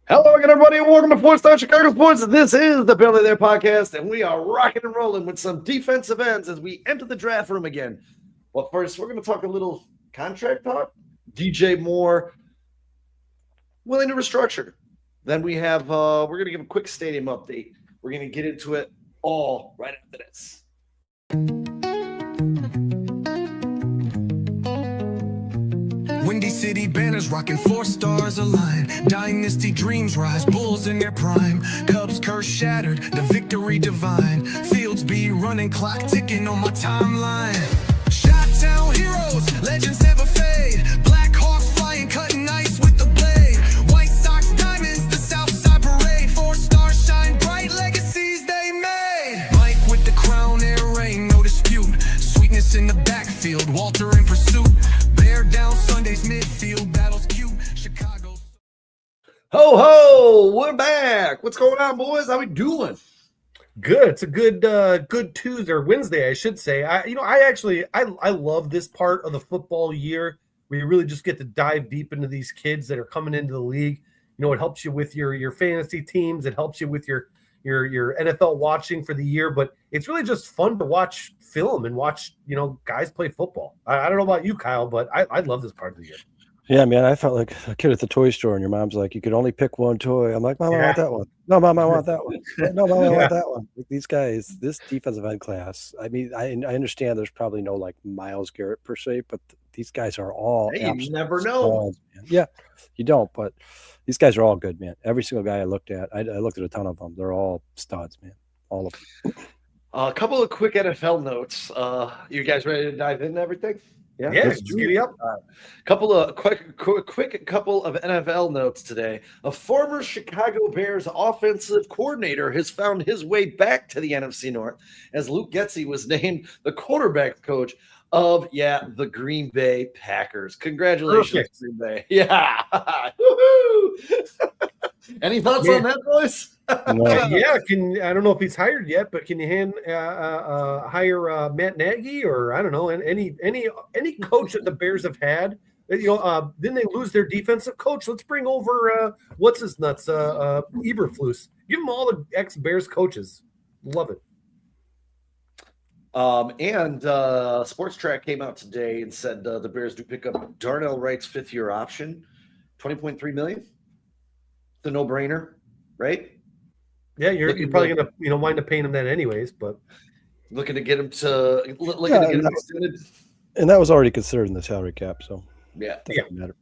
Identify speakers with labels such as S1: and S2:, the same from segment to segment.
S1: Hello again, everybody, and welcome to Four Star Chicago Sports. This is the Billy There podcast, and we are rocking and rolling with some defensive ends as we enter the draft room again. Well, first, we're going to talk a little contract talk. DJ Moore willing to restructure. Then we have, we're going to give a quick stadium update. We're going to get into it all right after this.
S2: Windy City banners rocking 4 stars align. Dynasty dreams rise, Bulls in their prime. Cubs curse shattered, the victory divine. Fields be running, clock ticking on my timeline. Shot-town heroes, legends never fade. Black Hawks flying, cutting ice with the blade. White Sox diamonds, the Southside parade. 4 stars shine bright, legacies they made. Mike with the crown, air rain, no dispute. Sweetness in the backfield, Walter in pursuit. Bear down Sunday's midfield, battles cute. Chicago.
S1: Ho, ho, we're back. What's going on, boys? How we doing?
S3: Good. It's a good Tuesday or Wednesday, I should say. I love this part of the football year where you really just get to dive deep into these kids that are coming into the league. You know, it helps you with your fantasy teams. It helps you with your NFL watching for the year. But it's really just fun to watch film and watch, guys play football. I don't know about you, Kyle, but I love this part of the year.
S4: Yeah, man, I felt like a kid at the toy store, and your mom's like, you could only pick one toy. I'm like, Mom, I want that one. No, Mom, I want that one. No, Mom, I want that one. Like, these guys, this defensive end class, I mean, I understand there's probably no, like, Myles Garrett per se, but these guys are all
S1: You never know.
S4: studs, man. Yeah, you don't, but these guys are all good, man. Every single guy I looked at, I looked at a ton of them. They're all studs, man. All of them.
S1: A couple of quick NFL notes. You guys ready to dive into everything?
S3: Yeah,
S1: let's
S3: just giddy up.
S1: Couple of quick couple of NFL notes today. A former Chicago Bears offensive coordinator has found his way back to the NFC North as Luke Getsy was named the quarterback coach of the Green Bay Packers. Congratulations,
S3: Perfect.
S1: Green Bay. Yeah. Woohoo! Any thoughts on that, boys?
S4: No.
S3: Yeah, I don't know if he's hired yet, but can you hire Matt Nagy or I don't know, and any coach that the Bears have had? Didn't they lose their defensive coach? Let's bring over what's his nuts, Eberflus. Give them all the ex-Bears coaches. Love it.
S1: And Sports Track came out today and said the Bears do pick up Darnell Wright's 5th-year option, $20.3 million. It's a no-brainer, right?
S3: Yeah, you're probably gonna wind up paying him that anyways, but
S1: looking to get him to get him extended.
S4: And that was already considered in the salary cap, so
S1: Yeah.
S4: doesn't matter.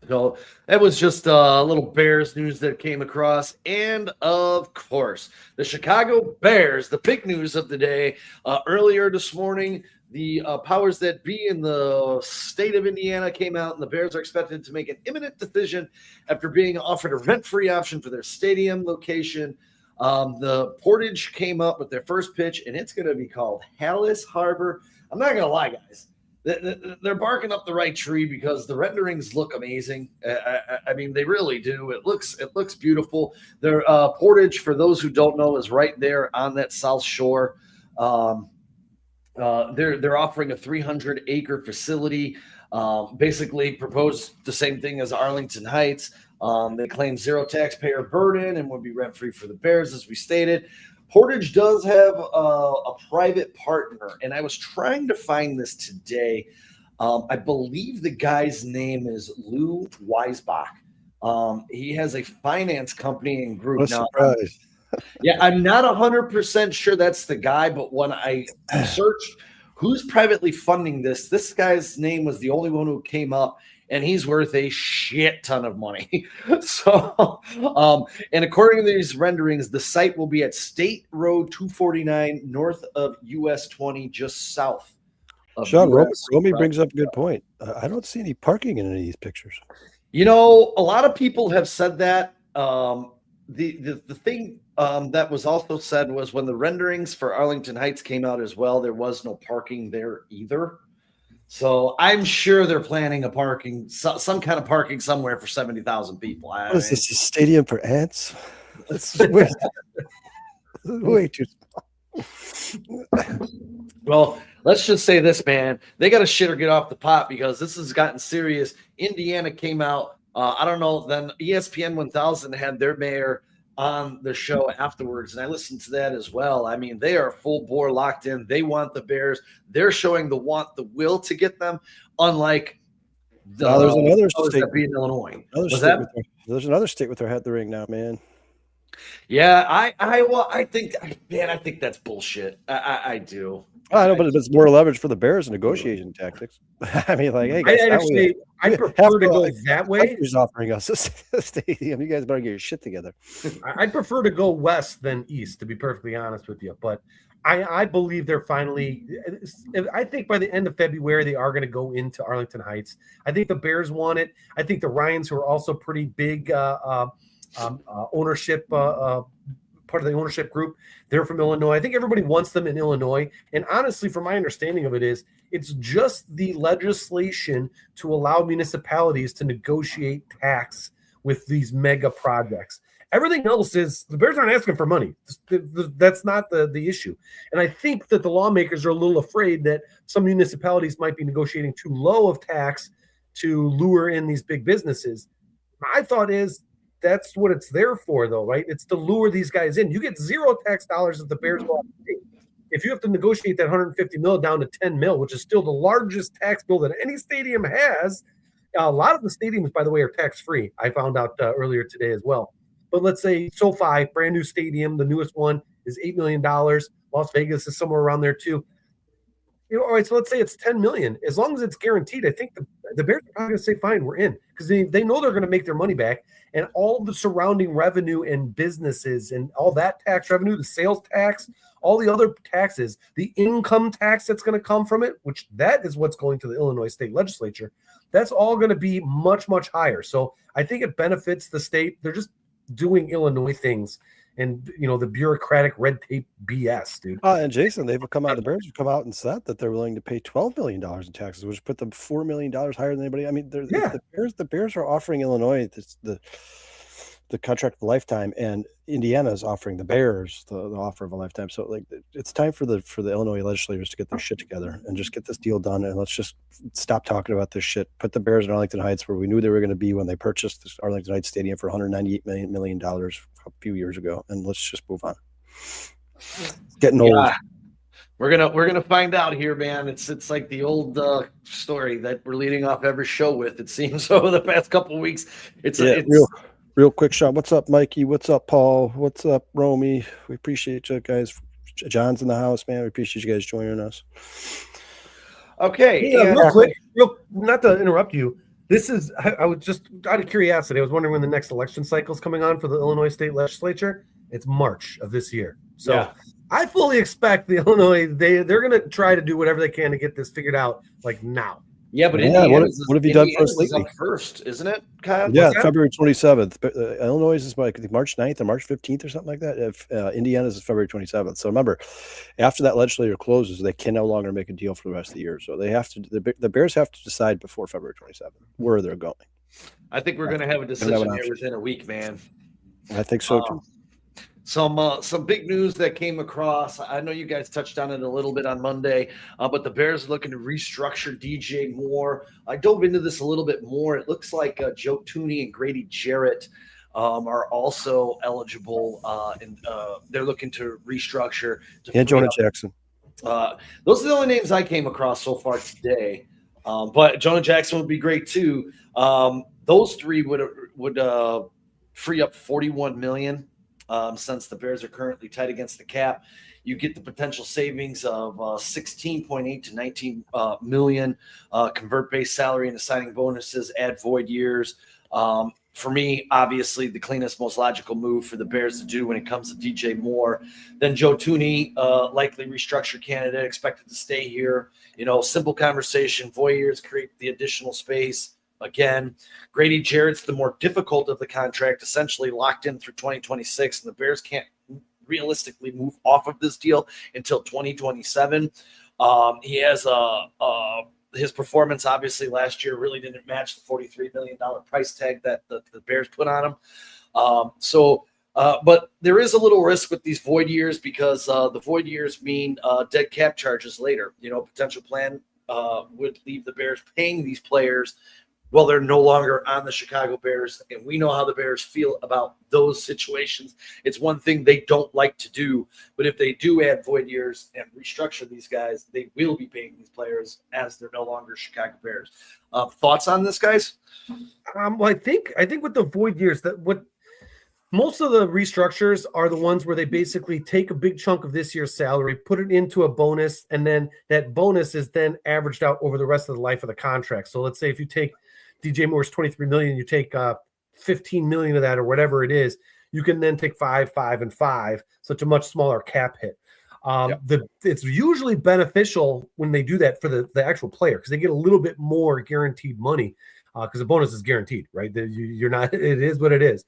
S1: So that was just a little Bears news that came across. And of course, the Chicago Bears, the big news of the day. Earlier this morning, the powers that be in the state of Indiana came out, and the Bears are expected to make an imminent decision after being offered a rent-free option for their stadium location. The Portage came up with their first pitch, and it's going to be called Hallis Harbor. I'm not going to lie, guys. They're barking up the right tree because the renderings look amazing. I mean, they really do. It looks beautiful. Their Portage, for those who don't know, is right there on that South Shore. They're offering a 300-acre facility. Basically, proposed the same thing as Arlington Heights. They claim zero taxpayer burden and would be rent-free for the Bears, as we stated. Portage does have a private partner, and I was trying to find this today. I believe the guy's name is Lou Weisbach. He has a finance company and group.
S4: What a surprise.
S1: Yeah, I'm not 100% sure that's the guy, but when I searched who's privately funding this guy's name was the only one who came up, and he's worth a shit ton of money. So, and according to these renderings, the site will be at State Road 249 north of US 20, just south of
S4: Sean,
S1: US.
S4: Romy brings up a good point. I don't see any parking in any of these pictures.
S1: You know, a lot of people have said that. The thing that was also said was when the renderings for Arlington Heights came out as well, there was no parking there either. So I'm sure they're planning a parking, some kind of parking somewhere for 70,000 people.
S4: What is this, a stadium for ants? That's way too small.
S1: Well, let's just say this, man. They got to shit or get off the pot because this has gotten serious. Indiana came out I don't know. Then ESPN 1000 had their mayor on the show afterwards, and I listened to that as well. I mean, they are full bore locked in. They want the Bears. They're showing the will to get them, unlike
S4: Now there's another
S1: powers
S4: state.
S1: that be in Illinois.
S4: There's another state with their hat in the ring now, man.
S1: Yeah, I think, man, I think that's bullshit. I do.
S4: I know, but it's more leverage for the Bears negotiation tactics. I mean, like, hey, guys,
S3: I prefer to go that way.
S4: He's offering us a stadium. You guys better get your shit together.
S3: I prefer to go west than east, to be perfectly honest with you. But I believe they're finally. I think by the end of February they are going to go into Arlington Heights. I think the Bears want it. I think the Ryans, who are also pretty big ownership. Part of the ownership group. They're from Illinois. I think everybody wants them in Illinois. And honestly, from my understanding of it is, it's just the legislation to allow municipalities to negotiate tax with these mega projects. Everything else is, the Bears aren't asking for money. That's not the issue. And I think that the lawmakers are a little afraid that some municipalities might be negotiating too low of tax to lure in these big businesses. My thought is, that's what it's there for, though, right? It's to lure these guys in. You get zero tax dollars if the Bears go out of state. If you have to negotiate that 150 mil down to 10 mil, which is still the largest tax bill that any stadium has. A lot of the stadiums, by the way, are tax-free. I found out earlier today as well. But let's say SoFi, brand new stadium, the newest one is $8 million. Las Vegas is somewhere around there too. All right, so let's say it's 10 million. As long as it's guaranteed, I think the Bears are probably going to say, fine, we're in. Because they know they're going to make their money back. And all the surrounding revenue and businesses and all that tax revenue, the sales tax, all the other taxes, the income tax that's going to come from it, which that is what's going to the Illinois state legislature, that's all going to be much, much higher. So I think it benefits the state. They're just doing Illinois things. And, the bureaucratic red tape BS, dude.
S4: And Jason, the Bears have come out and said that they're willing to pay $12 million in taxes, which put them $4 million higher than anybody. I mean, the Bears are offering Illinois the contract of a lifetime, and Indiana is offering the Bears the offer of a lifetime. So, like, it's time for the Illinois legislators to get their shit together and just get this deal done. And let's just stop talking about this shit. Put the Bears in Arlington Heights, where we knew they were going to be when they purchased this Arlington Heights Stadium for $198 million a few years ago, and let's just move on. It's getting old.
S1: We're gonna find out here, man. It's like the old story that we're leading off every show with. It seems over the past couple of weeks. It's
S4: real quick, Sean. What's up, Mikey? What's up, Paul? What's up, Romy? We appreciate you guys. John's in the house, man. We appreciate you guys joining us.
S1: Okay.
S3: Yeah, real quick, not to interrupt you. This is, I was just out of curiosity. I was wondering when the next election cycle is coming on for the Illinois state legislature. It's March of this year. So yeah. I fully expect the Illinois, they're going to try to do whatever they can to get this figured out like now.
S1: Yeah, but
S4: what have you done first lately?
S1: First, isn't it, Kyle?
S4: Yeah, February 27th. Illinois is like March 9th or March 15th or something like that. If Indiana's is February 27th. So remember, after that legislature closes, they can no longer make a deal for the rest of the year. So they have to. The Bears have to decide before February 27th where they're going.
S1: I think we're going to have a decision here within a week, man.
S4: I think so too.
S1: Some big news that came across. I know you guys touched on it a little bit on Monday, but the Bears are looking to restructure DJ Moore. I dove into this a little bit more. It looks like Joe Tooney and Grady Jarrett are also eligible, and they're looking to restructure.
S4: And Jonah Jackson.
S1: Those are the only names I came across so far today. But Jonah Jackson would be great too. Those three would free up $41 million. Since the Bears are currently tight against the cap, you get the potential savings of 16.8 to 19 million. Convert base salary into signing bonuses, add void years. For me, obviously, the cleanest, most logical move for the Bears to do when it comes to DJ Moore. Then Joe Tooney, likely restructure candidate, expected to stay here. Simple conversation, void years create the additional space. Again, Grady Jarrett's the more difficult of the contract, essentially locked in through 2026, and the Bears can't realistically move off of this deal until 2027. He has his performance, obviously, last year really didn't match the $43 million price tag that the Bears put on him. But there is a little risk with these void years because the void years mean dead cap charges later. Potential plan would leave the Bears paying these players Well, they're no longer on the Chicago Bears, and we know how the Bears feel about those situations. It's one thing they don't like to do, but if they do add void years and restructure these guys, they will be paying these players as they're no longer Chicago Bears. Thoughts on this, guys?
S3: Well, I think with the void years, that what most of the restructures are the ones where they basically take a big chunk of this year's salary, put it into a bonus, and then that bonus is then averaged out over the rest of the life of the contract. So let's say if you take DJ Moore's $23 million, you take $15 million of that or whatever it is, you can then take 5, 5, and 5. So it's a much smaller cap hit. It's usually beneficial when they do that for the actual player because they get a little bit more guaranteed money because the bonus is guaranteed, right? You're not. It is what it is.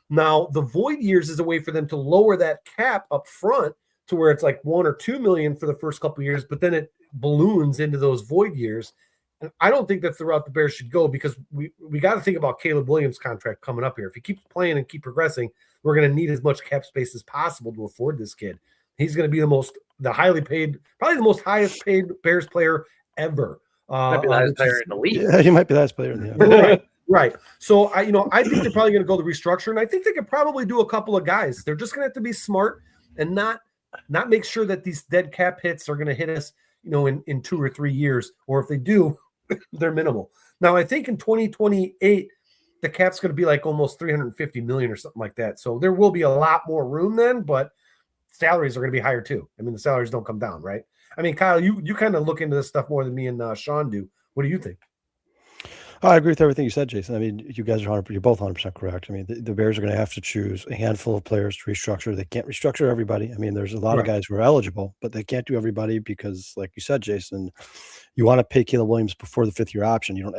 S3: Now the void years is a way for them to lower that cap up front to where it's like 1 or 2 million for the first couple of years, but then it balloons into those void years. And I don't think that's the route the Bears should go because we got to think about Caleb Williams' contract coming up here. If he keeps playing and keep progressing, we're going to need as much cap space as possible to afford this kid. He's going to be the highly paid, probably the most highest paid Bears player ever.
S1: Might be the highest player in the league.
S4: Yeah, he might be the highest player in the league.
S3: Right. So I think they're probably going to go the restructure, and I think they could probably do a couple of guys. They're just going to have to be smart and not make sure that these dead cap hits are going to hit us, in 2 or 3 years, or if they do, they're minimal. Now I think in 2028 the cap's going to be like almost 350 million or something like that. So there will be a lot more room then, but salaries are going to be higher too. I mean, the salaries don't come down, right? I mean, Kyle, you kind of look into this stuff more than me and Sean do. What do you think?
S4: I agree with everything you said, Jason. I mean, you guys are you're both 100% correct. I mean, the Bears are going to have to choose a handful of players to restructure. They can't restructure everybody. I mean, there's a lot of guys who are eligible, but they can't do everybody because, like you said, Jason, you want to pay Caleb Williams before the 5th-year option. You don't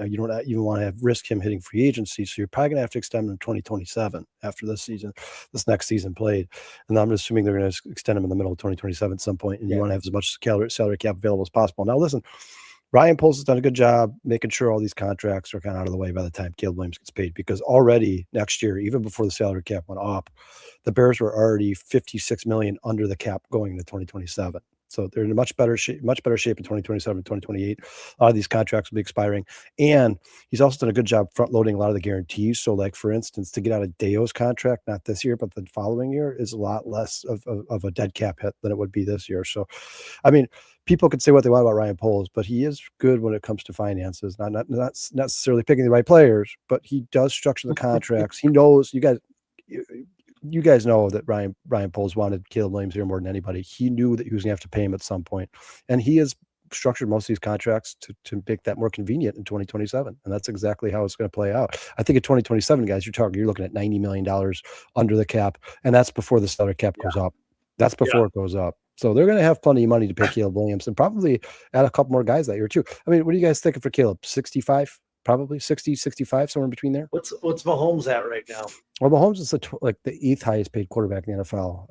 S4: even want to have risk him hitting free agency. So you're probably going to have to extend him in 2027 after this next season played. And I'm assuming they're going to extend him in the middle of 2027 at some point. And you want to have as much salary cap available as possible. Now, listen. Ryan Poles has done a good job making sure all these contracts are kind of out of the way by the time Caleb Williams gets paid, because already next year, even before the salary cap went up, the Bears were already $56 million under the cap going into 2027. So they're in a much better shape in 2027, 2028. A lot of these contracts will be expiring. And he's also done a good job front loading a lot of the guarantees. So like, for instance, to get out of Deo's contract, not this year, but the following year, is a lot less of a dead cap hit than it would be this year. So, I mean, people can say what they want about Ryan Poles, but he is good when it comes to finances, not necessarily picking the right players, but he does structure the contracts. He knows you guys know that Ryan Poles wanted Caleb Williams here more than anybody. He knew that he was going to have to pay him at some point, and he has structured most of these contracts to make that more convenient in 2027, and that's exactly how it's going to play out. I think in 2027, guys, you're looking at $90 million under the cap, and that's before the salary cap goes up. That's before it goes up. So they're going to have plenty of money to pay Caleb Williams and probably add a couple more guys that year too. I mean, what are you guys thinking for Caleb? 65, probably 60, 65, somewhere in between there.
S1: What's Mahomes at right now?
S4: Well, Mahomes is like the 8th highest paid quarterback in the NFL.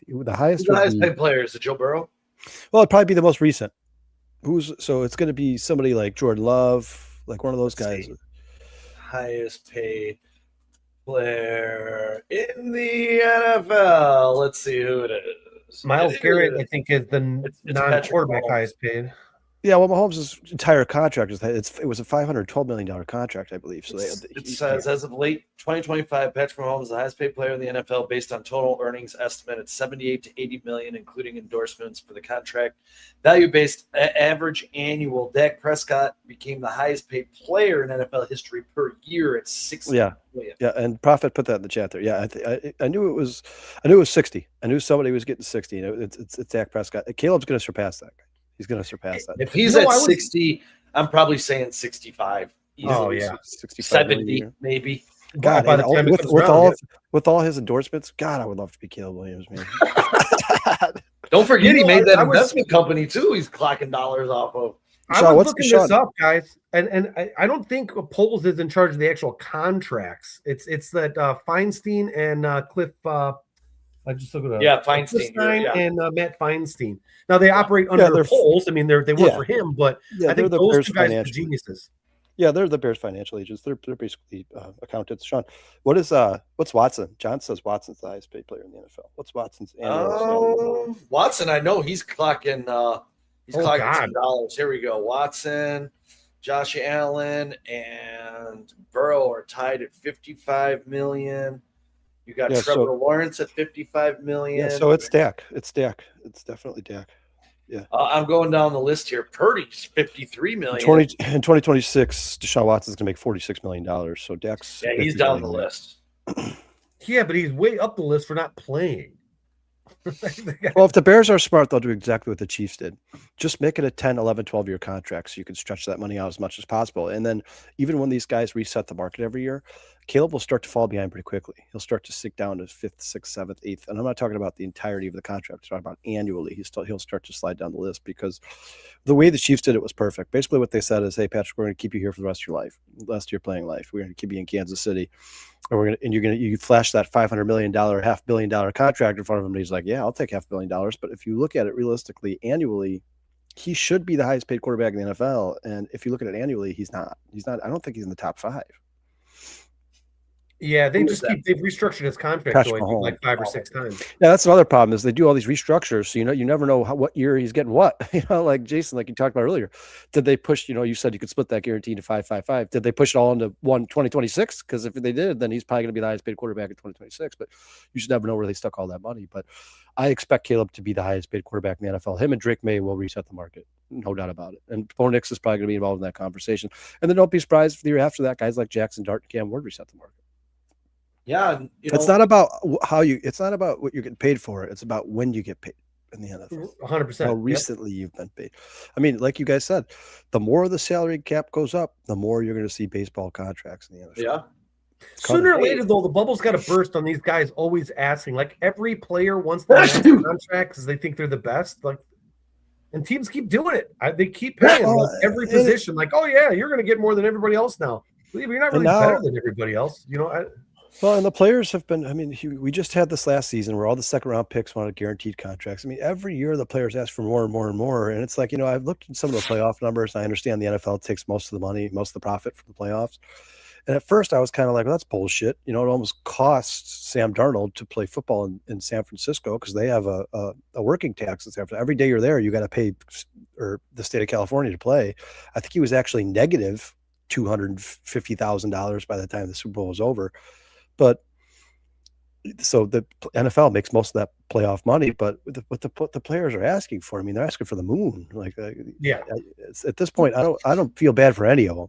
S4: The highest
S1: paid player is it Joe Burrow?
S4: Well, it'd probably be the most recent. So it's going to be somebody like Jordan Love, like one of those guys.
S1: Highest paid player in the NFL. Let's see who it is.
S3: Miles Garrett, I think, is the non-quarterback highest paid.
S4: Yeah, well, Mahomes' entire contract it was a $512 million contract, I believe. So
S1: it says as of late 2025, Patrick Mahomes is the highest paid player in the NFL based on total earnings estimate at 78 to 80 million, including endorsements for the contract. Value-based average annual. Dak Prescott became the highest paid player in NFL history per year at 60 million.
S4: Yeah, and Prophet put that in the chat there. Yeah, I knew it was 60. I knew somebody was getting 60. It's Dak Prescott. Caleb's going to surpass that guy. He's going to surpass that.
S1: If he's at 60, I'm probably saying 65. Easily.
S3: Oh, yeah.
S1: 65, 70, maybe.
S4: God, with all his endorsements, God, I would love to be Caleb Williams, man.
S1: Don't forget, he made that investment company, too. He's clocking dollars off of.
S3: I was looking this up, guys, and I don't think Poles is in charge of the actual contracts. It's that Feinstein and Cliff. I just look at
S1: Feinstein
S3: and Matt Feinstein. Now they operate under Poles. I mean, they work for him, but I think those Bears two guys are geniuses.
S4: Yeah, they're the Bears financial agents. They're basically accountants. Sean, what's Watson? John says Watson's the highest paid player in the NFL. What's Watson's annual?
S1: Watson, I know he's clocking. He's clocking some dollars. Here we go. Watson Josh Allen and Burrow are tied at 55 million. You got
S4: Yeah,
S1: Trevor
S4: so
S1: Lawrence at 55 million.
S4: yeah, so it's Dak. It's Dak. It's definitely Dak. Yeah.
S1: I'm going down the list here. Purdy's 53
S4: In
S1: million.
S4: 2026, Deshaun Watson's gonna make $46 million. So Dak's
S1: Yeah, he's
S4: 50
S1: down the
S4: million.
S1: list.
S3: Yeah, but he's way up the list for not playing.
S4: Well, if the Bears are smart, they'll do exactly what the Chiefs did. Just make it a 10, 11, 12-year contract so you can stretch that money out as much as possible. And then even when these guys reset the market every year, Caleb will start to fall behind pretty quickly. He'll start to sink down to 5th, 6th, 7th, 8th. And I'm not talking about the entirety of the contract. I'm talking about annually. He'll start to slide down the list because the way the Chiefs did it was perfect. Basically what they said is, hey, Patrick, we're going to keep you here for the rest of your life, rest of your playing life. We're going to keep you in Kansas City. You flash that $500 million, $500 million contract in front of him. And he's like, yeah, I'll take $500 million. But if you look at it realistically, annually, he should be the highest paid quarterback in the NFL. And if you look at it annually, he's not. I don't think he's in the top 5.
S3: Yeah, they've restructured his contract
S4: Patrick
S3: though, I think, like
S4: Mahomes.
S3: 5 or 6 times.
S4: Yeah, that's another problem is they do all these restructures. So, you never know what year he's getting what. Like Jason, like you talked about earlier, did they push, you said you could split that guarantee to 5-5-5. Did they push it all into 2026? Because if they did, then he's probably going to be the highest paid quarterback in 2026. But you should never know where they stuck all that money. But I expect Caleb to be the highest paid quarterback in the NFL. Him and Drake May will reset the market. No doubt about it. And Bo Nix is probably going to be involved in that conversation. And then don't be surprised if the year after that, guys like Jackson Dart and Cam Ward reset the market.
S1: Yeah,
S4: it's not about it's not about what you're getting paid for. It's about when you get paid in the NFL.
S3: 100%.
S4: How recently you've been paid. I mean, like you guys said, the more the salary cap goes up, the more you're going to see baseball contracts in the NFL.
S1: Yeah.
S3: Sooner or later, though, the bubble's got to burst on these guys always asking. Like every player wants to have contracts because they think they're the best. Like, and teams keep doing it. They keep paying every position. Like, oh yeah, you're going to get more than everybody else now. You're not really better than everybody else.
S4: Well, and the players have been, I mean, we just had this last season where all the second round picks wanted guaranteed contracts. I mean, every year the players ask for more and more and more. And it's like, I've looked at some of the playoff numbers. I understand the NFL takes most of the money, most of the profit from the playoffs. And at first I was kind of like, well, that's bullshit. It almost costs Sam Darnold to play football in San Francisco because they have a working tax in San Francisco. Every day you're there, you got to pay or the state of California to play. I think he was actually negative $250,000 by the time the Super Bowl was over. But so the NFL makes most of that playoff money, but what the players are asking for, I mean, they're asking for the moon. Like,
S3: yeah,
S4: at this point, I don't feel bad for any of them.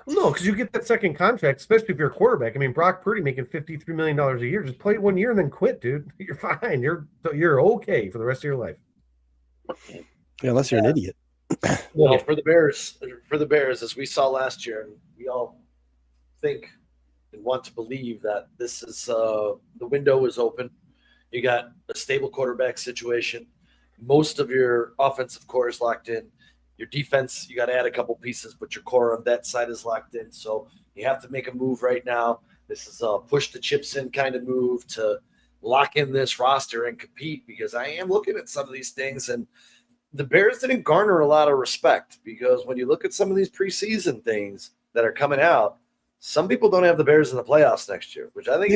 S3: No, because you get that second contract, especially if you're a quarterback. I mean, Brock Purdy making $53 million a year. Just play 1 year and then quit, dude. You're fine. You're okay for the rest of your life.
S4: Yeah, unless you're an idiot.
S1: Well, for the Bears, as we saw last year, and we all think and want to believe that this is the window is open. You got a stable quarterback situation. Most of your offensive core is locked in. Your defense, you got to add a couple pieces, but your core on that side is locked in. So you have to make a move right now. This is a push the chips in kind of move to lock in this roster and compete, because I am looking at some of these things, and the Bears didn't garner a lot of respect, because when you look at some of these preseason things that are coming out, some people don't have the Bears in the playoffs next year, which I think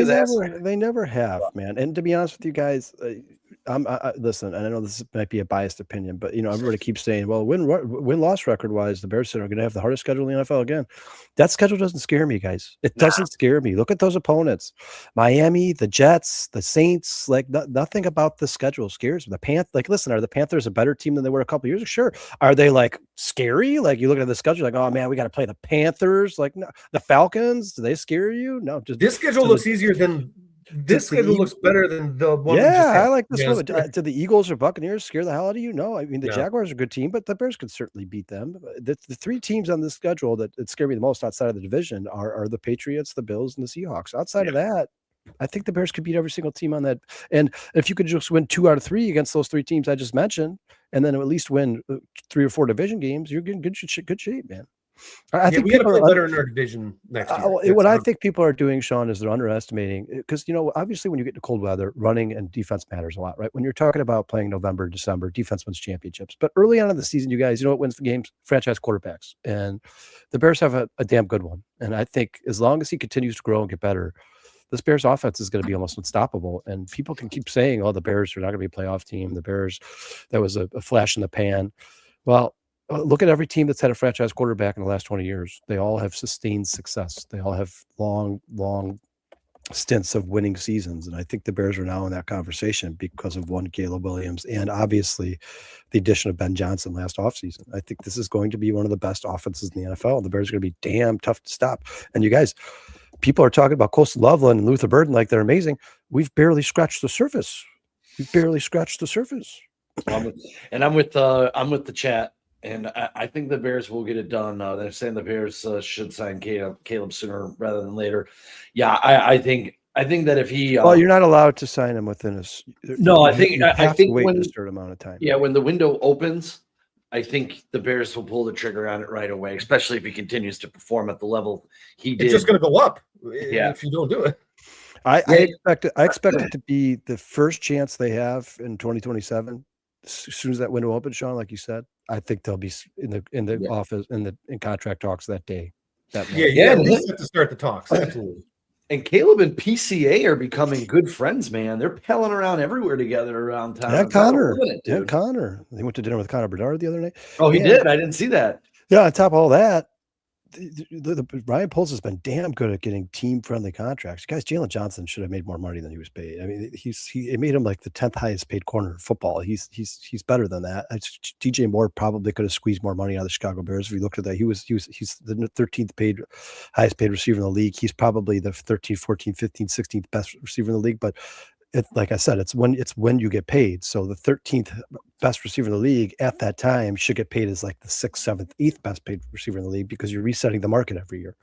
S4: they never have, man. And to be honest with you guys, listen, and I know this might be a biased opinion, but everybody keeps saying, well, win-loss record-wise, the Bears are going to have the hardest schedule in the NFL again. That schedule doesn't scare me, guys. It doesn't scare me. Look at those opponents: Miami, the Jets, the Saints. Like nothing about the schedule scares me. Listen, are the Panthers a better team than they were a couple years ago? Sure. Are they like scary? Like you look at the schedule, like, oh man, we got to play the Panthers. Like no, the Falcons. Do they scare you? No. Just
S3: this schedule looks easier than. This schedule looks better than the one.
S4: Yeah, I like this one. Do the Eagles or Buccaneers scare the hell out of you? No, I mean the Jaguars are a good team, but the Bears could certainly beat them. The three teams on this schedule that scare me the most outside of the division are the Patriots, the Bills, and the Seahawks. Outside of that, I think the Bears could beat every single team on that. And if you could just win 2 out of 3 against those 3 teams I just mentioned, and then at least win 3 or 4 division games, you're in good shape, man. I think
S3: we got to play better in our division next year.
S4: What I think people are doing, Sean, is they're underestimating, because obviously when you get to cold weather, running and defense matters a lot, right? When you're talking about playing November, December, defense wins championships. But early on in the season, you guys, what wins the games? Franchise quarterbacks, and the Bears have a damn good one. And I think as long as he continues to grow and get better, this Bears offense is going to be almost unstoppable. And people can keep saying, "Oh, the Bears are not going to be a playoff team. The Bears, that was a flash in the pan." Well, Look at every team that's had a franchise quarterback in the last 20 years. They all have sustained success. They all have long stints of winning seasons. And I think the Bears are now in that conversation because of one, Caleb Williams, and obviously the addition of Ben Johnson last offseason. I think this is going to be one of the best offenses in the NFL. The Bears are going to be damn tough to stop. And you guys, people are talking about Coastal Loveland and Luther Burden like they're amazing. We've barely scratched the surface. We've barely scratched the surface.
S1: I'm with the chat. And I think the Bears will get it done. They're saying the Bears should sign Caleb sooner rather than later. Yeah, I think that if he
S4: well, you're not allowed to sign him within a
S1: no. I think
S4: wait
S1: when,
S4: a certain amount of time.
S1: Yeah, when the window opens, I think the Bears will pull the trigger on it right away, especially if he continues to perform at the level he did.
S3: It's just going to go up.
S1: Yeah.
S3: If you don't do it.
S4: I expect it to be the first chance they have in 2027. As soon as that window opens, Sean, like you said, I think they'll be in the office in contract talks that day. At
S3: least have to start the talks. Absolutely.
S1: And Caleb and PCA are becoming good friends, man. They're palling around everywhere together around town.
S4: And Connor. They went to dinner with Connor Bernard the other night.
S1: Oh, he did? I didn't see that.
S4: Yeah, on top of all that, Ryan Poles has been damn good at getting team-friendly contracts. Guys, Jalen Johnson should have made more money than he was paid. I mean, it made him like the 10th highest paid corner in football. He's better than that. DJ Moore probably could have squeezed more money out of the Chicago Bears if you looked at that. He's the 13th highest paid receiver in the league. He's probably the 13th, 14th, 15th, 16th best receiver in the league, but like I said, it's when you get paid. So the 13th best receiver in the league at that time should get paid as like the 6th, 7th, 8th best paid receiver in the league because you're resetting the market every year.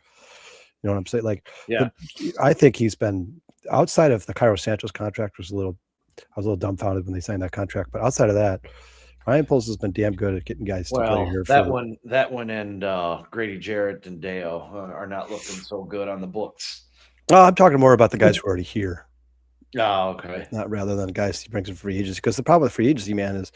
S4: You know what I'm saying? Like,
S1: yeah,
S4: I think he's been outside of the Cairo Santos contract I was a little dumbfounded when they signed that contract, but outside of that, Ryan Poles has been damn good at getting guys to play here.
S1: That one, and Grady Jarrett and Deo are not looking so good on the books.
S4: I'm talking more about the guys who are already here.
S1: Oh, okay.
S4: Not rather than guys he brings in free agency. Because the problem with free agency, man, is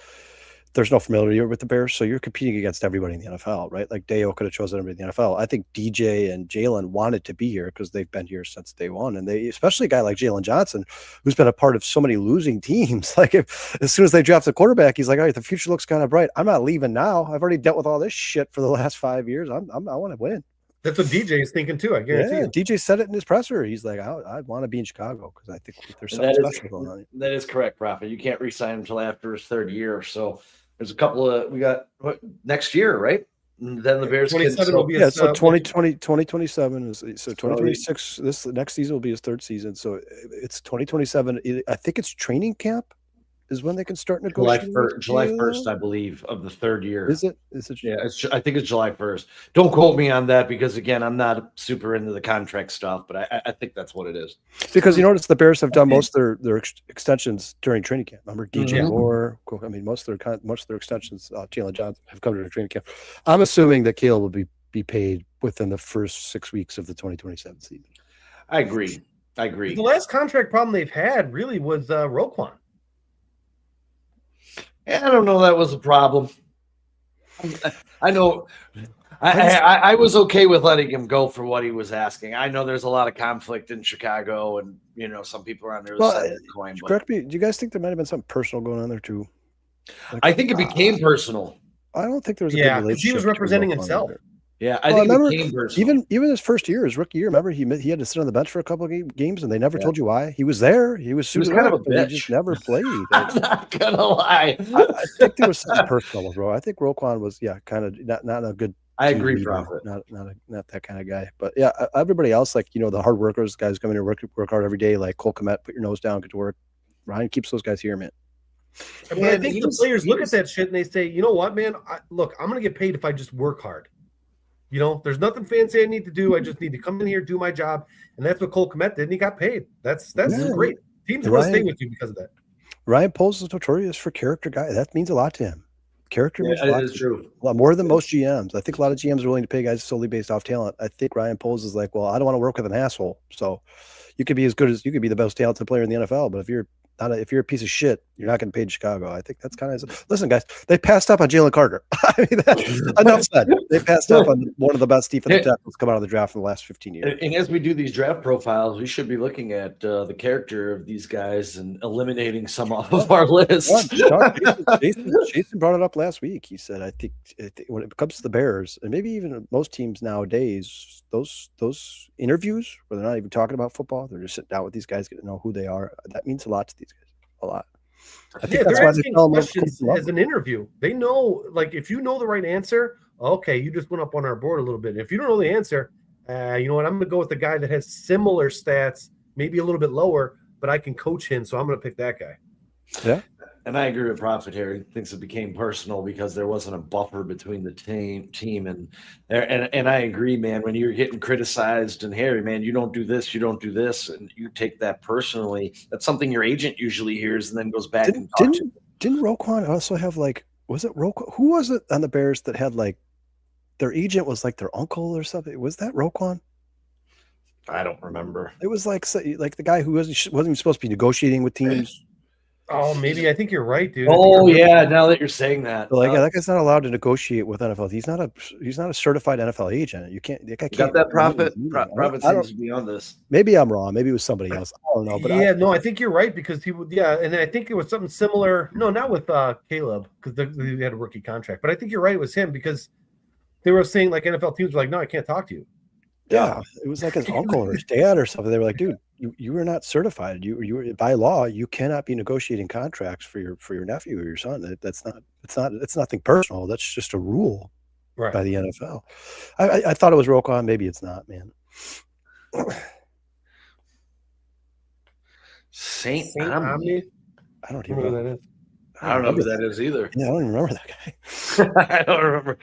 S4: there's no familiarity with the Bears. So you're competing against everybody in the NFL, right? Like Deo could have chosen everybody in the NFL. I think DJ and Jalen wanted to be here because they've been here since day one. And especially a guy like Jalen Johnson, who's been a part of so many losing teams. Like as soon as they draft a quarterback, he's like, all right, the future looks kind of bright. I'm not leaving now. I've already dealt with all this shit for the last 5 years. I want to win.
S3: That's what DJ is thinking too. I guarantee you.
S4: DJ said it in his presser. He's like, I want to be in Chicago because I think there's something special going on.
S1: That is correct, Prophet. You can't re-sign him until after his third year. So there's a couple of we got next year, right? And then the Bears
S3: 27 will be
S4: so 2027 is so 2026. This next season will be his third season. So it's 2027. I think it's training camp is when they can start negotiating.
S1: July 1st, I believe, of the third year.
S4: Is it?
S1: Yeah, I think it's July 1st. Don't quote me on that because, again, I'm not super into the contract stuff, but I think that's what it is.
S4: Because you notice the Bears have done most of their extensions during training camp. Remember DJ Moore? I mean, most of their extensions, Jalen Johnson, have come during training camp. I'm assuming that Caleb will be paid within the first 6 weeks of the 2027 season.
S1: I agree.
S3: The last contract problem they've had really was Roquan.
S1: I don't know that was a problem. I know I was okay with letting him go for what he was asking. I know there's a lot of conflict in Chicago, and some people are on their side of the coin.
S4: Correct me. Do you guys think there might have been something personal going on there too?
S1: Like, I think it became personal.
S4: I don't think there was a good relationship.
S3: He was representing himself.
S1: Yeah, I think it became personal.
S4: Even his first year, his rookie year, remember he had to sit on the bench for a couple of games, and they never told you why. He was there. He was
S1: kind of a bitch.
S4: He just never played.
S1: I'm not gonna lie.
S4: I think there was something personal with Ro. I think Roquan was kind of not a good.
S1: I agree, Prophet.
S4: Not that kind of guy. But yeah, everybody else, like the hard workers, guys come in and work hard every day, like Cole Kmet, put your nose down, get to work. Ryan keeps those guys here, man.
S3: I mean, I think the players look at that shit and they say, you know what, man? Look, I'm gonna get paid if I just work hard. There's nothing fancy I need to do. I just need to come in here, do my job. And that's what Cole Kmet did, and he got paid. That's great. Teams are going to stay with you because of that.
S4: Ryan Poles is notorious for character guy. That means a lot to him. Character means a lot.
S1: That is true.
S4: A lot more than most GMs. I think a lot of GMs are willing to pay guys solely based off talent. I think Ryan Poles is like, well, I don't want to work with an asshole. So you could be the best talented player in the NFL, but if you're a piece of shit, You're not getting paid in Chicago. I think that's kind of listen, guys. They passed up on Jalen Carter. I mean, enough said. They passed up on one of the best defensive tackles come out of the draft in the last 15 years.
S1: And as we do these draft profiles, we should be looking at the character of these guys and eliminating some off of our list.
S4: Jason brought it up last week. He said, I think when it comes to the Bears, and maybe even most teams nowadays, those interviews where they're not even talking about football, they're just sitting down with these guys, getting to know who they are. That means a lot to these guys. A lot.
S3: I think that's why they tell them questions as an interview. They know, like, if you know the right answer, okay, you just went up on our board a little bit. If you don't know the answer, you know what? I'm going to go with the guy that has similar stats, maybe a little bit lower, but I can coach him, so I'm going to pick that guy.
S1: Yeah. And I agree with Prophet here. He thinks it became personal because there wasn't a buffer between the team and I agree, man. When you're getting criticized and Harry, man, you don't do this, and you take that personally. That's something your agent usually hears and then goes back and talks to.
S4: Didn't Roquan also have was it Roquan? Who was it on the Bears that had their agent was like their uncle or something? Was that Roquan?
S1: I don't remember.
S4: It was like the guy who wasn't even supposed to be negotiating with teams.
S3: Oh, maybe. I think you're right, dude.
S1: Oh, yeah. Now that you're saying that,
S4: that guy's not allowed to negotiate with NFL. He's not a certified NFL agent. You can't. That guy can't.
S1: Got that Prophet? Prophet seems to be on this.
S4: Maybe I'm wrong. Maybe it was somebody else. I don't know. But
S3: I think you're right because he would. Yeah, and I think it was something similar. No, not with Caleb because he had a rookie contract. But I think you're right. It was him because they were saying like NFL teams were like, no, I can't talk to you.
S4: Yeah, it was like his uncle or his dad or something. They were like, dude, you are not certified. You by law, you cannot be negotiating contracts for your nephew or your son. It's nothing personal. That's just a rule by the NFL. I thought it was Roquan. Maybe it's not, man.
S1: Saint Omni.
S4: I don't even know who that is.
S1: I don't know who that is either.
S4: Yeah, I don't even remember that guy.
S1: I don't remember.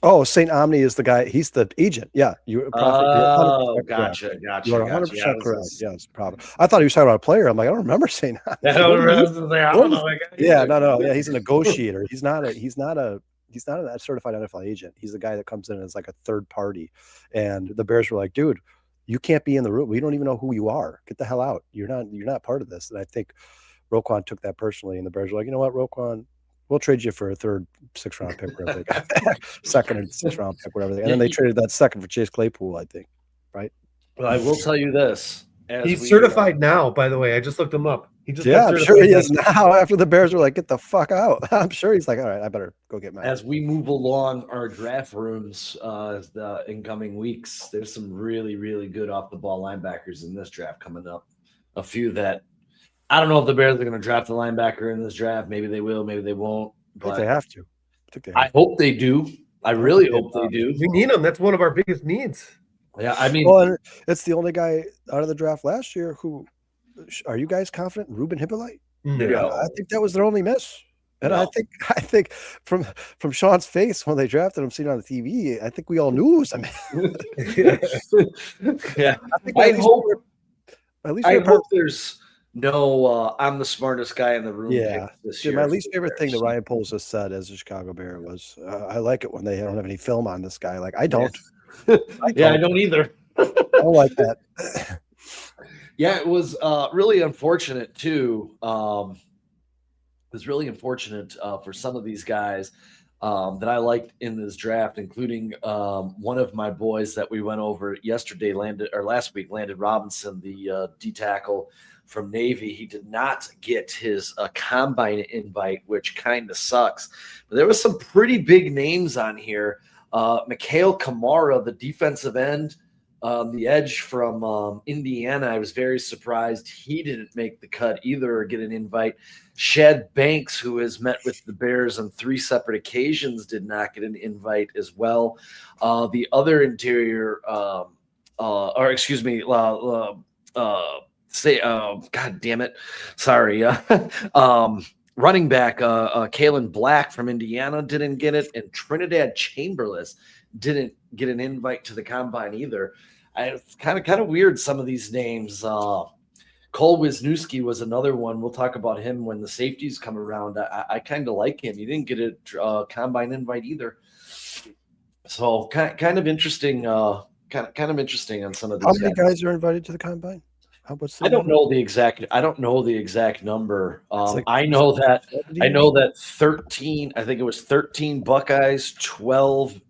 S4: Oh, Saint Omni is the guy. He's the agent. Yeah, you.
S1: Gotcha.
S4: You are 100% correct. Yes, probably. I thought he was talking about a player. I'm like, I don't remember Saint Omni.
S1: I don't know.
S4: Yeah, no. Yeah, he's a negotiator. He's not a certified NFL agent. He's the guy that comes in as like a third party. And the Bears were like, dude, you can't be in the room. We don't even know who you are. Get the hell out. You're not part of this. And I think Roquan took that personally. And the Bears were like, you know what, Roquan, we'll trade you for a third 6th round pick, whatever they got. Second and 6th round pick, whatever. And then they traded that second for Chase Claypool, I think. Right?
S1: Well, I will tell you this.
S3: He's certified now, by the way. I just looked him up.
S4: I'm sure he is now after the Bears were like, get the fuck out. I'm sure he's like, all right, I better go get mine.
S1: As we move along our draft rooms the incoming weeks, there's some really, really good off-the-ball linebackers in this draft coming up. A few that I don't know if the Bears are going to draft a linebacker in this draft. Maybe they will, maybe they won't. But
S4: they have to.
S1: I hope they do. I really hope they do.
S3: We need them. That's one of our biggest needs.
S1: Yeah, I mean,
S4: it's the only guy out of the draft last year who. Are you guys confident? Ruben Hippolyte?
S1: No,
S4: I think that was their only miss. And I think from Sean's face when they drafted him, seen on the TV, I think we all knew it was a miss.
S1: Yeah, I hope there's no. I'm the smartest guy in the room.
S4: Yeah,
S1: this year
S4: my least favorite thing that Ryan Poles has said as a Chicago Bear was, "I like it when they don't have any film on this guy." Like I don't.
S1: I don't either.
S4: I don't like that.
S1: Yeah, it was really unfortunate too. It was really unfortunate for some of these guys that I liked in this draft, including one of my boys that we went over last week, Landon Robinson, the D tackle from Navy. He did not get his combine invite, which kind of sucks. But there was some pretty big names on here. Mikhail Kamara, the defensive end. The edge from Indiana, I was very surprised he didn't make the cut either or get an invite. Shed Banks, who has met with the Bears on 3 separate occasions, did not get an invite as well. The other interior, God damn it, sorry, running back Kalen Black from Indiana didn't get it, and Trinidad Chamberlain didn't get an invite to the combine either. It's kind of weird, some of these names. Cole Wisniewski was another one. We'll talk about him when the safeties come around. I kind of like him. He didn't get a combine invite either. So kind of interesting. Kind of interesting on some of these.
S4: How many guys are invited to the combine? What's the
S1: I don't
S4: number?
S1: know the exact. I don't know the exact number.
S4: Like
S1: I know that.
S4: 70
S1: I
S4: or
S1: know that 13. I think it was 13 Buckeyes, 12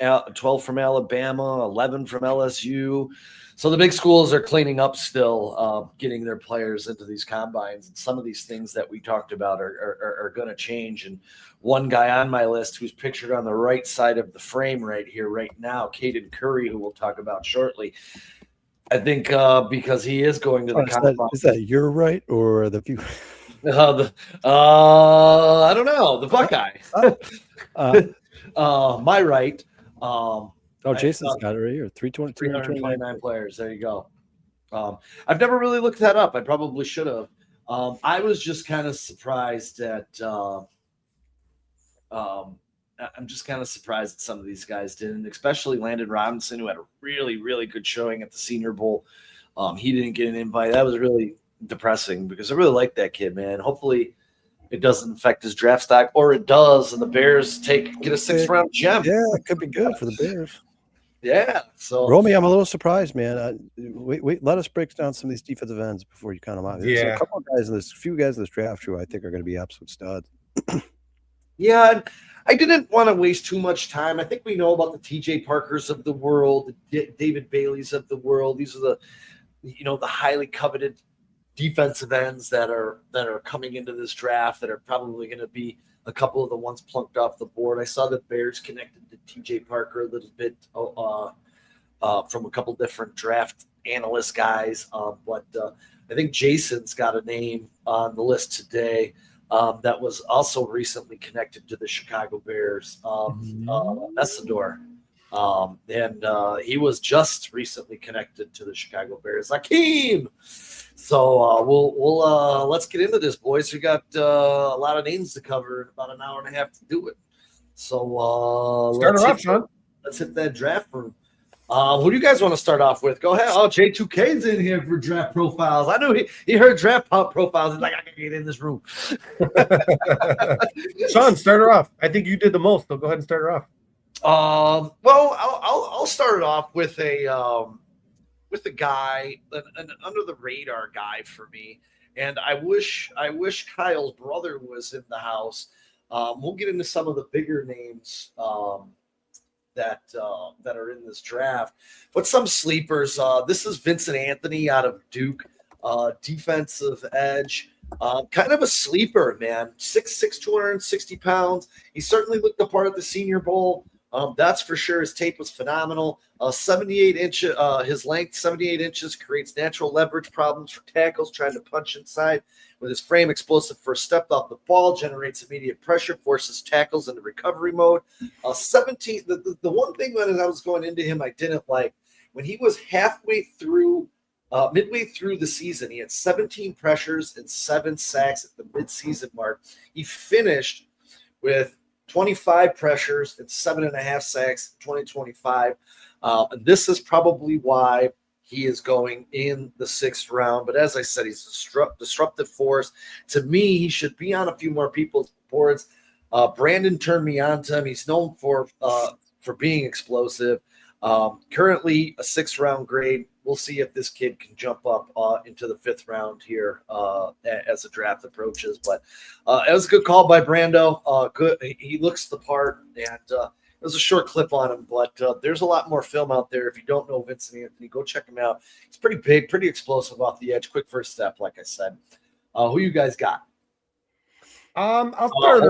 S1: from Alabama, 11 from LSU. So the big schools are cleaning up still, getting their players into these combines. And some of these things that we talked about are going to change. And one guy on my list who's pictured on the right side of the frame right here, right now, Caden Curry, who we'll talk about shortly. I think because he is going to the combine.
S4: Is that your right or the few?
S1: I don't know. The Buckeye. My right.
S4: Jason's got it right here.
S1: 329 players. There you go. I've never really looked that up. I probably should have. I was just kind of surprised at. I'm just kind of surprised that some of these guys didn't, especially Landon Robinson, who had a really, really good showing at the Senior Bowl. He didn't get an invite. That was really depressing because I really like that kid, man. Hopefully it doesn't affect his draft stock, or it does, and the Bears get a 6th round gem.
S4: Yeah, it could be good for the Bears.
S1: Yeah. So
S4: Romy, I'm a little surprised, man. Wait, let us break down some of these defensive ends before you count them out. There's a couple of guys in few guys in this draft who I think are going to be absolute studs.
S1: Yeah, I didn't want to waste too much time. I think we know about the TJ Parkers of the world, the David Baileys of the world. These are the highly coveted defensive ends that are coming into this draft that are probably going to be a couple of the ones plunked off the board. I saw the Bears connected to TJ Parker a little bit from a couple different draft analyst guys, but I think Jason's got a name on the list today. That was also recently connected to the Chicago Bears, Messador. And he was just recently connected to the Chicago Bears. Akeem! So we'll let's get into this, boys. We got a lot of names to cover in about an hour and a half to do it. So
S3: start her off, Sean.
S1: Let's hit that draft room. Who do you guys want to start off with? Go ahead. Oh, J2K's in here for draft profiles. I knew he heard draft profiles. He's like, I can get in this room.
S3: Sean, start her off. I think you did the most, so go ahead and start her off.
S1: Well, I'll start it off with a guy, an under the radar guy for me, and I wish Kyle's brother was in the house. We'll get into some of the bigger names that are in this draft, but some sleepers. This is Vincent Anthony out of Duke, defensive edge. Kind of a sleeper, man. 6'6", 260 pounds. He certainly looked the part at the Senior Bowl. That's for sure. His tape was phenomenal. 78 inches, his length, 78 inches, creates natural leverage problems for tackles trying to punch inside. With his frame, explosive first step off the ball, generates immediate pressure, forces tackles into recovery mode. 17. The one thing when I was going into him, I didn't like when he was midway through the season. He had 17 pressures and 7 sacks at the midseason mark. He finished with 25 pressures and 7.5 sacks in 2025. This is probably why he is going in the 6th round. But as I said, he's a disruptive force. To me, he should be on a few more people's boards. Brandon turned me on to him. He's known for being explosive. Currently a 6th round grade. We'll see if this kid can jump up into the 5th round here as the draft approaches. But it was a good call by Brando. Good. He looks the part, and it was a short clip on him. But there's a lot more film out there. If you don't know Vincent Anthony, go check him out. He's pretty big, pretty explosive off the edge. Quick first step, like I said. Who you guys got?
S3: I'll start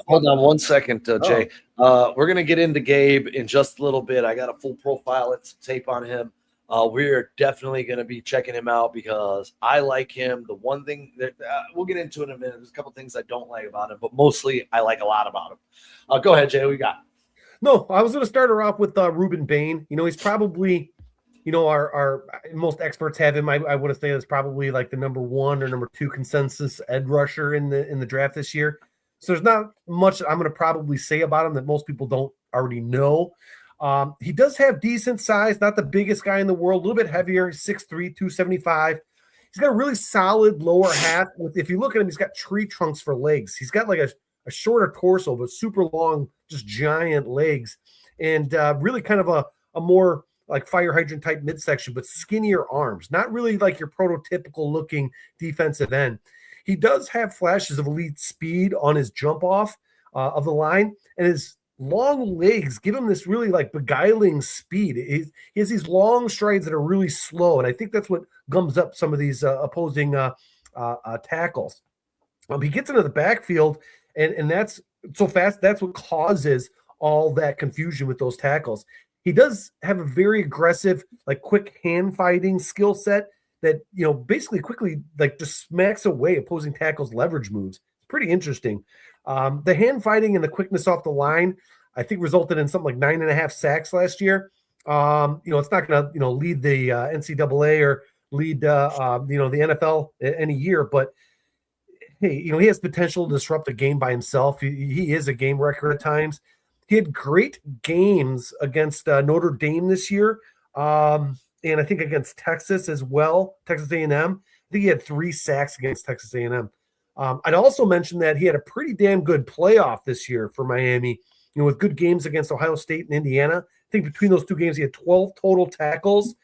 S1: hold on 1 second, Jay. We're going to get into Gabe in just a little bit. I got a full profile and some tape on him. We're definitely going to be checking him out because I like him. The one thing that we'll get into in a minute, there's a couple things I don't like about him, but mostly I like a lot about him. Go ahead, Jay. What you got?
S3: No, I was going to start her off with Ruben Bain. He's probably, our most experts have him. I want to say is probably like the number 1 or number 2 consensus edge rusher in the draft this year. So there's not much I'm going to probably say about him that most people don't already know. He does have decent size, not the biggest guy in the world, a little bit heavier, 6'3", 275. He's got a really solid lower half. If you look at him, he's got tree trunks for legs. He's got like a shorter torso, but super long, just giant legs. And really kind of a more like fire hydrant type midsection, but skinnier arms, not really like your prototypical looking defensive end. He does have flashes of elite speed on his jump off of the line, and his long legs give him this really like beguiling speed. He has these long strides that are really slow, and I think that's what gums up some of these opposing tackles. He gets into the backfield, and that's so fast. That's what causes all that confusion with those tackles. He does have a very aggressive, like quick hand fighting skill set that, basically quickly like just smacks away opposing tackles' leverage moves. It's pretty interesting. The hand fighting and the quickness off the line, I think, resulted in something like 9.5 sacks last year. It's not going to, lead the NCAA or lead, the NFL any year, but hey, he has potential to disrupt a game by himself. He is a game wrecker at times. He had great games against Notre Dame this year, and I think against Texas as well, Texas A&M. I think he had 3 sacks against Texas A&M. I'd also mention that he had a pretty damn good playoff this year for Miami, with good games against Ohio State and Indiana. I think between those 2 games, he had 12 total tackles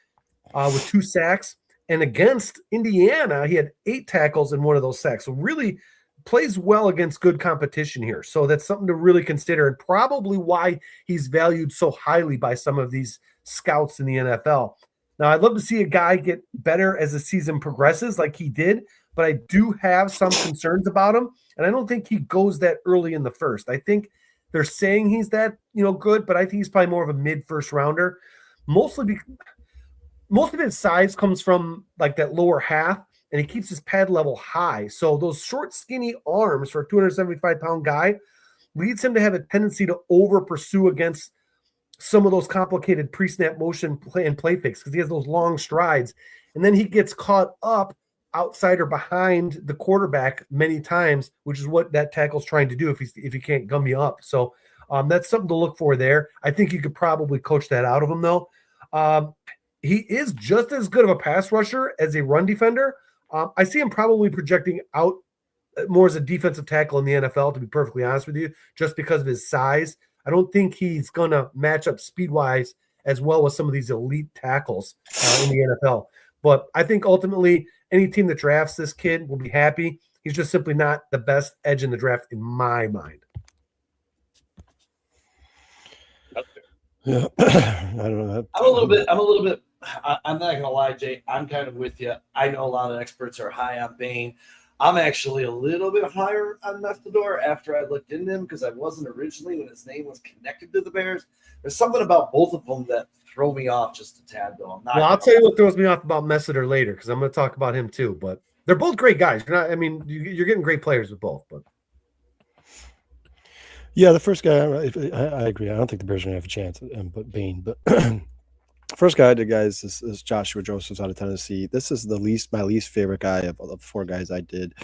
S3: with 2 sacks. And against Indiana, he had 8 tackles and 1 of those sacks. So really plays well against good competition here. So that's something to really consider, and probably why he's valued so highly by some of these scouts in the NFL. Now, I'd love to see a guy get better as the season progresses like he did, but I do have some concerns about him, and I don't think he goes that early in the first. I think they're saying he's that, good, but I think he's probably more of a mid-first rounder, mostly because most of his size comes from like that lower half, and he keeps his pad level high. So those short, skinny arms for a 275-pound guy leads him to have a tendency to over pursue against some of those complicated pre-snap motion play and play fakes because he has those long strides. And then he gets caught up outside or behind the quarterback many times, which is what that tackle's trying to do if he can't gum you up. So that's something to look for there. I think you could probably coach that out of him, though. He is just as good of a pass rusher as a run defender. I see him probably projecting out more as a defensive tackle in the NFL, to be perfectly honest with you, just because of his size. I don't think he's going to match up speed-wise as well with some of these elite tackles in the NFL. But I think ultimately any team that drafts this kid will be happy. He's just simply not the best edge in the draft in my mind.
S4: Yeah, I don't know.
S1: I'm a little bit. I'm not gonna lie, Jay. I'm kind of with you. I know a lot of experts are high on Bain. I'm actually a little bit higher on Methodor after I looked into him because I wasn't originally when his name was connected to the Bears. There's something about both of them that throw me off just a tad, though.
S3: I'll tell you what throws me off about Methodor later because I'm going to talk about him too. But they're both great guys. You're getting great players with both. But
S4: yeah, the first guy, I agree. I don't think the Bears are going to have a chance but Bain. But first guy, is Joshua Josephs out of Tennessee. This is my least favorite guy of the 4 guys I did.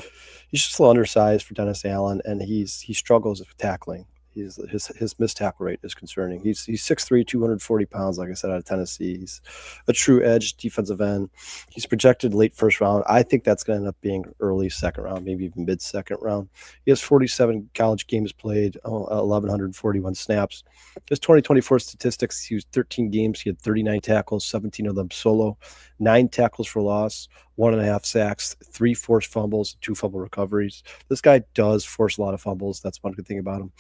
S4: He's just a little undersized for Dennis Allen, and he struggles with tackling. His missed tackle rate is concerning. He's 6'3", 240 pounds, like I said, out of Tennessee. He's a true edge defensive end. He's projected late first round. I think that's going to end up being early second round, maybe even mid second round. He has 47 college games played, 1,141 snaps. His 2024 statistics: he used 13 games. He had 39 tackles, 17 of them solo, 9 tackles for loss, 1.5 sacks, 3 forced fumbles, 2 fumble recoveries. This guy does force a lot of fumbles. That's one good thing about him.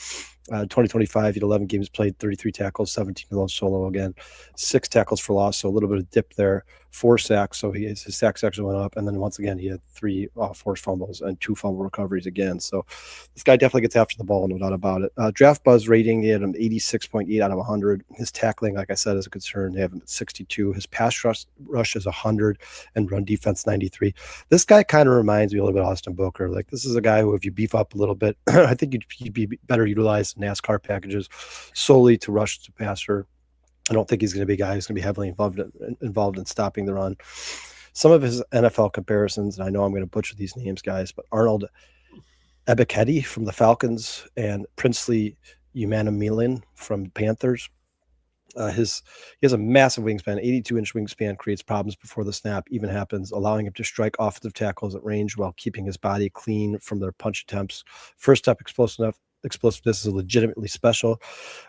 S4: 2025, he had 11 games played, 33 tackles, 17 of those solo again, 6 tackles for loss, so a little bit of dip there, 4 sacks, so his sacks actually went up, and then once again, he had 3 forced fumbles and 2 fumble recoveries again. So this guy definitely gets after the ball, no doubt about it. Draft Buzz rating, he had him 86.8 out of 100. His tackling, like I said, is a concern. They have him at 62. His pass rush is 100, and run defense 93. This guy kind of reminds me a little bit of Austin Booker. Like, this is a guy who, if you beef up a little bit, I think he'd be better utilized in NASCAR packages solely to rush the passer. I don't think he's going to be a guy who's going to be heavily involved in stopping the run. Some of his NFL comparisons, and I know I'm going to butcher these names, guys, but Arnold Ebiketie from the Falcons and Princely Umanamian from Panthers. He has a massive wingspan. 82-inch wingspan creates problems before the snap even happens, allowing him to strike offensive tackles at range while keeping his body clean from their punch attempts. First step explosiveness is legitimately special,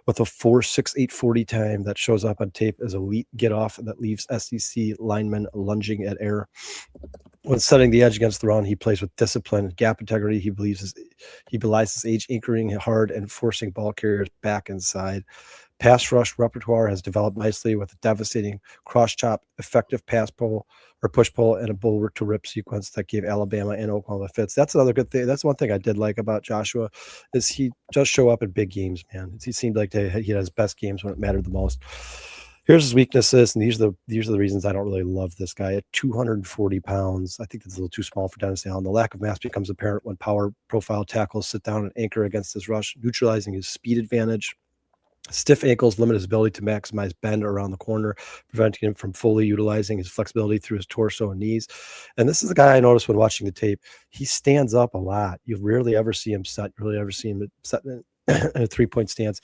S4: with a 4.68 40 time that shows up on tape as elite get off that leaves SEC linemen lunging at air. When setting the edge against the run, he plays with discipline, gap integrity. He belies his age, anchoring hard and forcing ball carriers back inside. Pass rush repertoire has developed nicely with a devastating cross chop, effective pass pull or push pull, and a bull to rip sequence that gave Alabama and Oklahoma fits. That's another good thing. That's one thing I did like about Joshua is he does show up in big games, man. He seemed like he had his best games when it mattered the most. Here's his weaknesses, and these are the reasons I don't really love this guy. At 240 pounds, I think that's a little too small for Dennis Allen. The lack of mass becomes apparent when power profile tackles sit down and anchor against his rush, neutralizing his speed advantage. Stiff ankles limit his ability to maximize bend around the corner, preventing him from fully utilizing his flexibility through his torso and knees. And this is a guy I noticed when watching the tape. He stands up a lot. You rarely ever see him set. You rarely ever see him set in a 3-point stance.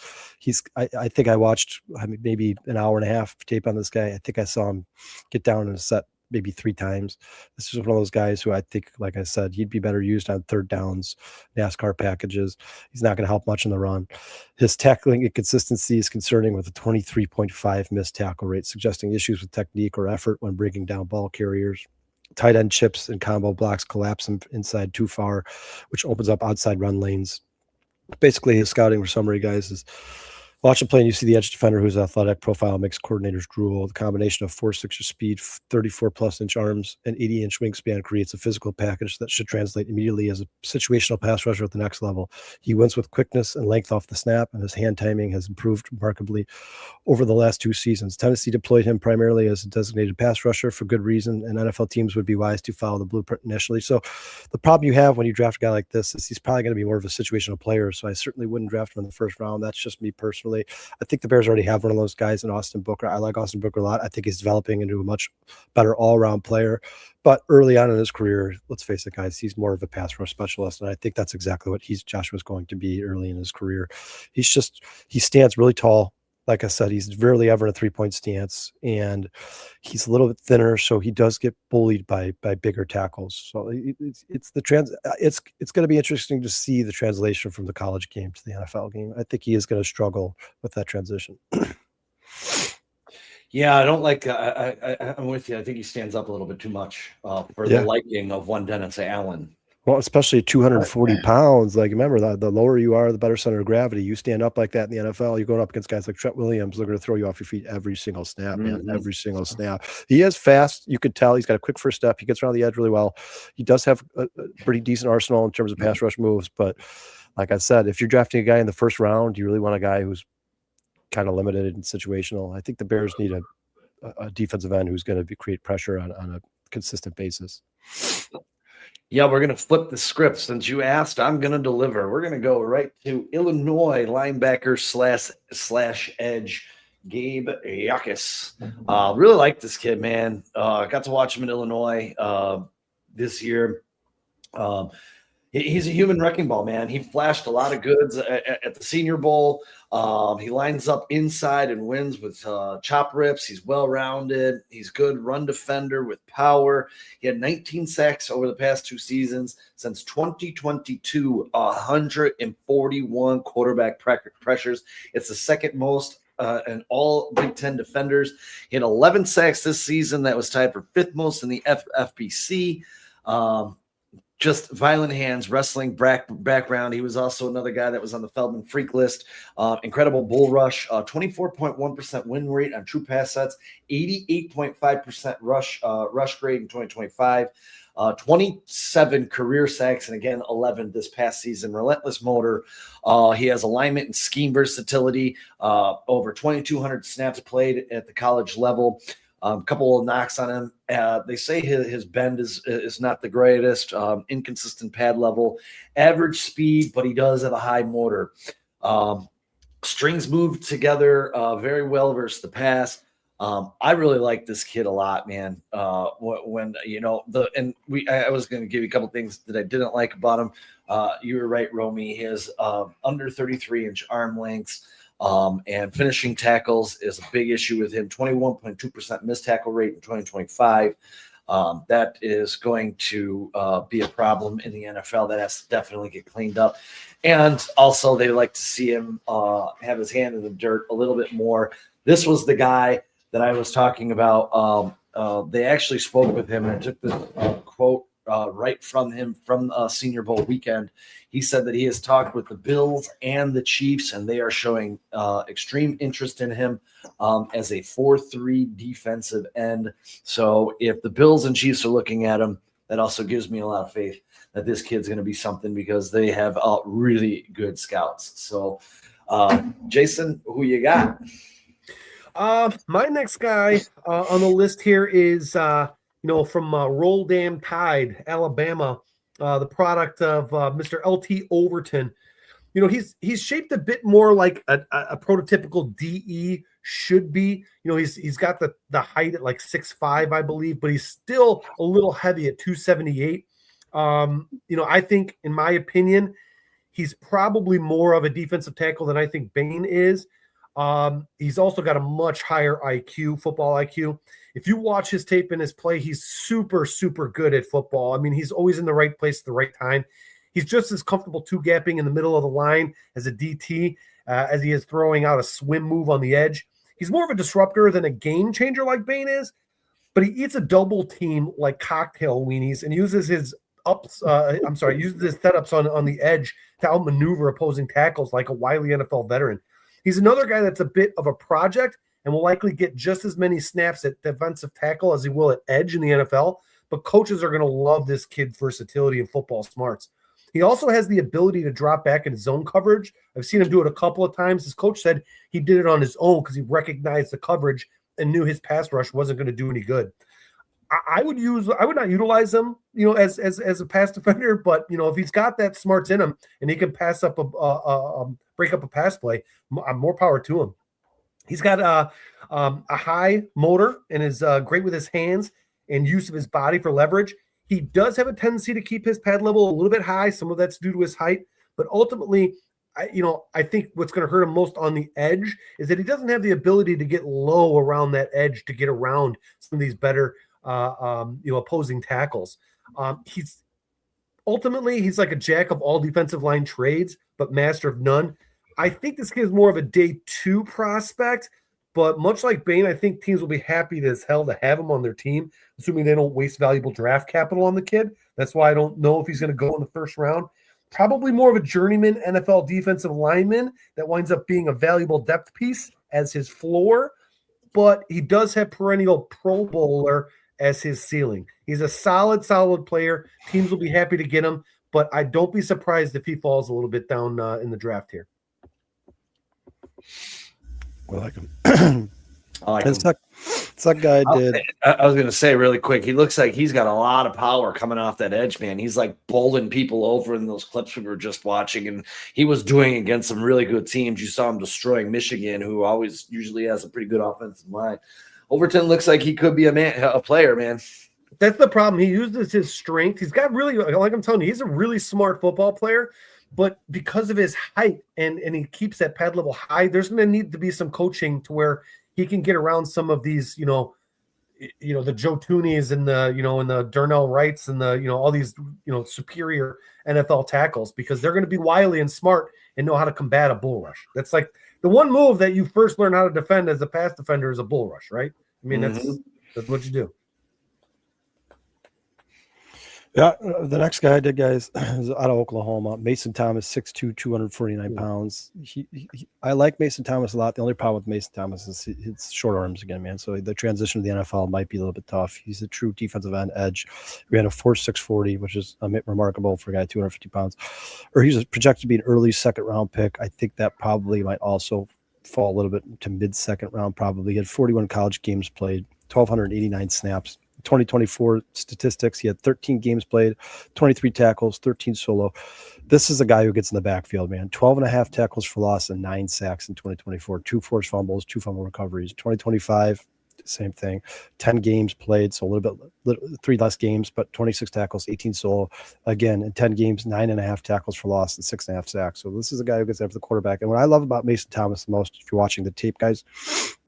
S4: I think I watched maybe an hour and a half of tape on this guy. I think I saw him get down in a set maybe 3 times. This is one of those guys who I think, like I said, he'd be better used on third downs, NASCAR packages. He's not going to help much in the run. His tackling inconsistency is concerning with a 23.5 missed tackle rate, suggesting issues with technique or effort when bringing down ball carriers. Tight end chips and combo blocks collapse him inside too far, which opens up outside run lanes. Basically, his scouting summary, guys, is watch him play and you see the edge defender whose athletic profile makes coordinators drool. The combination of 4.6 speed, 34-plus-inch arms, and 80-inch wingspan creates a physical package that should translate immediately as a situational pass rusher at the next level. He wins with quickness and length off the snap, and his hand timing has improved remarkably over the last 2 seasons. Tennessee deployed him primarily as a designated pass rusher for good reason, and NFL teams would be wise to follow the blueprint initially. So the problem you have when you draft a guy like this is he's probably going to be more of a situational player, so I certainly wouldn't draft him in the first round. That's just me personally. I think the Bears already have one of those guys in Austin Booker. I like Austin Booker a lot. I think he's developing into a much better all-around player. But early on in his career, let's face it, guys, he's more of a pass rush specialist, and I think that's exactly what Joshua's going to be early in his career. He stands really tall. Like I said, he's rarely ever in a 3-point stance, and he's a little bit thinner, so he does get bullied by bigger tackles. So it's going to be interesting to see the translation from the college game to the NFL game. I think he is going to struggle with that transition.
S1: Yeah, I don't like. I'm with you. I think he stands up a little bit too much for the liking of one Dennis Allen.
S4: Well, especially at 240 pounds. Like, remember, the lower you are, the better center of gravity. You stand up like that in the NFL, you're going up against guys like Trent Williams. They're going to throw you off your feet every single snap, man. Every single snap. He is fast. You could tell he's got a quick first step. He gets around the edge really well. He does have a pretty decent arsenal in terms of pass rush moves. But like I said, if you're drafting a guy in the first round, you really want a guy who's kind of limited and situational. I think the Bears need a defensive end who's going to create pressure on a consistent basis.
S1: Yeah, we're going to flip the script. Since you asked, I'm going to deliver. We're going to go right to Illinois linebacker slash edge Gabe Yakis. Really like this kid, man. Got to watch him in Illinois this year. He's a human wrecking ball, man. He flashed a lot of goods at the Senior Bowl. He lines up inside and wins with chop rips. He's well-rounded. He's good run defender with power. He had 19 sacks over the past 2 seasons. Since 2022, 141 quarterback pressures. It's the second most in all Big Ten defenders. He had 11 sacks this season. That was tied for 5th most in the FBC. Just violent hands, wrestling background. He was also another guy that was on the Feldman freak list. Incredible bull rush, 24.1% win rate on true pass sets, 88.5% rush grade in 2025, 27 career sacks, and again 11 this past season. Relentless motor. He has alignment and scheme versatility. Over 2,200 snaps played at the college level. A couple of knocks on him. They say his bend is not the greatest. Inconsistent pad level, average speed, but he does have a high motor. Strings move together very well versus the pass. I really like this kid a lot, man. I was going to give you a couple things that I didn't like about him. You were right, Romy. He has under 33-inch arm lengths. And finishing tackles is a big issue with him. 21.2% missed tackle rate in 2025. That is going to be a problem in the NFL. That has to definitely get cleaned up. And also, they like to see him have his hand in the dirt a little bit more. This was the guy that I was talking about. They actually spoke with him, and I took the quote right from him from Senior Bowl weekend. He said that he has talked with the Bills and the Chiefs, and they are showing extreme interest in him as a 4-3 defensive end. So if the Bills and Chiefs are looking at him, that also gives me a lot of faith that this kid's going to be something, because they have really good scouts. So, Jason, who you got?
S3: My next guy on the list here is from Roll Damn Tide, Alabama, the product of Mr. LT Overton. He's shaped a bit more like a prototypical DE should be. He's got the height at like 6'5", I believe, but he's still a little heavy at 278. I think, in my opinion, he's probably more of a defensive tackle than I think Bain is. He's also got a much higher IQ, football IQ. If you watch his tape and his play, he's super, super good at football. I mean, he's always in the right place at the right time. He's just as comfortable two-gapping in the middle of the line as a DT as he is throwing out a swim move on the edge. He's more of a disruptor than a game changer like Bain is, but he eats a double team like cocktail weenies and uses his uses his setups on the edge to outmaneuver opposing tackles like a wily NFL veteran. He's another guy that's a bit of a project and will likely get just as many snaps at defensive tackle as he will at edge in the NFL, but coaches are going to love this kid's versatility and football smarts. He also has the ability to drop back into zone coverage. I've seen him do it a couple of times. His coach said he did it on his own because he recognized the coverage and knew his pass rush wasn't going to do any good. I would not utilize him, as a pass defender, but if he's got that smarts in him and he can pass up break up a pass play, more power to him. He's got a high motor and is great with his hands and use of his body for leverage. He does have a tendency to keep his pad level a little bit high. Some of that's due to his height, but ultimately, I think what's going to hurt him most on the edge is that he doesn't have the ability to get low around that edge to get around some of these better opposing tackles. He's like a jack of all defensive line trades, but master of none. I think this kid is more of a day 2 prospect, but much like Bain, I think teams will be happy as hell to have him on their team, assuming they don't waste valuable draft capital on the kid. That's why I don't know if he's going to go in the first round. Probably more of a journeyman NFL defensive lineman that winds up being a valuable depth piece as his floor, but he does have perennial Pro Bowler as his ceiling. He's a solid player. Teams will be happy to get him, but I don't be surprised if he falls a little bit down in the draft here.
S4: I like him.
S1: I like him.
S4: That guy did.
S1: I was going to say really quick, he looks like he's got a lot of power coming off that edge, man. He's like bowling people over in those clips we were just watching, and he was doing against some really good teams. You saw him destroying Michigan, who usually has a pretty good offensive line. Overton looks like he could be a player, man.
S3: That's the problem. He uses his strength. He's got really, like I'm telling you, he's a really smart football player. But because of his height and he keeps that pad level high, there's going to need to be some coaching to where he can get around some of these, the Joe Toonies and the Darnell Wrights and all these, superior NFL tackles, because they're going to be wily and smart and know how to combat a bull rush. That's like the one move that you first learn how to defend as a pass defender is a bull rush, right? I mean, that's what you do.
S4: Yeah, the next guy I did, guys, is out of Oklahoma. Mason Thomas, 6'2", 249 pounds. I like Mason Thomas a lot. The only problem with Mason Thomas is his short arms again, man. So the transition to the NFL might be a little bit tough. He's a true defensive end edge. We had a 4.6 40, which is remarkable for a guy 250 pounds. Or he's projected to be an early second-round pick. I think that probably might also fall a little bit to mid-second round probably. He had 41 college games played, 1,289 snaps. 2024 statistics, he had 13 games played, 23 tackles, 13 solo. This is a guy who gets in the backfield, man. 12.5 tackles for loss and 9 sacks in 2024, 2 forced fumbles, 2 fumble recoveries. 2025, Same thing. 10 games played, so a little bit, 3 less games, but 26 tackles, 18 solo. Again, in 10 games, 9.5 tackles for loss and 6.5 sacks. So this is a guy who gets after the quarterback. And what I love about Mason Thomas the most, if you're watching the tape, guys,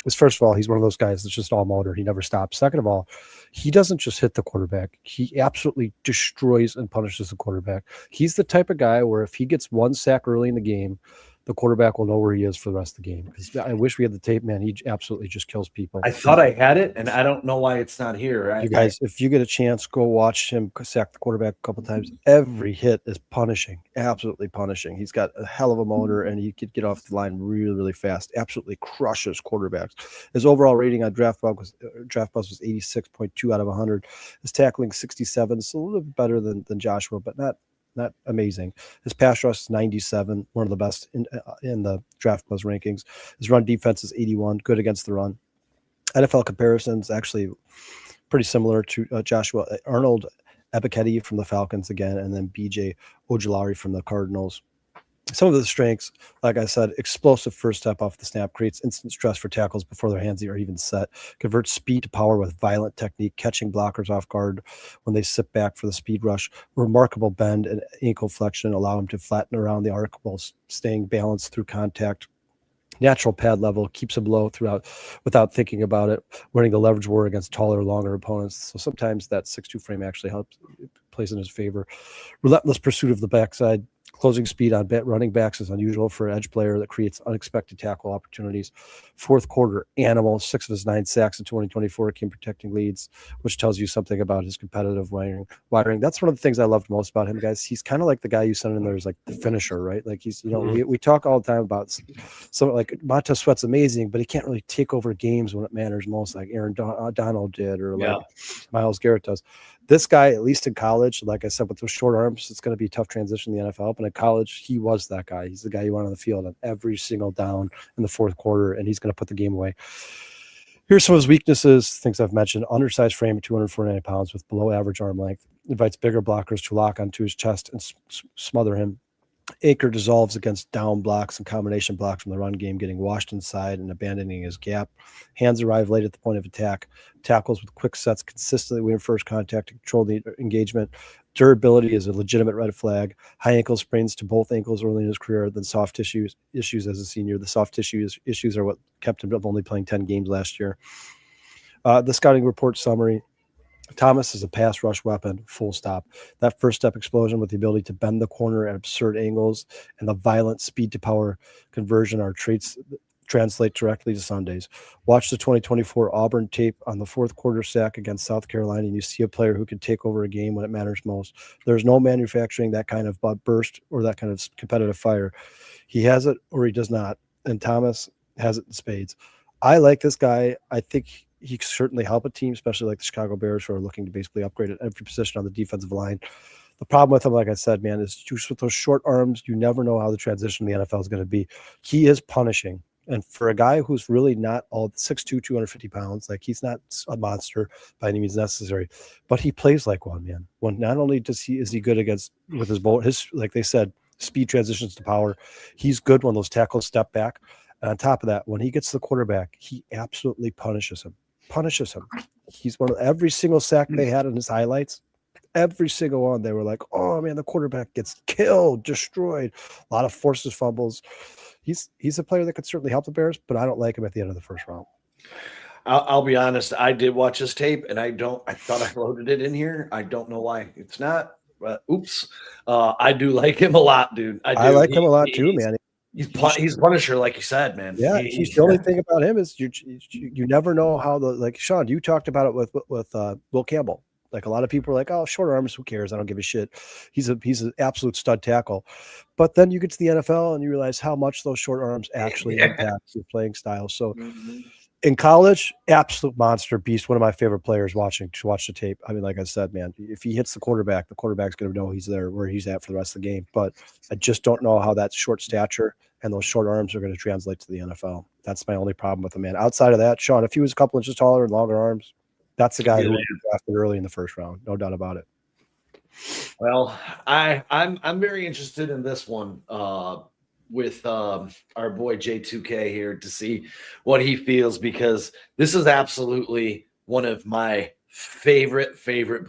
S4: is first of all, he's one of those guys that's just all motor. He never stops. Second of all, he doesn't just hit the quarterback. He absolutely destroys and punishes the quarterback. He's the type of guy where if he gets 1 sack early in the game, the quarterback will know where he is for the rest of the game. Because I wish we had the tape, man. He absolutely just kills people.
S1: I thought I had it, and I don't know why it's not here.
S4: You guys, if you get a chance, go watch him sack the quarterback a couple times. Every hit is punishing, absolutely punishing. He's got a hell of a motor, and he could get off the line really, really fast. Absolutely crushes quarterbacks. His overall rating on DraftBuzz was 86.2 out of 100. His tackling 67, so a little bit better than Joshua, but not amazing. His pass rush is 97, one of the best in the DraftBuzz rankings. His run defense is 81, good against the run. NFL comparisons actually pretty similar to Joshua. Arnold Ebiketie from the Falcons again, and then BJ Ojulari from the Cardinals. Some of the strengths, like I said, explosive first step off the snap, creates instant stress for tackles before their hands are even set, converts speed to power with violent technique, catching blockers off guard when they sit back for the speed rush. Remarkable bend and ankle flexion allow him to flatten around the arc while staying balanced through contact. Natural pad level keeps him low throughout without thinking about it, winning the leverage war against taller, longer opponents. So sometimes that 6'2" frame actually helps, plays in his favor. Relentless pursuit of the backside. Closing speed on running backs is unusual for an edge player that creates unexpected tackle opportunities. Fourth quarter animal, 6 of his 9 sacks in 2024 came protecting leads, which tells you something about his competitive wiring. That's one of the things I loved most about him, guys. He's kind of like the guy you send in there as like the finisher, right? Like he's, we talk all the time about so like Montez Sweat's amazing, but he can't really take over games when it matters most, like Aaron Donald did, or like Myles Garrett does. This guy, at least in college, like I said, with those short arms, it's going to be a tough transition in the NFL. But in college, he was that guy. He's the guy you want on the field on every single down in the fourth quarter, and he's going to put the game away. Here's some of his weaknesses, things I've mentioned. Undersized frame at 249 pounds with below average arm length. Invites bigger blockers to lock onto his chest and smother him. Anchor dissolves against down blocks and combination blocks from the run game, getting washed inside and abandoning his gap. Hands arrive late at the point of attack. Tackles with quick sets consistently win first contact to control the engagement. Durability is a legitimate red flag. High ankle sprains to both ankles early in his career, then soft tissue issues as a senior. The soft tissue issues are what kept him only playing 10 games last year. The scouting report summary. Thomas is a pass rush weapon, full stop. That first step explosion with the ability to bend the corner at absurd angles and the violent speed to power conversion are traits that translate directly to Sundays. Watch the 2024 Auburn tape on the fourth quarter sack against South Carolina, and you see a player who can take over a game when it matters most. There's no manufacturing that kind of burst or that kind of competitive fire. He has it or he does not, and Thomas has it in spades. I like this guy. I think he can certainly help a team, especially like the Chicago Bears, who are looking to basically upgrade at every position on the defensive line. The problem with him, like I said, man, is just with those short arms, you never know how the transition in the NFL is going to be. He is punishing. And for a guy who's really not all 6'2", 250 pounds, like he's not a monster by any means necessary, but he plays like one, man. When not only is he good with his ball, like they said, speed transitions to power, he's good when those tackles step back. And on top of that, when he gets to the quarterback, he absolutely punishes him. He's one of every single sack they had in his highlights. Every single one, they were like, "Oh man, the quarterback gets killed, destroyed." A lot of forces fumbles. He's a player that could certainly help the Bears, but I don't like him at the end of the first round.
S1: I'll be honest. I did watch his tape, and I thought I loaded it in here. I don't know why it's not. Oops. I do like him a lot, dude.
S4: I like him a lot too, man.
S1: He's Punisher, like you said, man.
S4: Yeah, the only thing about him is you never know how like Sean, you talked about it with Will Campbell. Like a lot of people are like, oh, short arms, who cares? I don't give a shit. He's an absolute stud tackle. But then you get to the NFL and you realize how much those short arms actually impact your playing style. So in college, absolute monster beast. One of my favorite players to watch the tape. I mean, like I said, man, if he hits the quarterback's going to know he's there where he's at for the rest of the game. But I just don't know how that short stature and those short arms are going to translate to the NFL. That's my only problem with him, man. Outside of that, Sean, if he was a couple inches taller and longer arms, that's the guy who was drafted early in the first round. No doubt about it.
S1: Well, I'm very interested in this one. with our boy J2K here to see what he feels, because this is absolutely one of my favorite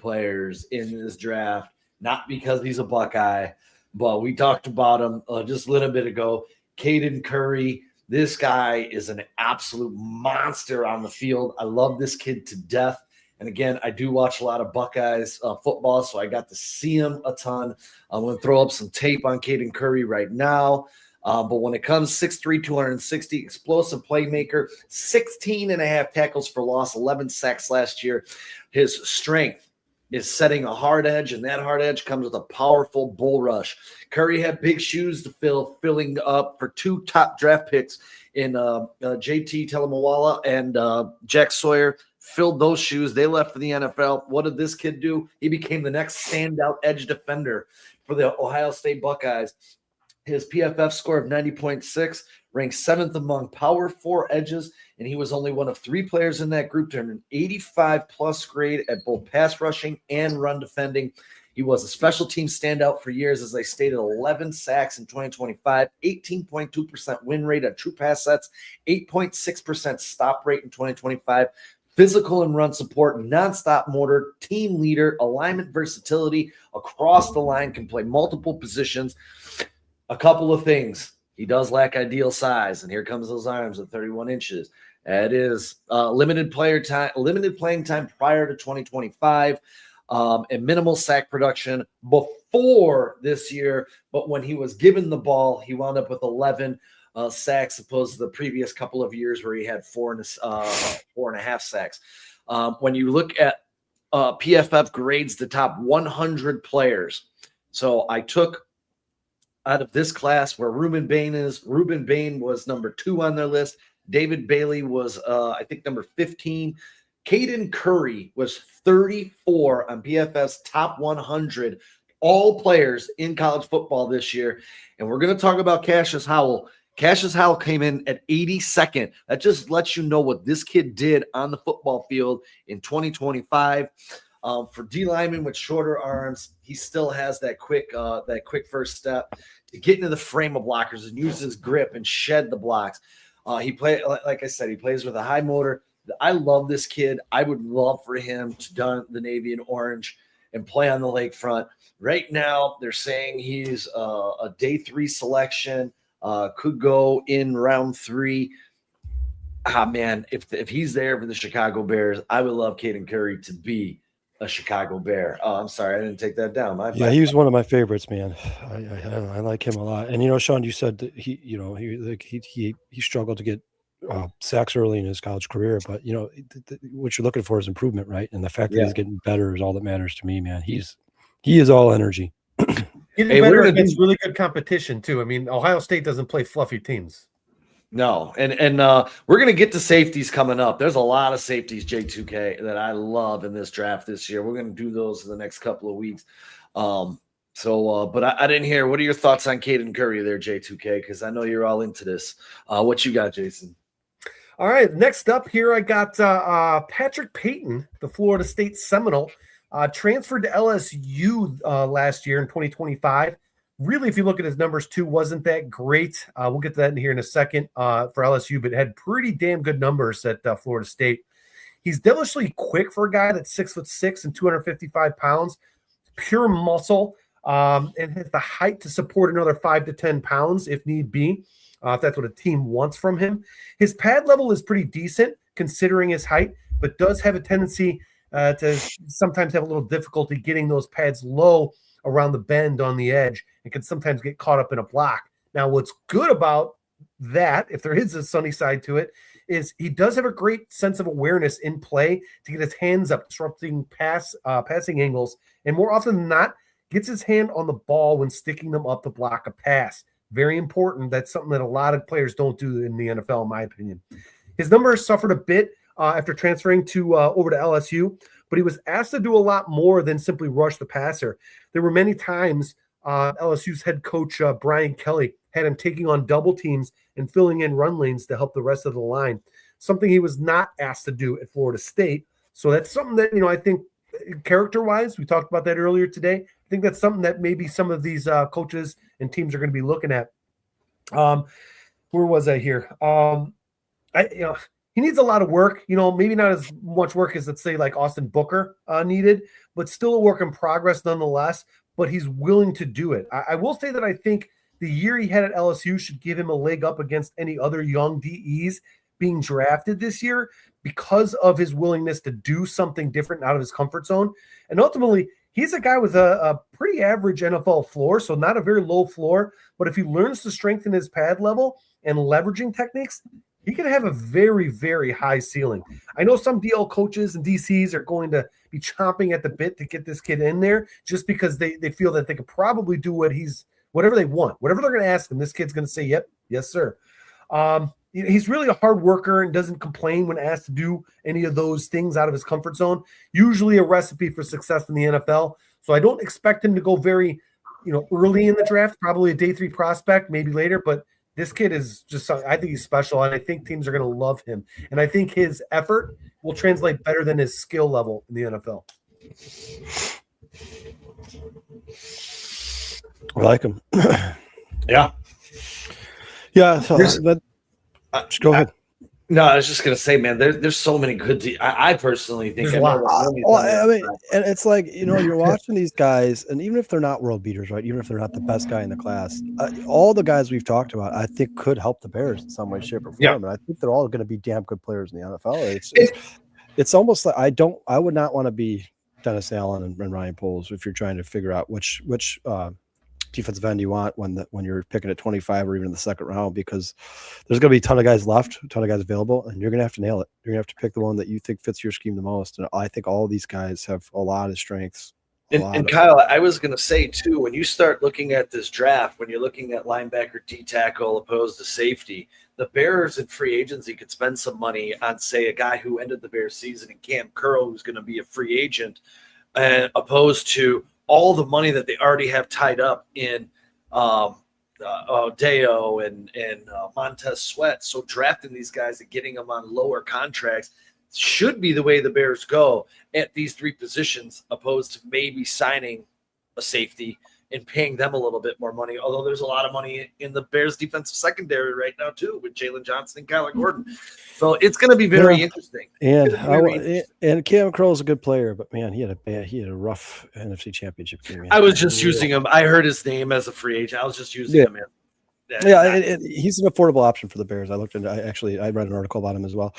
S1: players in this draft. Not because he's a Buckeye, but we talked about him just a little bit ago. Caden Curry. This guy is an absolute monster on the field. I love this kid to death. And again, I do watch a lot of Buckeyes football, so I got to see him a ton. I'm going to throw up some tape on Caden Curry right now. But when it comes 6'3", 260, explosive playmaker, 16 and a half tackles for loss, 11 sacks last year. His strength is setting a hard edge, and that hard edge comes with a powerful bull rush. Curry had big shoes to fill, filling up for 2 top draft picks in JT Telemawala and Jack Sawyer. Filled those shoes. They left for the NFL. What did this kid do? He became the next standout edge defender for the Ohio State Buckeyes. His PFF score of 90.6 ranked 7th among Power 4 edges, and he was only one of 3 players in that group to earn an 85-plus grade at both pass rushing and run defending. He was a special team standout for years, as they stated, 11 sacks in 2025, 18.2% win rate on true pass sets, 8.6% stop rate in 2025. Physical and run support, nonstop motor, team leader, alignment versatility across the line, can play multiple positions. A couple of things. He does lack ideal size, and here comes those arms at 31 inches. It is limited playing time prior to 2025, and minimal sack production before this year. But when he was given the ball, he wound up with 11 sacks, opposed to the previous couple of years where he had 4.5 sacks. When you look at PFF grades, the top 100 players. So I took out of this class where Ruben Bain was number 2 on their list. David Bailey was, I think, number 15. Caden Curry was 34 on PFF's top 100 all players in college football this year. And we're going to talk about Cassius Howell. Cassius Howell came in at 82nd. That just lets you know what this kid did on the football field in 2025. For D lineman with shorter arms, he still has that quick first step to get into the frame of blockers and use his grip and shed the blocks. He plays with a high motor. I love this kid. I would love for him to don the navy and orange and play on the lakefront. Right now, they're saying he's a day 3 selection. Could go in round 3. Man, if he's there for the Chicago Bears, I would love Caden Curry to be a Chicago Bear. Oh, I'm sorry, I didn't take that down.
S4: He was one of my favorites, man. I like him a lot. And Sean, you said that he struggled to get sacks early in his college career, but what you're looking for is improvement, right? And the fact that he's getting better is all that matters to me, man. He is all energy.
S3: Getting better against really good competition too. I mean, Ohio State doesn't play fluffy teams.
S1: No, and we're going to get to safeties coming up. There's a lot of safeties, J2K, that I love in this draft this year. We're going to do those in the next couple of weeks. But I didn't hear. What are your thoughts on Caden Curry there, J2K? Because I know you're all into this. What you got, Jason?
S3: All right, next up here, I got Patrick Payton, the Florida State Seminole, transferred to LSU last year in 2025. Really, if you look at his numbers too, wasn't that great. We'll get to that in here in a second for LSU, but had pretty damn good numbers at Florida State. He's devilishly quick for a guy that's 6'6" and 255 pounds, pure muscle, and has the height to support another 5 to 10 pounds if need be, if that's what a team wants from him. His pad level is pretty decent considering his height, but does have a tendency to sometimes have a little difficulty getting those pads low around the bend on the edge, and can sometimes get caught up in a block. Now, what's good about that, if there is a sunny side to it, is he does have a great sense of awareness in play to get his hands up, disrupting passing angles, and more often than not, gets his hand on the ball when sticking them up to block a pass. Very important. That's something that a lot of players don't do in the NFL, in my opinion. His numbers suffered a bit after transferring to over to LSU, but he was asked to do a lot more than simply rush the passer. There were many times LSU's head coach, Brian Kelly, had him taking on double teams and filling in run lanes to help the rest of the line, something he was not asked to do at Florida State. So that's something that, I think character-wise, we talked about that earlier today. I think that's something that maybe some of these coaches and teams are going to be looking at. Where was I here? He needs a lot of work. Maybe not as much work as, let's say, like Austin Booker needed, but still a work in progress nonetheless. But he's willing to do it. I will say that I think the year he had at LSU should give him a leg up against any other young DEs being drafted this year because of his willingness to do something different out of his comfort zone. And ultimately, he's a guy with a pretty average NFL floor, so not a very low floor. But if he learns to strengthen his pad level and leveraging techniques, he can have a very, very high ceiling. I know some DL coaches and DCs are going to be chomping at the bit to get this kid in there just because they feel that they could probably do whatever they want. Whatever they're going to ask him, this kid's going to say, yep, yes, sir. He's really a hard worker and doesn't complain when asked to do any of those things out of his comfort zone. Usually a recipe for success in the NFL. So I don't expect him to go very, early in the draft, probably a day 3 prospect, maybe later, but this kid is just something. I think he's special, and I think teams are going to love him. And I think his effort will translate better than his skill level in the NFL.
S4: I like him.
S1: Yeah.
S4: Yeah. So, go ahead.
S1: No, I was just gonna say, man, there's so many good. I personally think.
S4: And it's like you're watching these guys, and even if they're not world beaters, right? Even if they're not the best guy in the class, all the guys we've talked about, I think, could help the Bears in some way, shape, or form. Yeah. And I think they're all going to be damn good players in the NFL. It's almost like I would not want to be Dennis Allen and Ryan Poles if you're trying to figure out which defensive end you want when you're picking at 25 or even in the second round, because there's going to be a ton of guys left, a ton of guys available, and you're going to have to nail it. You're going to have to pick the one that you think fits your scheme the most. And I think all of these guys have a lot of strengths.
S1: And Kyle, I was going to say too, when you start looking at this draft, when you're looking at linebacker, D tackle opposed to safety, the Bears in free agency could spend some money on, say, a guy who ended the Bears season in Cam Curl, who's going to be a free agent, opposed to all the money that they already have tied up in Deo and Montez Sweat. So drafting these guys and getting them on lower contracts should be the way the Bears go at these 3 positions, opposed to maybe signing a safety and paying them a little bit more money. Although there's a lot of money in the Bears defensive secondary right now too, with Jalen Johnson and Kyler Gordon. So it's going to be very interesting.
S4: And Cam Curl's a good player, but man, he had a rough NFC Championship game.
S1: I was just using him. I heard his name as a free agent. I was just using him.
S4: He's an affordable option for the Bears. I read an article about him as well.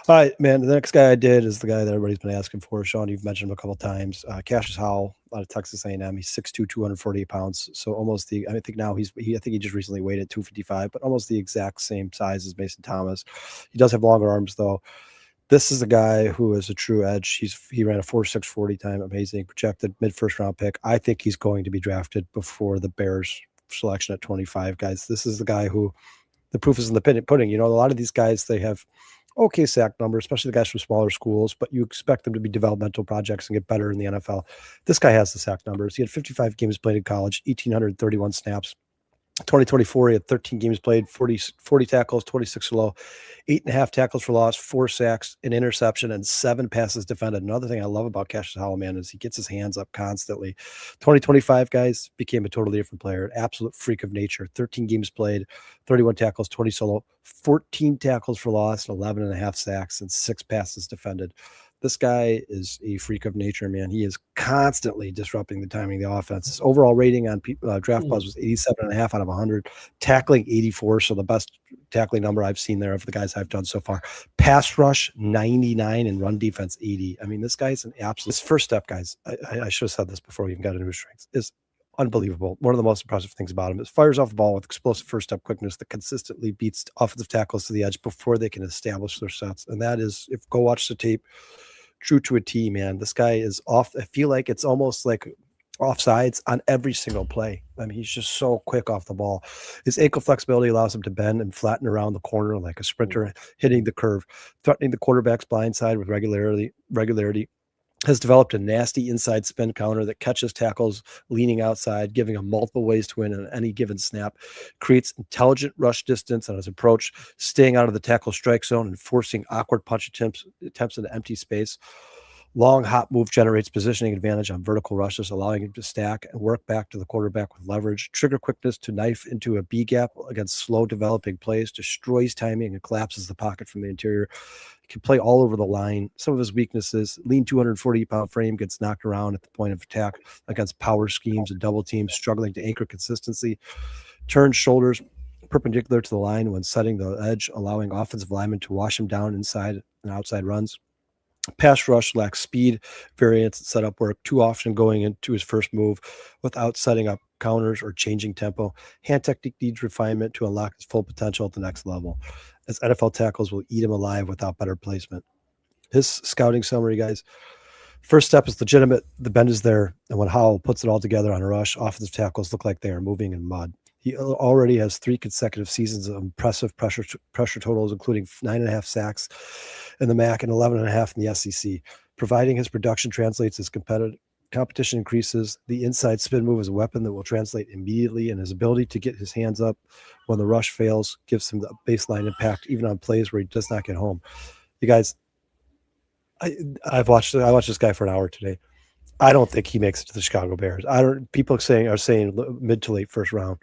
S4: All right, man. The next guy I did is the guy that everybody's been asking for. Sean, you've mentioned him a couple of times. Cassius Howell out of Texas A&M. He's 6'2", 248 pounds. So almost I think he just recently weighed at 255, but almost the exact same size as Mason Thomas. He does have longer arms though. This is a guy who is a true edge. He ran a 4.6 40 time. Amazing. Projected mid-first round pick. I think he's going to be drafted before the Bears selection at 25, guys. This is the guy who the proof is in the pudding. A lot of these guys, they have okay sack numbers, especially the guys from smaller schools, but you expect them to be developmental projects and get better in the NFL. This guy has the sack numbers. He had 55 games played in college, 1,831 snaps. 2024, he had 13 games played, 40 tackles, 26 low, 8.5 tackles for loss, 4 sacks, an interception, and 7 passes defended. Another thing I love about Cassius Howell, man, is he gets his hands up constantly. 2025, guys, became a totally different player, an absolute freak of nature. 13 games played, 31 tackles, 20 solo, 14 tackles for loss, 11.5 sacks, and 6 passes defended. This guy is a freak of nature, man. He is constantly disrupting the timing of the offense. His overall rating on Draft Buzz was 87.5 out of 100. Tackling 84, so the best tackling number I've seen there of the guys I've done so far. Pass rush 99 and run defense 80. I mean, this guy's an absolute. His first step, guys, I should have said this before we even got into his strengths, is unbelievable. One of the most impressive things about him is fires off the ball with explosive first step quickness that consistently beats offensive tackles to the edge before they can establish their sets. And that is, if go watch the tape, true to a T, man. This guy is off. I feel like it's almost like offsides on every single play. I mean, he's just so quick off the ball. His ankle flexibility allows him to bend and flatten around the corner like a sprinter, hitting the curve, threatening the quarterback's blind side with regularity. Has developed a nasty inside spin counter that catches tackles leaning outside, giving him multiple ways to win on any given snap, creates intelligent rush distance on his approach, staying out of the tackle strike zone and forcing awkward punch attempts into empty space. Long hop move generates positioning advantage on vertical rushes, allowing him to stack and work back to the quarterback with leverage. Trigger quickness to knife into a B gap against slow developing plays, destroys timing and collapses the pocket from the interior. He can play all over the line. Some of his weaknesses: lean 240-pound frame, gets knocked around at the point of attack against power schemes and double teams, struggling to anchor consistency. Turns shoulders perpendicular to the line when setting the edge, allowing offensive linemen to wash him down inside and outside runs. Pass rush lacks speed, variance, and setup work, too often going into his first move without setting up counters or changing tempo. Hand technique needs refinement to unlock his full potential at the next level, as NFL tackles will eat him alive without better placement. His scouting summary, guys. First step is legitimate. The bend is there, and when Howell puts it all together on a rush, offensive tackles look like they are moving in mud. He already has 3 consecutive seasons of impressive pressure totals, including 9.5 sacks in the MAC and 11.5 in the SEC. Providing his production translates as competition increases, the inside spin move is a weapon that will translate immediately, and his ability to get his hands up when the rush fails gives him the baseline impact, even on plays where he does not get home. You guys, I watched this guy for an hour today. I don't think he makes it to the Chicago Bears. People are saying mid to late first round.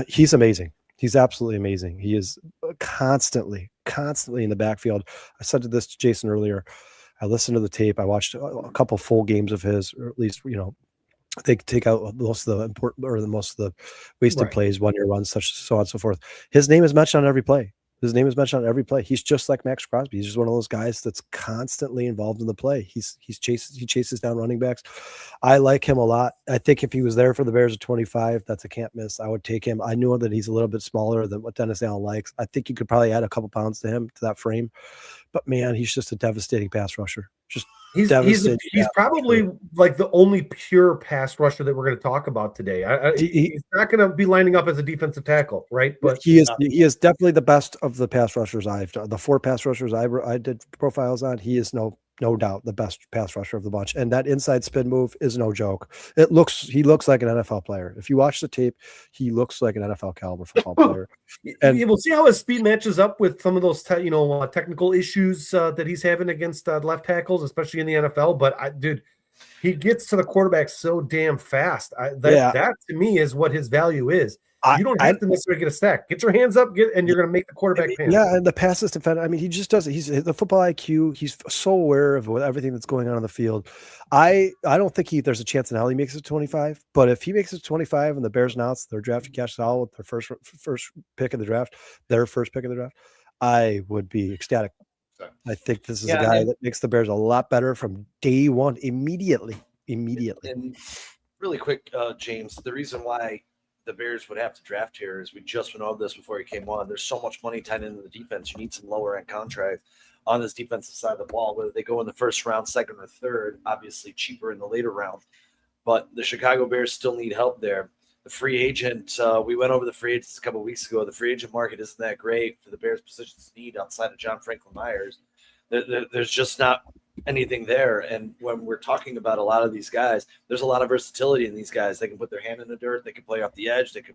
S4: He's amazing. He's absolutely amazing. He is constantly in the backfield. I said this to Jason earlier. I listened to the tape. I watched a couple full games of his, or at least, they take out most of the important or most of the wasted plays, 1 year runs, so on and so forth. His name is mentioned on every play. He's just like Max Crosby. He's just one of those guys that's constantly involved in the play. He chases down running backs. I like him a lot. I think if he was there for the Bears at 25, that's a can't miss. I would take him. I know that he's a little bit smaller than what Dennis Allen likes. I think you could probably add a couple pounds to him, to that frame. But man, he's just a devastating pass rusher.
S3: He's probably like the only pure pass rusher that we're going to talk about today. He's not going to be lining up as a defensive tackle, right? But
S4: he is definitely the best of the pass rushers I've done. The 4 pass rushers I did profiles on, he is no doubt the best pass rusher of the bunch. And that inside spin move is no joke. He looks like an NFL player. If you watch the tape, he looks like an NFL caliber football player.
S3: And we'll see how his speed matches up with some of those technical issues that he's having against left tackles, especially in the NFL. But he gets to the quarterback so damn fast. That to me is what his value is. You don't have to necessarily get a sack. Get your hands up, and you're going to make the quarterback panic.
S4: Yeah, and the passes defender. I mean, he just does it. He's the football IQ. He's so aware of everything that's going on the field. I don't think there's a chance in hell he makes it to 25. But if he makes it to 25 and the Bears announce they're drafting Cash Howell with their first pick of the draft, I would be ecstatic. I think this is a guy that makes the Bears a lot better from day one, immediately.
S1: And really quick, James, the reason why the Bears would have to draft here is we just went over this before he came on. There's so much money tied into the defense. You need some lower end contracts on this defensive side of the ball, whether they go in the first round, second, or third, obviously cheaper in the later round. But the Chicago Bears still need help there. The free agent, we went over the free agents a couple of weeks ago. The free agent market isn't that great for the Bears' positions of need outside of John Franklin Myers. There's just not anything there. And when we're talking about a lot of these guys, there's a lot of versatility in these guys. They can put their hand in the dirt. They can play off the edge. They can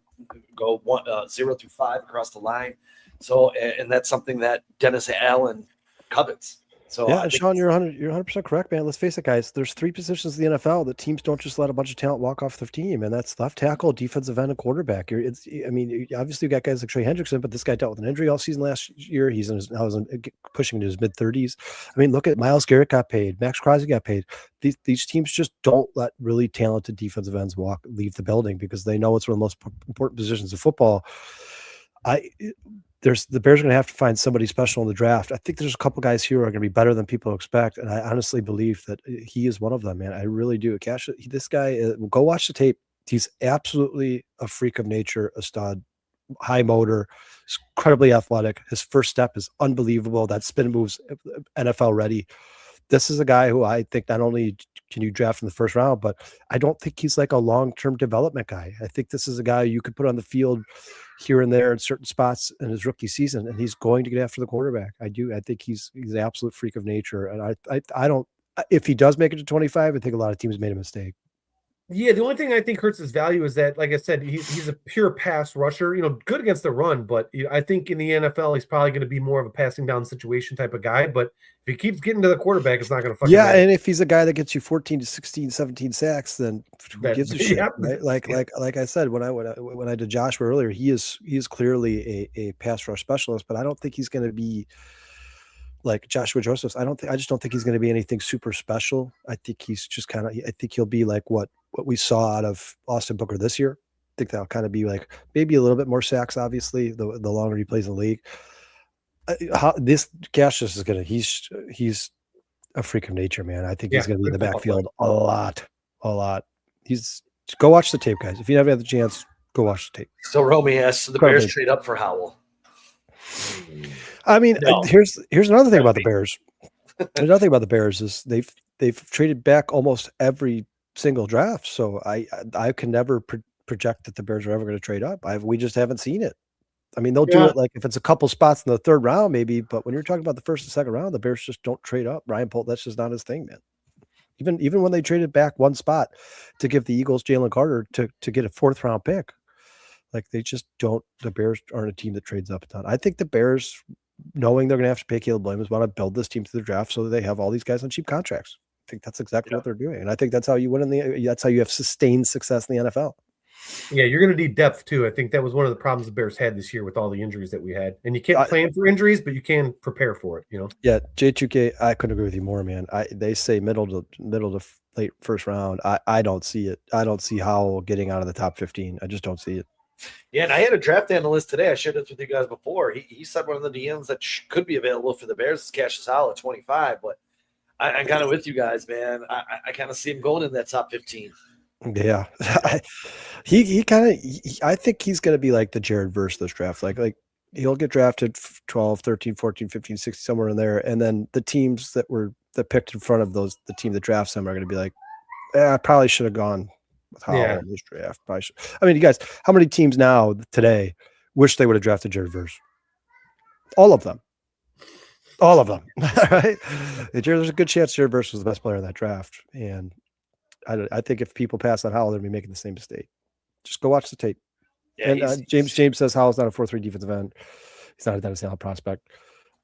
S1: go 0 through 5 across the line. So, and that's something that Dennis Allen covets. So
S4: yeah, Sean, you're 100% correct, man. Let's face it, guys. There's 3 positions in the NFL that teams don't just let a bunch of talent walk off their team, and that's left tackle, defensive end, and quarterback. Obviously you got guys like Trey Hendrickson, but this guy dealt with an injury all season last year. He's pushing into his mid 30s. I mean, look at Myles Garrett got paid, Max Crosby got paid. These teams just don't let really talented defensive ends leave the building because they know it's one of the most important positions of football. The Bears are going to have to find somebody special in the draft. I think there's a couple guys here who are going to be better than people expect, and I honestly believe that he is one of them, man. I really do. This guy, go watch the tape. He's absolutely a freak of nature, a stud, high motor, incredibly athletic. His first step is unbelievable. That spin move's NFL ready. This is a guy who I think not only can you draft in the first round, but I don't think he's like a long-term development guy. I think this is a guy you could put on the field here and there in certain spots in his rookie season, and he's going to get after the quarterback. I do. I think he's an absolute freak of nature. And I don't, if he does make it to 25, I think a lot of teams made a mistake.
S3: Yeah, the only thing I think hurts his value is that, like I said, he's a pure pass rusher. Good against the run, but I think in the NFL he's probably going to be more of a passing down situation type of guy. But if he keeps getting to the quarterback, it's not going to fucking
S4: Yeah,
S3: matter.
S4: and if he's a guy that gets you 14 to 16, 17 sacks, then who gives a shit,
S3: Yep.
S4: right? Like I said when I did Joshua earlier, he is clearly a pass rush specialist, but I don't think he's going to be like Joshua Josephs. I just don't think he's going to be anything super special. I think he's just I think he'll be like what we saw out of Austin Booker this year. I think that'll kind of be like maybe a little bit more sacks, obviously, the longer he plays in the league. This Cassius is gonna he's a freak of nature, man. I think he's gonna be in the backfield a lot. He's go watch the tape, guys. If you haven't had the chance, go watch the tape.
S1: So Romy asks, the Bears trade up for Howell.
S4: I mean,
S1: No.
S4: here's another thing about the Bears. Another thing about the Bears is they've traded back almost every single draft. So I can never project that the Bears are ever going to trade up. We just haven't seen it. I mean, they'll do it like if it's a couple spots in the third round, maybe. But when you're talking about the first and second round, the Bears just don't trade up. Ryan Polt, that's just not his thing, man. Even when they traded back one spot to give the Eagles Jalen Carter to get a fourth round pick, like they just don't. The Bears aren't a team that trades up a ton. I think the Bears, knowing they're going to have to pay Caleb Williams, want to build this team to the draft so that they have all these guys on cheap contracts. I think that's exactly what they're doing, and I think that's how you win that's how you have sustained success in the NFL.
S3: Yeah, you're going to need depth too. I think that was one of the problems the Bears had this year with all the injuries that we had. And you can't plan for injuries, but you can prepare for it.
S4: Yeah, J2K, I couldn't agree with you more, man. They say middle to late first round. I don't see it. I don't see Howell getting out of the top 15. I just don't see it.
S1: Yeah, and I had a draft analyst today. I shared this with you guys before. He said one of the DMs that could be available for the Bears is Cassius Howell at 25. But I'm kind of with you guys, man. I kind of see him going in that top 15.
S4: Yeah, he kind of. I think he's going to be like the Jared Verse this draft. Like he'll get drafted 12, 13, 14, 15, 16, somewhere in there, and then the teams that picked in front of the team that drafts him are going to be like, I probably should have gone with Howell in this draft. Probably should. I mean, you guys, how many teams now today wish they would have drafted Jared Verse? All of them. Right? There's a good chance Jared Verse was the best player in that draft, and I think if people pass on Howell, they'll be making the same mistake. Just go watch the tape. Yeah, and James says Howell's not a 4-3 defensive end. He's not a Dennis Allen prospect.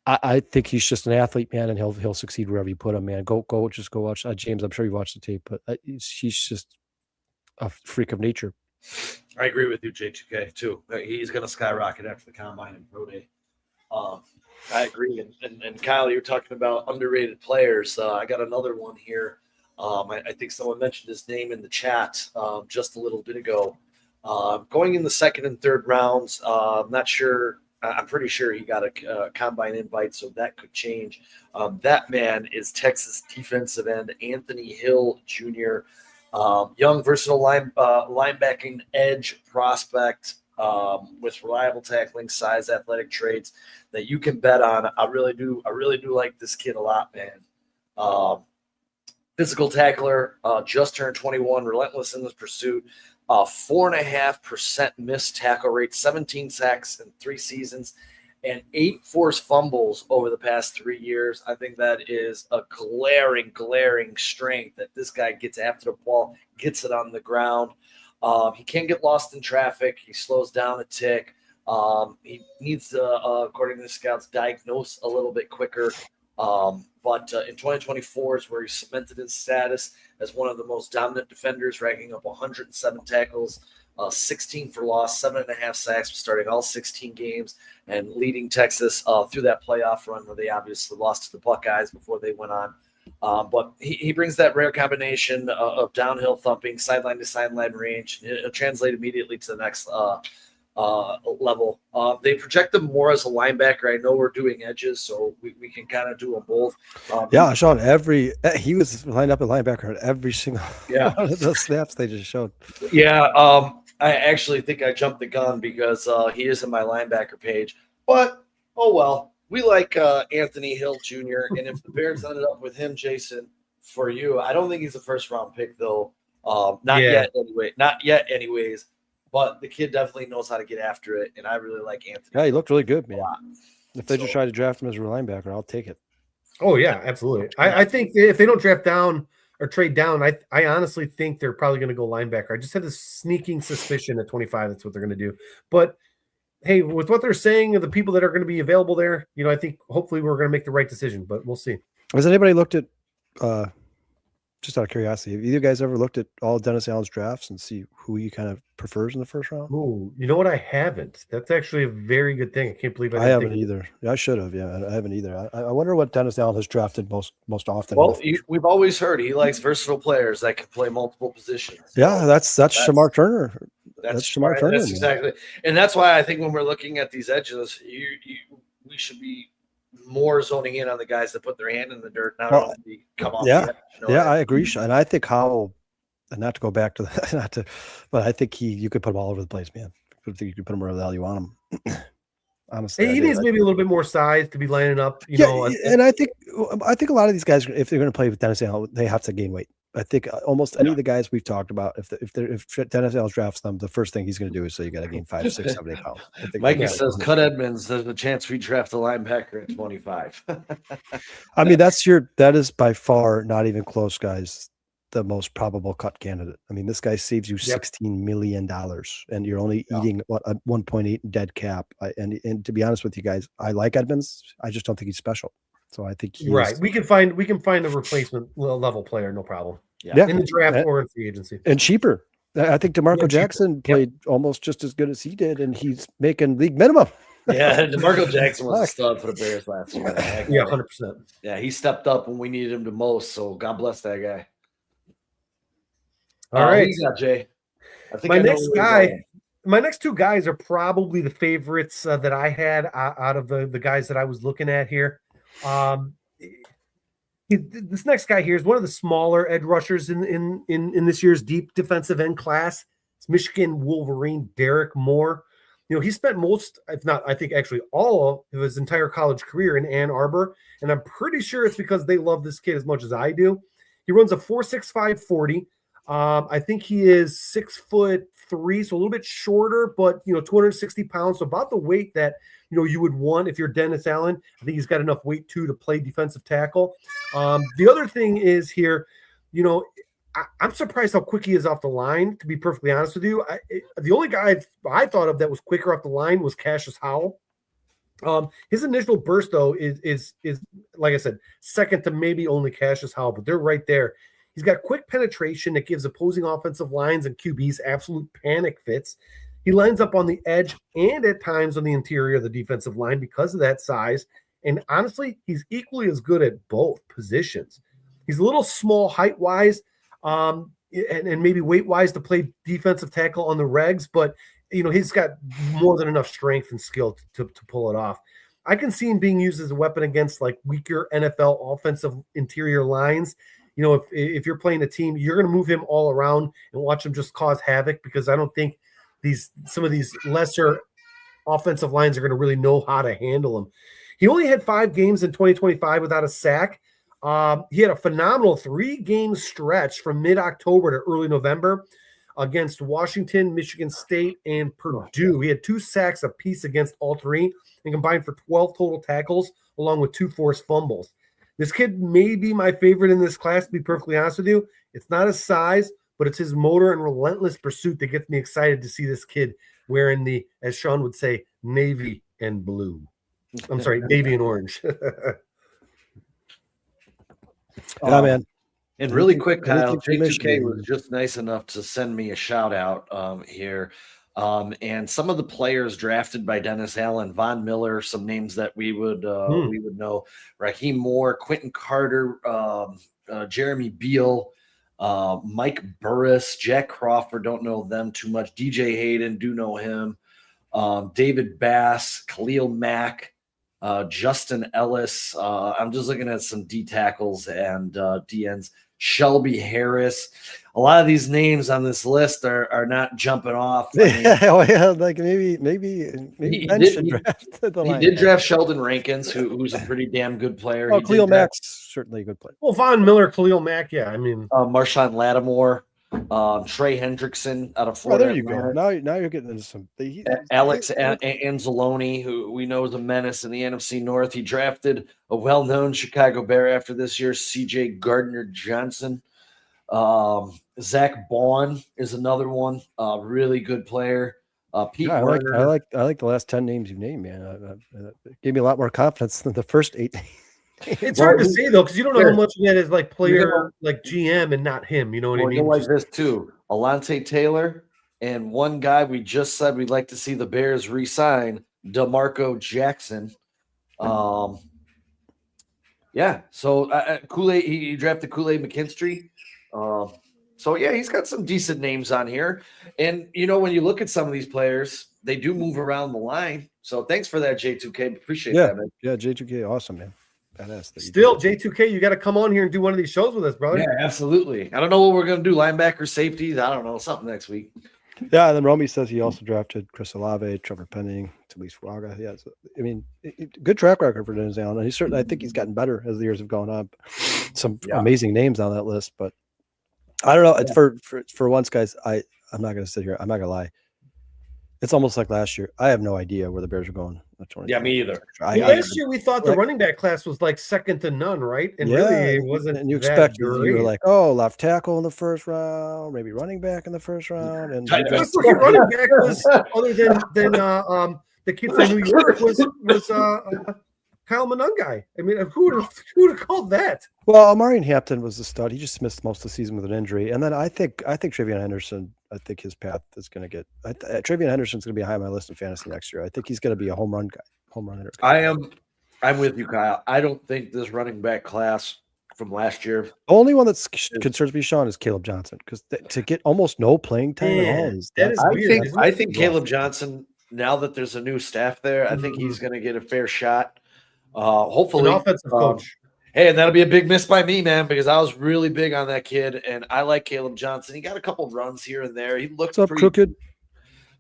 S4: I think he's just an athlete, man, and he'll succeed wherever you put him, man. Go watch James. I'm sure you watched the tape, but he's just a freak of nature.
S1: I agree with you, J2K, too. He's going to skyrocket after the combine and pro day. I agree. And Kyle, you're talking about underrated players. I got another one here. I think someone mentioned his name in the chat just a little bit ago. Going in the second and third rounds, I'm not sure. I'm pretty sure he got a combine invite, so that could change. That man is Texas defensive end Anthony Hill Jr., young, versatile linebacking edge prospect with reliable tackling, size, athletic traits that you can bet on. I really do like this kid a lot, man. Physical tackler, just turned 21, relentless in his pursuit, 4.5% missed tackle rate, 17 sacks in 3 seasons, and 8 forced fumbles over the past 3 years. I think that is a glaring strength that this guy gets after the ball, gets it on the ground. He can get lost in traffic. He slows down a tick. He needs to, according to the scouts, diagnose a little bit quicker. But in 2024 is where he cemented his status as one of the most dominant defenders, racking up 107 tackles, 16 for loss, 7.5 sacks, starting all 16 games, and leading Texas through that playoff run where they obviously lost to the Buckeyes before they went on. But he brings that rare combination of downhill thumping, sideline to sideline range. It'll translate immediately to the next level. They project him more as a linebacker. I know we're doing edges, so we can kind of do them both.
S4: Sean, he was lined up at linebacker at every single one of those snaps they just showed.
S1: Yeah, I actually think I jumped the gun because he is in my linebacker page. But, oh well. We like Anthony Hill Jr., and if the Bears ended up with him, Jason, for you, I don't think he's a first-round pick, though. Not yet, anyways. But the kid definitely knows how to get after it, and I really like Anthony.
S4: Yeah, he looked really good, man. If they just try to draft him as a linebacker, I'll take it.
S3: Oh, yeah, absolutely. I think if they don't draft down or trade down, I honestly think they're probably going to go linebacker. I just have this sneaking suspicion at 25 that's what they're going to do. But hey, with what they're saying of the people that are going to be available there, I think hopefully we're going to make the right decision, but we'll see.
S4: Has anybody looked at, just out of curiosity, have either guys ever looked at all Dennis Allen's drafts and see who he kind of prefers in the first round?
S3: Oh, you know what? I haven't. That's actually a very good thing. I can't believe
S4: I haven't either. I should have. Yeah, I haven't either. I wonder what Dennis Allen has drafted most often.
S1: Well, we've always heard he likes versatile players that can play multiple positions.
S4: Yeah, that's Shamar Turner. That's Shamar Turner.
S1: That's exactly, and that's why I think when we're looking at these edges, we should be more zoning in on the guys that put their hand in the dirt, not only come off.
S4: Yeah, I agree, and I think Howell, and not to go back to that, but I think you could put him all over the place, man. I think you could put him wherever the hell you want him. Honestly,
S3: he needs maybe a little bit more size to be lining up. You know,
S4: and I think a lot of these guys, if they're going to play with Dennis Allen, they have to gain weight. I think almost any of the guys we've talked about, if Dennis Allen drafts them, the first thing he's going to do is say you got to gain 5, 6, 7, 8 pounds.
S1: Mikey says, "Cut Edmonds. There's a chance we draft a linebacker at 25."
S4: I mean, that is by far not even close, guys. The most probable cut candidate. I mean, this guy saves you $16 million, and you're only eating what a 1.8 dead cap. And to be honest with you guys, I like Edmonds. I just don't think he's special. So I think
S3: we can find a replacement level player, no problem.
S4: Yeah,
S3: in the draft or in free agency,
S4: and cheaper. I think DeMarco Jackson played almost just as good as he did, and he's making league minimum.
S1: Yeah, DeMarco Jackson was a stud for the Bears last year.
S3: Yeah, 100%.
S1: Yeah, he stepped up when we needed him the most. So God bless that guy.
S3: All right,
S1: Jay.
S3: My next two guys are probably the favorites that I had out of the guys that I was looking at here. This next guy here is one of the smaller edge rushers in this year's deep defensive end class. It's Michigan Wolverine Derek Moore. He spent most, if not, I think actually all of his entire college career in Ann Arbor, and I'm pretty sure it's because they love this kid as much as I do. He runs a 4.65 40. I think he is 6'3", so a little bit shorter, but 260 pounds, so about the weight that you would want if you're Dennis Allen. I think he's got enough weight too to play defensive tackle. The other thing is here, I'm surprised how quick he is off the line. To be perfectly honest with you, the only guy I thought of that was quicker off the line was Cassius Howell. His initial burst though is like I said, second to maybe only Cassius Howell, but they're right there. He's got quick penetration that gives opposing offensive lines and QBs absolute panic fits. He lines up on the edge and at times on the interior of the defensive line because of that size. And honestly, he's equally as good at both positions. He's a little small height-wise and maybe weight-wise to play defensive tackle on the regs, but he's got more than enough strength and skill to pull it off. I can see him being used as a weapon against like weaker NFL offensive interior lines. If you're playing a team, you're going to move him all around and watch him just cause havoc, because I don't think some of these lesser offensive lines are going to really know how to handle him. He only had 5 games in 2025 without a sack. He had a phenomenal 3-game stretch from mid-October to early November against Washington, Michigan State, and Purdue. He had 2 sacks apiece against all 3 and combined for 12 total tackles along with 2 forced fumbles. This kid may be my favorite in this class, to be perfectly honest with you. It's not his size, but it's his motor and relentless pursuit that gets me excited to see this kid wearing the, as Sean would say, navy and blue. I'm sorry, navy and orange.
S4: Yeah, man.
S1: And really quick, Kyle, J2K was just nice enough to send me a shout out here. And some of the players drafted by Dennis Allen, Von Miller, some names that we would know: Raheem Moore, Quentin Carter, Jeremy Beal, Mike Burris, Jack Crawford. Don't know them too much. DJ Hayden, do know him. David Bass, Khalil Mack, Justin Ellis. I'm just looking at some D tackles and DNs. Shelby Harris. A lot of these names on this list are not jumping off. I mean,
S4: like maybe
S1: he did draft Sheldon Rankins, who's a pretty damn good player.
S4: Oh, Khalil Mack's certainly a good player.
S3: Well, Von Miller, Khalil Mack, yeah. I mean,
S1: Marshawn Lattimore, Trey Hendrickson out of Florida.
S4: Oh, there you go. Now you're getting into some.
S1: Alex Anzalone, who we know is a menace in the NFC North. He drafted a well-known Chicago Bear after this year's C.J. Gardner-Johnson. Zach Bond is another one. Really good player. Pete
S4: Yeah,
S1: Werner.
S4: I like the last 10 names you've named, man. It gave me a lot more confidence than the first 8 names.
S3: It's hard to say though, because you don't know how
S1: Here.
S3: much of that is like player,
S1: know-
S3: like GM, and not him. You know what I
S1: Well,
S3: mean?
S1: like this too. Alante Taylor and one guy we just said we'd like to see the Bears re-sign, DeMarco Jackson. Yeah. So Kool-Aid, he drafted Kool-Aid McKinstry. So yeah, he's got some decent names on here. And you know, when you look at some of these players, they do move around the line. So thanks for that, J2K. Appreciate that, man.
S4: Yeah, J2K, awesome, man. Badass.
S3: Still, J2K, you got to come on here and do one of these shows with us, brother.
S1: Yeah, absolutely. I don't know what we're gonna do. Linebacker, safeties. I don't know, something next week.
S4: Yeah, and then Romy says he also drafted Chris Olave, Trevor Penning, Talise Raga. Yeah, so, I mean, good track record for Dennis Allen. And he's certainly, I think he's gotten better as the years have gone on. Some amazing names on that list, but I don't know. It's for once, guys. I'm not going to sit here. I'm not going to lie. It's almost like last year. I have no idea where the Bears are going.
S1: Yeah, me either.
S3: Last year we thought the running back class was like second to none, right? And really, it wasn't.
S4: And you expect you were like, oh, left tackle in the first round, maybe running back in the first round, and
S3: running back was other than the kid from New York was Kyle Monungai. I mean, who would have called that?
S4: Well, Amari Hampton was the stud. He just missed most of the season with an injury, and then I think Travion Henderson. I think his path is going to get. Travion Henderson's going to be high on my list in fantasy next year. I think he's going to be a home run hitter.
S1: I'm with you, Kyle. I don't think this running back class from last year.
S4: The only one that concerns me, Sean, is Caleb Johnson, because to get almost no playing time at all is
S3: weird.
S1: I think Caleb Johnson. Now that there's a new staff there, I think he's going to get a fair shot. Hopefully,
S3: an offensive coach.
S1: Hey, and that'll be a big miss by me, man, because I was really big on that kid, and I like Caleb Johnson. He got a couple runs here and there. He looked pretty
S4: crooked.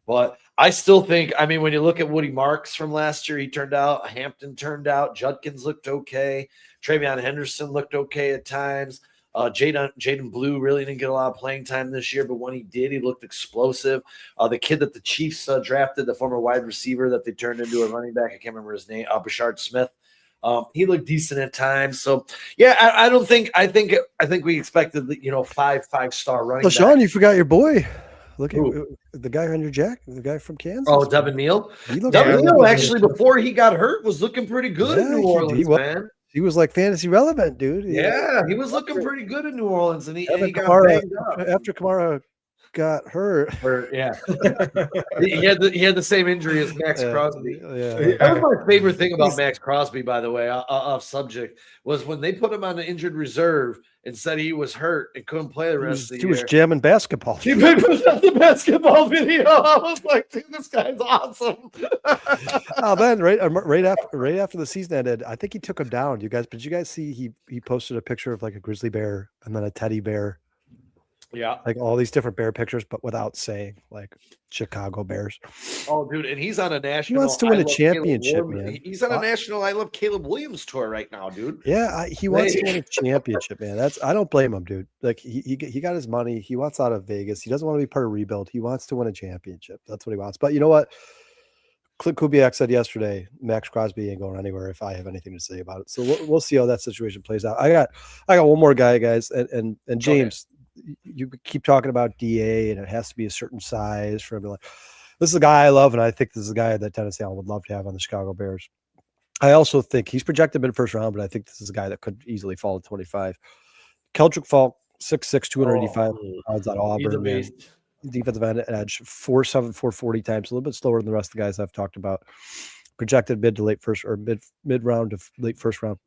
S1: But I still think, I mean, when you look at Woody Marks from last year, he turned out. Hampton turned out. Judkins looked okay. Travion Henderson looked okay at times. Jaden Blue really didn't get a lot of playing time this year, but when he did, he looked explosive. The kid that the Chiefs drafted, the former wide receiver that they turned into a running back, I can't remember his name, Bashard Smith. He looked decent at times. So yeah, I think we expected, 5-star running back.
S4: Sean, you forgot your boy. Look at the guy on your jacket, the guy from Kansas.
S1: Oh, Devin Neal. Devin Neal actually, before he got hurt, was looking pretty good in New Orleans, man.
S4: He was like fantasy relevant, dude.
S1: Yeah, he was looking pretty good in New Orleans, and he got banged up.
S4: After Kamara got hurt.
S1: Yeah. he had the same injury as Max Crosby.
S4: Yeah.
S1: That was my favorite thing about Max Crosby, by the way, off subject, was when they put him on the injured reserve and said he was hurt and couldn't play the rest of the year.
S4: He was jamming basketball.
S1: He put up the basketball video. I was like, dude, this guy's awesome.
S4: Oh, then right after the season ended, I think he took him down. Did you guys see he posted a picture of like a grizzly bear and then a teddy bear?
S1: Yeah,
S4: like all these different bear pictures, but without saying like Chicago Bears.
S1: Oh, dude, and he's on a national.
S4: He wants to win a championship, man.
S1: He's on a national I Love Caleb Williams tour right now, dude.
S4: Yeah, he wants to win a championship, man. I don't blame him, dude. Like he got his money. He wants out of Vegas. He doesn't want to be part of rebuild. He wants to win a championship. That's what he wants. But you know what? Clint Kubiak said yesterday, Max Crosby ain't going anywhere if I have anything to say about it. So we'll see how that situation plays out. I got one more guy, guys, and James. Okay. You keep talking about DA and it has to be a certain size for everyone. This is a guy I love, and I think this is a guy that Dennis Allen would love to have on the Chicago Bears. I also think he's projected in first round, but I think this is a guy that could easily fall to 25. Keldrick Falk, 6'6", 285 pounds out of Auburn. Defensive end edge, 4.7, 440 times, a little bit slower than the rest of the guys I've talked about. Projected mid to late first or mid round to late first round.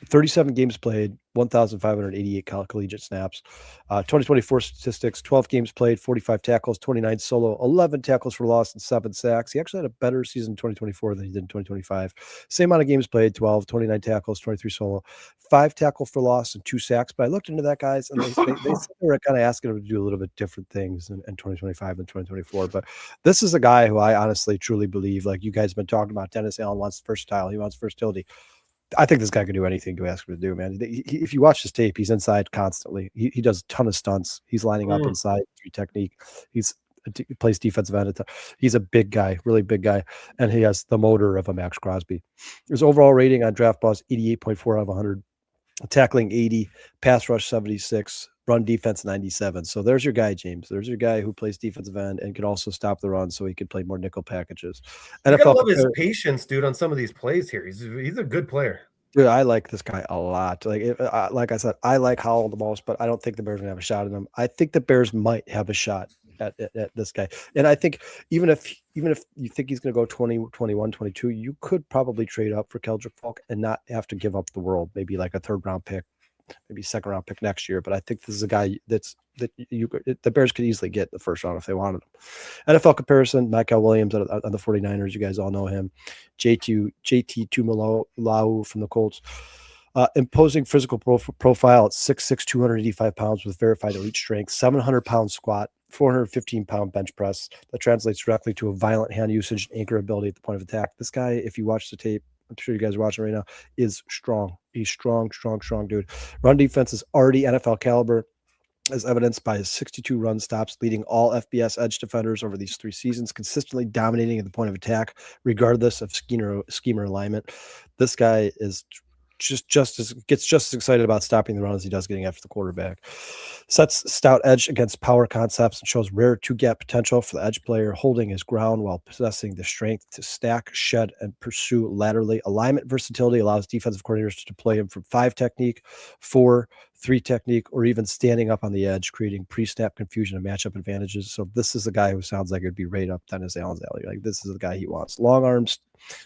S4: 37 games played, 1,588 collegiate snaps. 2024 statistics, 12 games played, 45 tackles, 29 solo, 11 tackles for loss, and 7 sacks. He actually had a better season in 2024 than he did in 2025. Same amount of games played, 12, 29 tackles, 23 solo, 5 tackles for loss, and 2 sacks. But I looked into that, guys, and they were kind of asking him to do a little bit different things in 2025 than 2024. But this is a guy who I honestly, truly believe, like you guys have been talking about, Dennis Allen wants versatile. He wants versatility. I think this guy can do anything you ask him to do, man. If you watch his tape, he's inside constantly. He does a ton of stunts. He's lining up inside, technique. He plays defensive end. He's a big guy, really big guy, and he has the motor of a Max Crosby. His overall rating on Draft Boss, 88.4 out of 100. Tackling 80, pass rush 76, run defense 97. So there's your guy, James. There's your guy who plays defensive end and can also stop the run so he could play more nickel packages.
S3: You gotta love his
S4: compare-
S3: patience, dude, on some of these plays here. He's a good player.
S4: Dude, I like this guy a lot. Like I said, I like Howell the most, but I don't think the Bears are gonna have a shot at him. I think the Bears might have a shot at this guy. And I think even if you think he's gonna go 20, 21, 22, you could probably trade up for Keldrick Falk and not have to give up the world. Maybe like a third round pick, maybe second round pick next year. But I think this is a guy that the Bears could easily get the first round if they wanted him. NFL comparison: Michael Williams on the 49ers. You guys all know him. JT Tuimoloau from the Colts. Imposing physical profile at 6'6", 285 pounds with verified elite strength, 700-pound squat, 415-pound bench press. That translates directly to a violent hand usage and anchor ability at the point of attack. This guy, if you watch the tape, I'm sure you guys are watching right now, is strong. He's strong dude. Run defense is already NFL caliber, as evidenced by his 62 run stops, leading all FBS edge defenders over these 3 seasons, consistently dominating at the point of attack, regardless of schema alignment. This guy is just as excited about stopping the run as he does getting after the quarterback. Sets stout edge against power concepts and shows rare 2-gap potential for the edge player, holding his ground while possessing the strength to stack, shed, and pursue laterally. Alignment versatility allows defensive coordinators to deploy him from 5 technique, 4, 3 technique, or even standing up on the edge, creating pre-snap confusion and matchup advantages. So this is a guy who sounds like it'd be right up Dennis Allen's alley. Like, this is the guy he wants. Long arms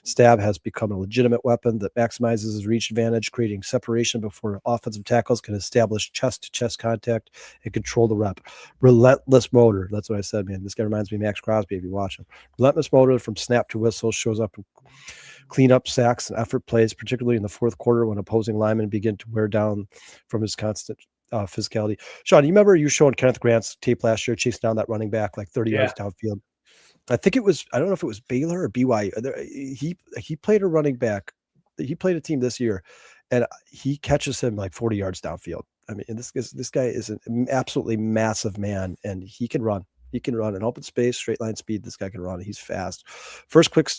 S4: stab has become a legitimate weapon that maximizes his reach advantage, creating separation before offensive tackles can establish chest-to-chest contact and control the rep. Relentless motor. That's what I said, man. This guy reminds me of Max Crosby if you watch him. Relentless motor from snap to whistle shows up in cleanup sacks and effort plays, particularly in the fourth quarter when opposing linemen begin to wear down from his constant physicality. Sean, you remember you showing Kenneth Grant's tape last year, chasing down that running back like 30 yards downfield? I think it was, I don't know if it was Baylor or BYU. He played a running back. He played a team this year, and he catches him like 40 yards downfield. I mean, and this guy is an absolutely massive man, and he can run. He can run in open space, straight line speed. This guy can run. He's fast. First quick,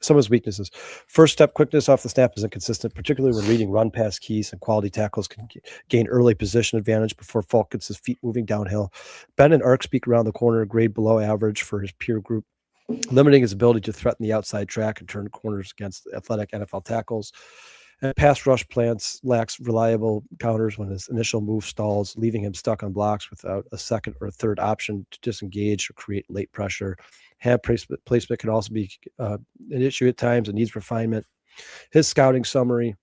S4: some of his weaknesses. First step quickness off the snap is inconsistent, particularly when reading run pass keys, and quality tackles can gain early position advantage before Falk gets his feet moving downhill. Bend and arc speak around the corner, grade below average for his peer group, limiting his ability to threaten the outside track and turn corners against athletic NFL tackles. And pass rush plans lacks reliable counters when his initial move stalls, leaving him stuck on blocks without a second or third option to disengage or create late pressure. Hand placement can also be an issue at times and needs refinement. His scouting summary: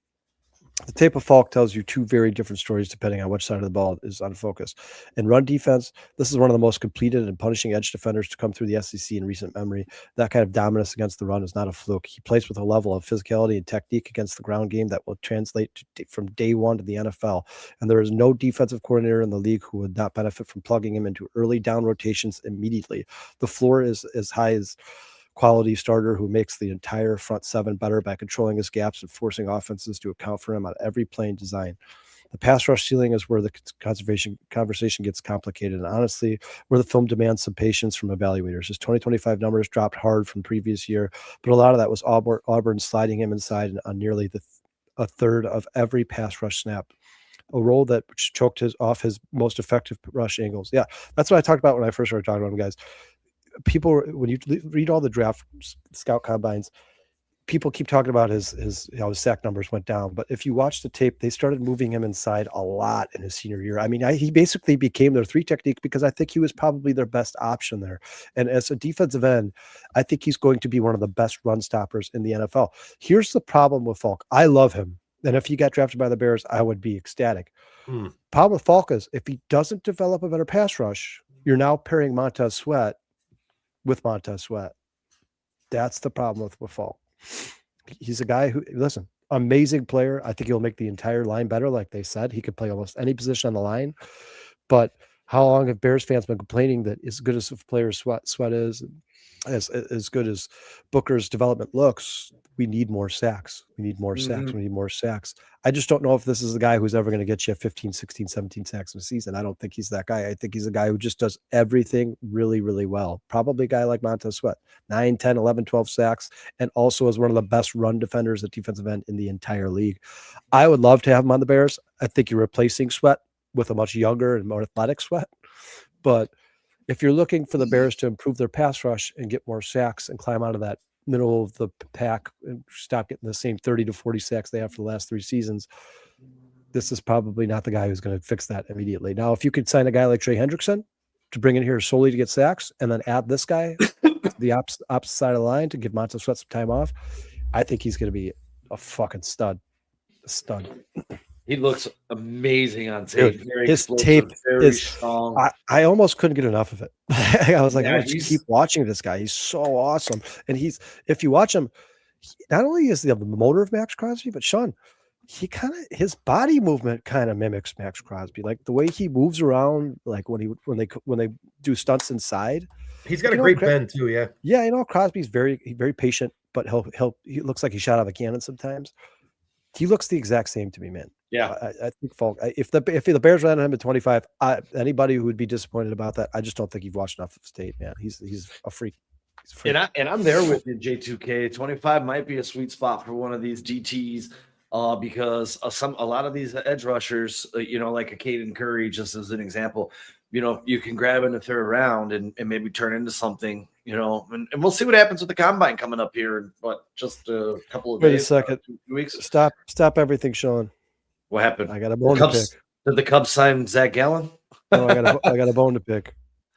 S4: the tape of Falk tells you 2 very different stories depending on which side of the ball is on focus. In run defense, this is one of the most completed and punishing edge defenders to come through the SEC in recent memory. That kind of dominance against the run is not a fluke. He plays with a level of physicality and technique against the ground game that will translate from day one to the NFL. And there is no defensive coordinator in the league who would not benefit from plugging him into early down rotations immediately. The floor is as high as quality starter who makes the entire front 7 better by controlling his gaps and forcing offenses to account for him on every play and design. The pass rush ceiling is where the conversation gets complicated, and honestly, where the film demands some patience from evaluators. His 2025 numbers dropped hard from previous year, but a lot of that was Auburn sliding him inside on nearly a third of every pass rush snap, a role that choked off his most effective rush angles. Yeah, that's what I talked about when I first started talking about him, guys. People, when you read all the draft scout combines, people keep talking about his sack numbers went down. But if you watch the tape, they started moving him inside a lot in his senior year. I mean, he basically became their 3 technique because I think he was probably their best option there. And as a defensive end, I think he's going to be one of the best run stoppers in the NFL. Here's the problem with Falk. I love him. And if he got drafted by the Bears, I would be ecstatic. Problem with Falk is if he doesn't develop a better pass rush, you're now pairing Montez Sweat with Montez Sweat. That's the problem with Falk. He's a guy who, listen, amazing player. I think he'll make the entire line better. Like they said, he could play almost any position on the line. But how long have Bears fans been complaining that as good as a player Sweat is, as good as Booker's development looks, we need more sacks. We need more sacks. We need more sacks. I just don't know if this is the guy who's ever going to get you 15, 16, 17 sacks in a season. I don't think he's that guy. I think he's a guy who just does everything really, really well. Probably a guy like Montez Sweat, 9, 10, 11, 12 sacks, and also is one of the best run defenders at defensive end in the entire league. I would love to have him on the Bears. I think you're replacing Sweat with a much younger and more athletic Sweat. But if you're looking for the Bears to improve their pass rush and get more sacks and climb out of that middle of the pack and stop getting the same 30 to 40 sacks they have for the last 3 seasons, this is probably not the guy who's going to fix that immediately. Now, if you could sign a guy like Trey Hendrickson to bring in here solely to get sacks and then add this guy to the opposite side of the line to give Montez Sweat some time off, I think he's going to be a fucking stud. A stud.
S1: He looks amazing on tape.
S4: Dude,
S1: very
S4: his
S1: explosive,
S4: tape
S1: very
S4: is
S1: strong.
S4: I almost couldn't get enough of it. I was like,
S1: Yeah,
S4: I want to keep watching this guy. He's so awesome. And if you watch him, not only is he the motor of Max Crosby, but Sean, his body movement kind of mimics Max Crosby. Like the way he moves around, like when they do stunts inside.
S3: He's got a great bend too, yeah.
S4: Yeah, Crosby's very patient, but he looks like he shot out of a cannon sometimes. He looks the exact same to me, man.
S1: Yeah,
S4: I think Falk. If the Bears ran him at 25, anybody who would be disappointed about that, I just don't think you've watched enough of State, man. He's a freak. He's a freak.
S1: And I'm there with you, J2K. 25 might be a sweet spot for one of these DTs, because a lot of these edge rushers, like a Caden Curry, just as an example, you can grab in the third round and maybe turn into something, and we'll see what happens with the combine coming up here in just a couple of days.
S4: Wait a second.
S1: 2 weeks.
S4: Stop everything, Sean.
S1: What happened?
S4: I got a bone to pick.
S1: Did the Cubs sign Zach Gallen?
S4: No, I got a bone to pick.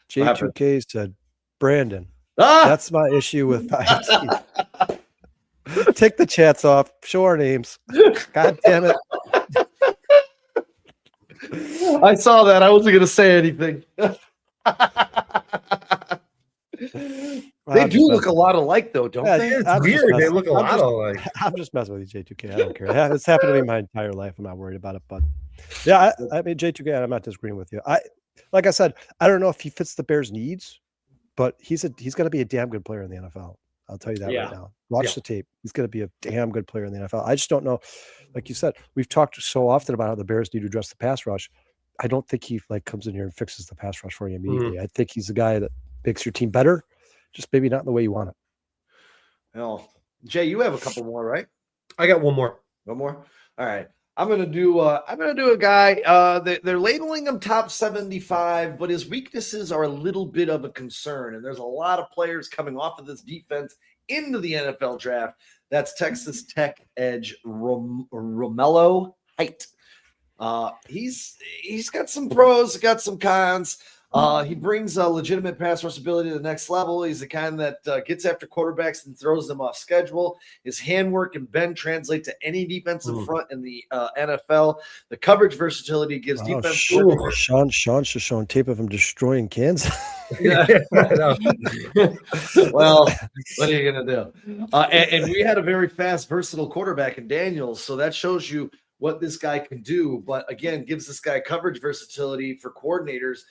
S4: J2K said, Brandon.
S1: Ah!
S4: That's my issue with 5T. Take the chats off. Show our names. God damn it.
S1: I saw that. I wasn't going to say anything. They do look a lot alike, though, don't they?
S3: It's weird. They look a lot alike.
S4: I'm just messing with you, J2K. I don't care. It's happened to me my entire life. I'm not worried about it. But yeah, I mean, J2K, I'm not disagreeing with you. Like I said, I don't know if he fits the Bears' needs, but he's going to be a damn good player in the NFL. I'll tell you that right now. Watch the tape. He's going to be a damn good player in the NFL. I just don't know. Like you said, we've talked so often about how the Bears need to address the pass rush. I don't think he comes in here and fixes the pass rush for you immediately. I think he's the guy that makes your team better, just maybe not in the way you want it.
S1: Well, Jay, you have a couple more, right?
S3: I got one more.
S1: One more? All right. I'm gonna do a guy. They're labeling him top 75, but his weaknesses are a little bit of a concern. And there's a lot of players coming off of this defense into the NFL draft. That's Texas Tech edge Romello Height. He's got some pros, got some cons. He brings a legitimate pass rush ability to the next level. He's the kind that gets after quarterbacks and throws them off schedule. His handwork and bend translate to any defensive front in the NFL. The coverage versatility gives defense.
S4: Sean just showing tape of him destroying Kansas.
S1: Well, what are you gonna do? And we had a very fast, versatile quarterback in Daniels, so that shows you what this guy can do, but again, gives this guy coverage versatility for coordinators,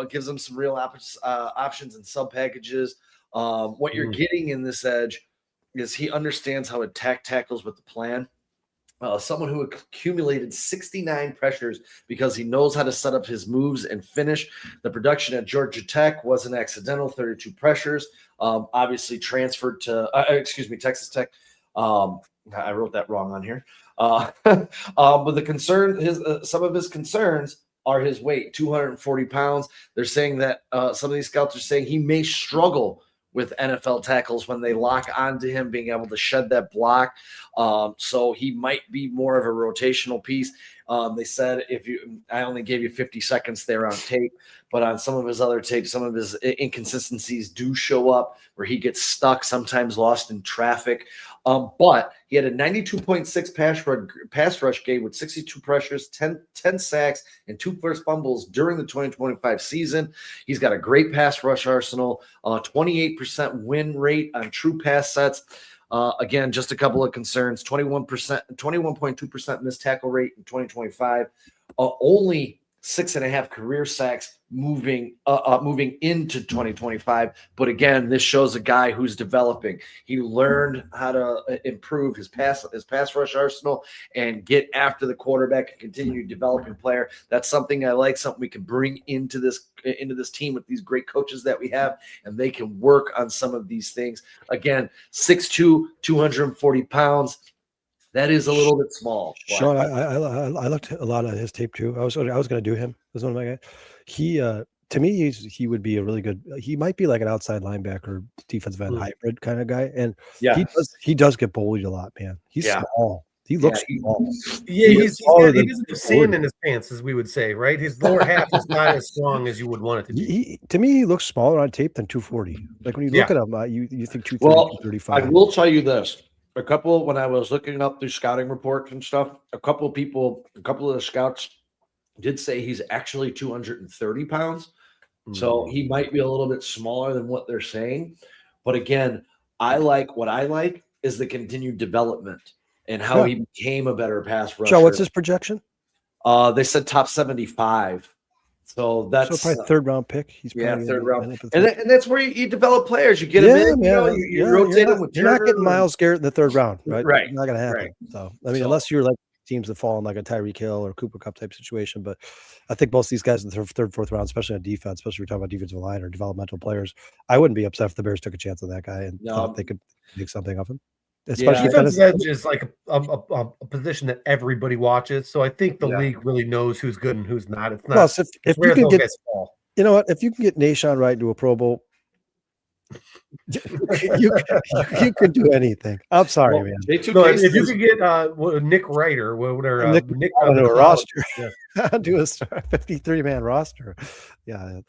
S1: gives them some real options and sub packages. What you're getting in this edge is he understands how to attack tackles with the plan. Someone who accumulated 69 pressures because he knows how to set up his moves and finish. The production at Georgia Tech wasn't accidental, 32 pressures. Obviously transferred to, Texas Tech. I wrote that wrong on here. But the concern, some of his concerns are his weight, 240 pounds. They're saying that some of these scouts are saying he may struggle with NFL tackles when they lock onto him, being able to shed that block. So he might be more of a rotational piece. They said I only gave you 50 seconds there on tape, but on some of his other tapes, some of his inconsistencies do show up where he gets stuck, sometimes lost in traffic. But he had a 92.6 pass rush game with 62 pressures, 10 sacks, and 2 first fumbles during the 2025 season. He's got a great pass rush arsenal, 28% win rate on true pass sets. Again, just a couple of concerns, 21.2% missed tackle rate in 2025, only 6.5 career sacks moving into 2025. But again, this shows a guy who's developing. He learned how to improve his pass rush arsenal and get after the quarterback and continue developing player. That's something I like, something we can bring into this team with these great coaches that we have, and they can work on some of these things. Again, 6'2", 240 pounds. That is a little bit small.
S4: Sean, I looked at a lot of his tape too. I was going to do him. He was one of my guys. He to me he would be a really good. He might be like an outside linebacker, defensive end hybrid kind of guy. And
S1: Yeah.
S4: he does get bullied a lot, man. He's small. He looks small.
S3: Yeah, he doesn't have sand in his pants, as we would say, right? His lower half is not as strong as you would want it to be.
S4: To me, he looks smaller on tape than 240. Like when you look at him, you think 230,
S1: Well,
S4: 235.
S1: I will tell you this. When I was looking up through scouting reports and stuff, a couple of the scouts did say he's actually 230 pounds. So he might be a little bit smaller than what they're saying. But again, what I like is the continued development and how he became a better pass rusher.
S4: Joe, what's his projection?
S1: They said top 75. So that's
S4: probably third round pick. He's probably
S1: third round. And that's where you develop players. You get them in, you rotate them with
S4: You're not getting Myles Garrett in the third round, right?
S1: Right.
S4: It's not going to happen. Right. So, I mean, unless you're like teams that fall in like a Tyreek Hill or Cooper Kupp type situation. But I think most of these guys in the third, fourth round, especially on defense, especially if we're talking about defensive line or developmental players, I wouldn't be upset if the Bears took a chance on that guy and thought they could make something of him.
S3: Defensive edge is like a position that everybody watches. So I think the league really knows who's good and who's not. It's not.
S4: Plus, if you can get, you know what, if you can get Nahshon Wright into a Pro Bowl, you can do anything. I'm sorry, man.
S3: If you could get Nick Wright or whatever, Nick
S4: onto a roster, do a 53-man roster. Yeah,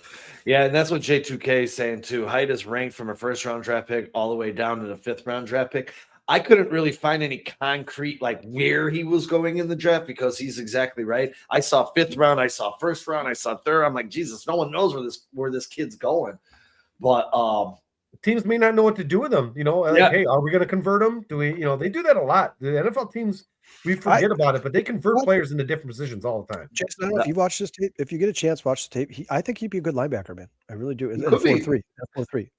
S1: and that's what J2K is saying too. Height is ranked from a first-round draft pick all the way down to the fifth-round draft pick. I couldn't really find any concrete like where he was going in the draft because he's exactly right. I saw fifth round, I saw first round, I saw third. I'm like, Jesus, no one knows where this kid's going. But
S3: teams may not know what to do with them. You know, like, hey, are we going to convert them? Do we? You know, they do that a lot. The NFL teams, we forget about it, but they convert players into different positions all the time.
S4: Jason, I don't know if you watch this tape. If you get a chance, watch the tape. I think he'd be a good linebacker, man. I really do. 4-3.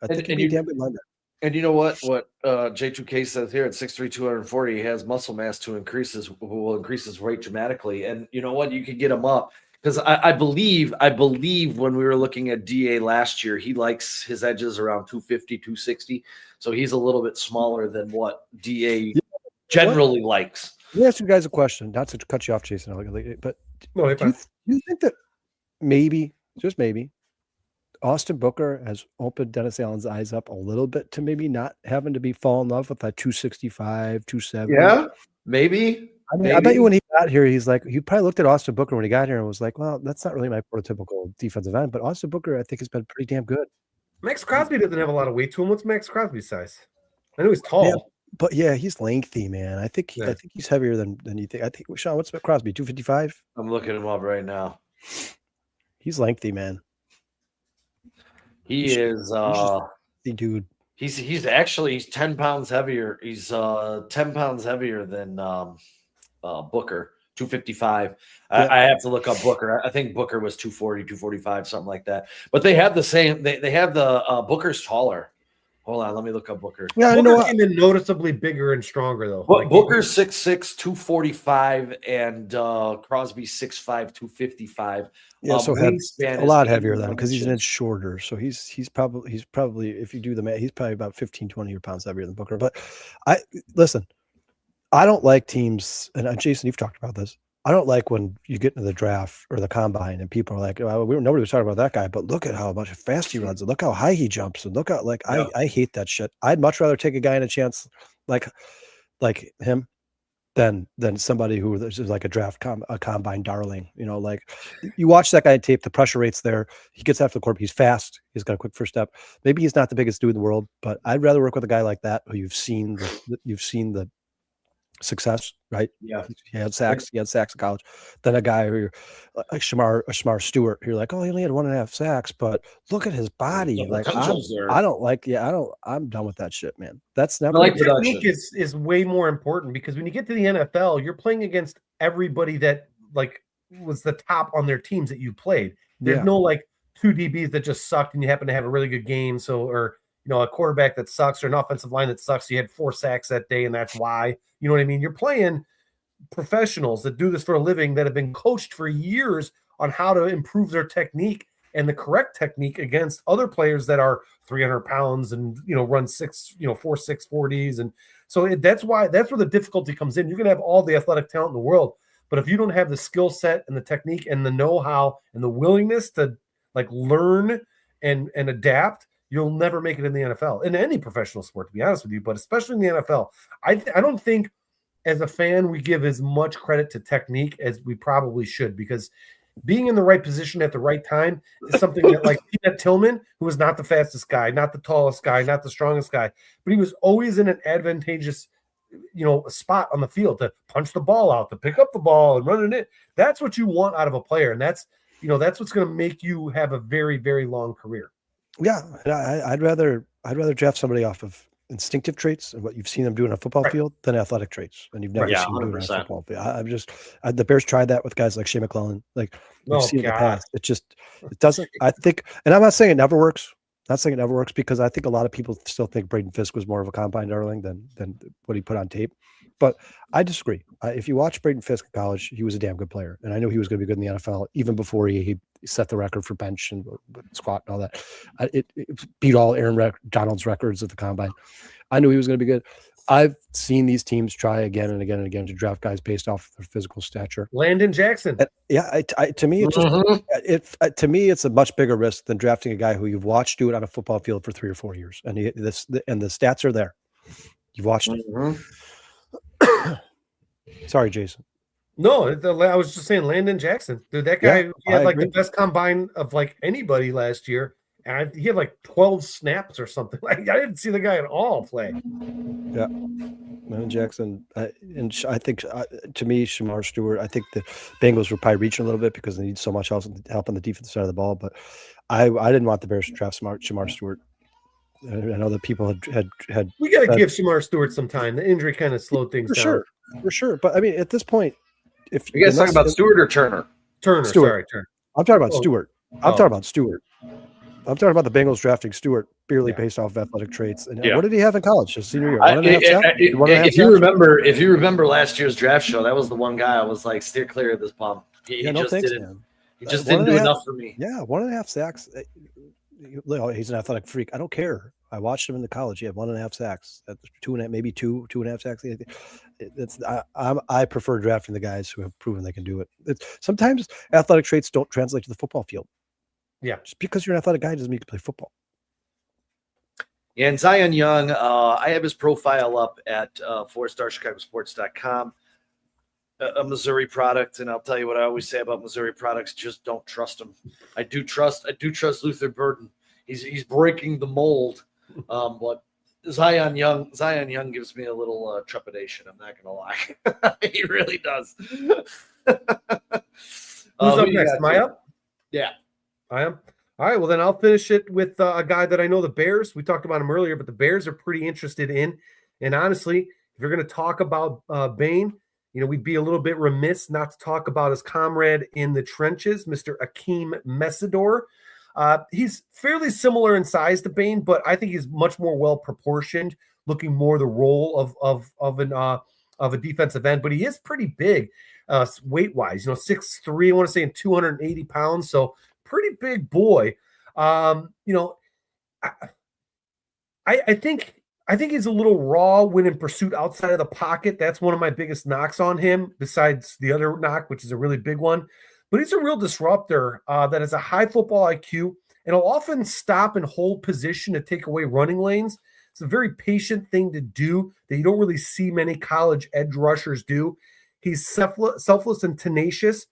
S4: I think he'd be a damn good linebacker.
S1: And you know what J2K says here at 6'3", 240, he has muscle mass will increase his weight dramatically. And you know what? You could get him up because I believe when we were looking at DA last year, he likes his edges around 250, 260. So he's a little bit smaller than what DA generally likes.
S4: Let me ask you guys a question, not to cut you off, Jason, but do you think that maybe, just maybe, Austin Booker has opened Dennis Allen's eyes up a little bit to maybe not having to fall in love with that 265, 270?
S1: Yeah, maybe.
S4: I mean, I bet you when he got here, he's like, he probably looked at Austin Booker when he got here and was like, well, that's not really my prototypical defensive end, but Austin Booker, I think, has been pretty damn good.
S3: Max Crosby doesn't have a lot of weight to him. What's Max Crosby's size? I know he's tall.
S4: Yeah, but he's lengthy, man. I think he's heavier than you think. I think, Sean, what's Crosby, 255?
S1: I'm looking him up right now.
S4: He's lengthy, man.
S1: He is
S4: dude.
S1: He's actually 10 pounds heavier. He's 10 pounds heavier than Booker, 255. Yeah. I have to look up Booker. I think Booker was 240, 245, something like that. But they have the same. They have the Booker's taller. Hold on, let me look up Booker.
S3: Yeah, Booker came in noticeably bigger and stronger though.
S1: Booker's 6'6", 245, and Crosby 6'5", 255.
S4: Yeah, so a lot heavier than him because he's an inch shorter. So he's probably if you do the math, he's probably about 15, 20 pounds heavier than Booker. But I don't like teams, and Jason, you've talked about this. I don't like when you get into the draft or the combine and people are like, well, nobody was talking about that guy, but look at how much fast he runs and look how high he jumps and look how I hate that shit. I'd much rather take a guy in a chance like him than somebody who is like a combine darling. You know, like you watch that guy tape, the pressure rate's there. He gets after the court. He's fast. He's got a quick first step. Maybe he's not the biggest dude in the world, but I'd rather work with a guy like that who you've seen the success, right?
S1: Yeah,
S4: he had sacks in college. Than a guy who like Shamar Stewart, who you're like, oh, he only had 1.5 sacks, but look at his body. Like I'm done with that shit, man. That's never
S3: technique is way more important because when you get to the NFL, you're playing against everybody that like was the top on their teams that you played. There's no like two DBs that just sucked and you happen to have a really good game. So or a quarterback that sucks or an offensive line that sucks. You had 4 sacks that day, and that's why. You know what I mean? You're playing professionals that do this for a living that have been coached for years on how to improve their technique. and the correct technique against other players that are 300 pounds and, run 4.6 40s. And so that's where the difficulty comes in. You can have all the athletic talent in the world, but if you don't have the skill set and the technique and the know-how and the willingness to learn and adapt, you'll never make it in the NFL, in any professional sport, to be honest with you, but especially in the NFL. I don't think as a fan we give as much credit to technique as we probably should, because being in the right position at the right time is something that, like Peanut Tillman, who was not the fastest guy, not the tallest guy, not the strongest guy, but he was always in an advantageous spot on the field to punch the ball out, to pick up the ball and run it in. That's what you want out of a player. And that's what's going to make you have a very, very long career.
S4: Yeah. And I'd rather draft somebody off of instinctive traits and what you've seen them do on a football field than athletic traits. And you've never seen them do it on a football field. The Bears tried that with guys like Shea McClellan. Like we've seen in the past. It doesn't, I think, and I'm not saying it never works. Not saying it never works, because I think a lot of people still think Braden Fisk was more of a combine darling than what he put on tape. But I disagree. If you watch Braden Fisk in college, he was a damn good player. And I knew he was going to be good in the NFL even before he set the record for bench and squat and all that. It beat all Aaron Donald's records at the combine. I knew he was going to be good. I've seen these teams try again and again and again to draft guys based off their physical stature.
S3: Landon Jackson.
S4: To me, it's a much bigger risk than drafting a guy who you've watched do it on a football field for 3 or 4 years, and the stats are there. You've watched it. Sorry, Jason.
S3: No, I was just saying Landon Jackson. Dude, that guy, he had the best combine of anybody last year. And he had 12 snaps or something. I didn't see the guy at all play.
S4: Yeah. Landon Jackson. And I think, to me, Shamar Stewart, I think the Bengals were probably reaching a little bit because they need so much help on the defensive side of the ball. But I didn't want the Bears to draft Shamar Stewart. I know that people had.
S3: We got to give Shamar Stewart some time. The injury kind of slowed things down.
S4: For sure. But, I mean, at this point, if
S1: you guys talking about Stewart or Turner?
S3: Turner.
S4: Stewart. I'm talking about Stewart. I'm talking about Stewart. I'm talking about the Bengals drafting Stewart purely based off of athletic traits. And what did he have in college? His senior year.
S1: If you remember last year's draft show, that was the one guy I was like, steer clear of this bum. He just didn't do enough for me.
S4: Yeah, 1.5 sacks. He's an athletic freak. I don't care. I watched him in the college. He had 1.5 sacks. That's 2.5 sacks. I prefer drafting the guys who have proven they can do it. Sometimes athletic traits don't translate to the football field.
S3: Yeah.
S4: Just because you're an athletic guy doesn't mean you can play football.
S1: Yeah, and Zion Young, I have his profile up at 4starchicagosports.com. A Missouri product, and I'll tell you what I always say about Missouri products: just don't trust them. I do trust Luther Burden. He's breaking the mold, but Zion Young gives me a little trepidation. I'm not gonna lie, he really does.
S3: Who's up next? Am I up?
S1: Yeah,
S3: I am. All right, well then I'll finish it with a guy that I know the Bears. We talked about him earlier, but the Bears are pretty interested in. And honestly, if you're going to talk about Bain, we'd be a little bit remiss not to talk about his comrade in the trenches, Mr. Akeem Messidor. He's fairly similar in size to Bain, but I think he's much more well proportioned, looking more the role of a defensive end. But he is pretty big, weight wise. 6'3", I want to say, and 280 pounds. So pretty big boy. I think he's a little raw when in pursuit outside of the pocket. That's one of my biggest knocks on him, besides the other knock, which is a really big one. But he's a real disruptor that has a high football IQ, and he'll often stop and hold position to take away running lanes. It's a very patient thing to do that you don't really see many college edge rushers do. He's selfless and tenacious.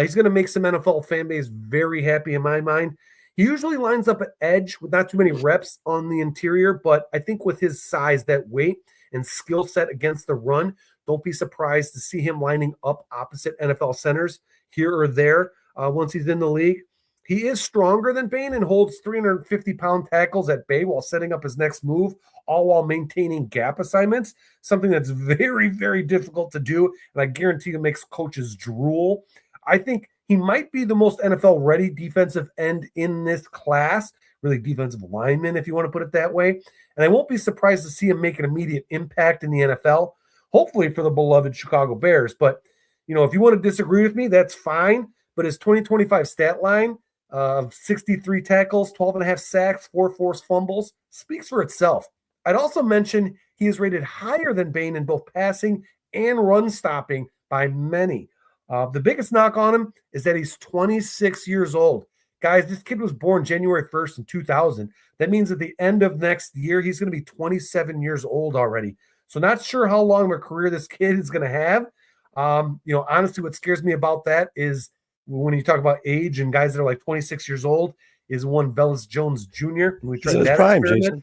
S3: He's going to make some NFL fan base very happy in my mind. He usually lines up at edge with not too many reps on the interior, but I think with his size, that weight, and skill set against the run, don't be surprised to see him lining up opposite NFL centers here or there once he's in the league. He is stronger than Bain and holds 350-pound tackles at bay while setting up his next move, all while maintaining gap assignments, something that's very, very difficult to do, and I guarantee you makes coaches drool. I think he might be the most NFL-ready defensive end in this class, really defensive lineman, if you want to put it that way. And I won't be surprised to see him make an immediate impact in the NFL, hopefully for the beloved Chicago Bears. But, if you want to disagree with me, that's fine. But his 2025 stat line 63 tackles, 12 and a half sacks, 4 forced fumbles. Speaks for itself. I'd also mention he is rated higher than Bain in both passing and run stopping by many. The biggest knock on him is that he's 26 years old. Guys, this kid was born January 1st in 2000. That means at the end of next year, he's going to be 27 years old already. So not sure how long of a career this kid is going to have. Honestly, what scares me about that is when you talk about age and guys that are like 26 years old is one Velus Jones Jr. And we tried that
S4: prime,
S3: experiment.
S4: Jason.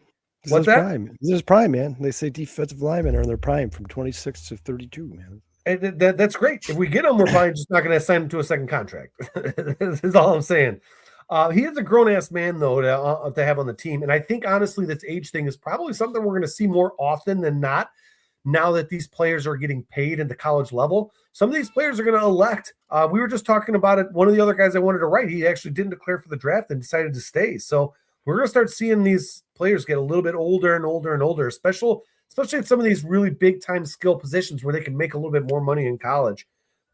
S3: What's that?
S4: Prime. This is his prime, man. They say defensive linemen are in their prime from 26 to 32, man.
S3: And that's great. If we get him, we're probably just not going to sign him to a second contract. That's all I'm saying. He is a grown-ass man, though, to have on the team. And I think, honestly, this age thing is probably something we're going to see more often than not now that these players are getting paid at the college level. Some of these players are going to elect. We were just talking about it. One of the other guys I wanted to write, he actually didn't declare for the draft and decided to stay. So we're going to start seeing these players get a little bit older and older and older, especially at some of these really big-time skill positions where they can make a little bit more money in college.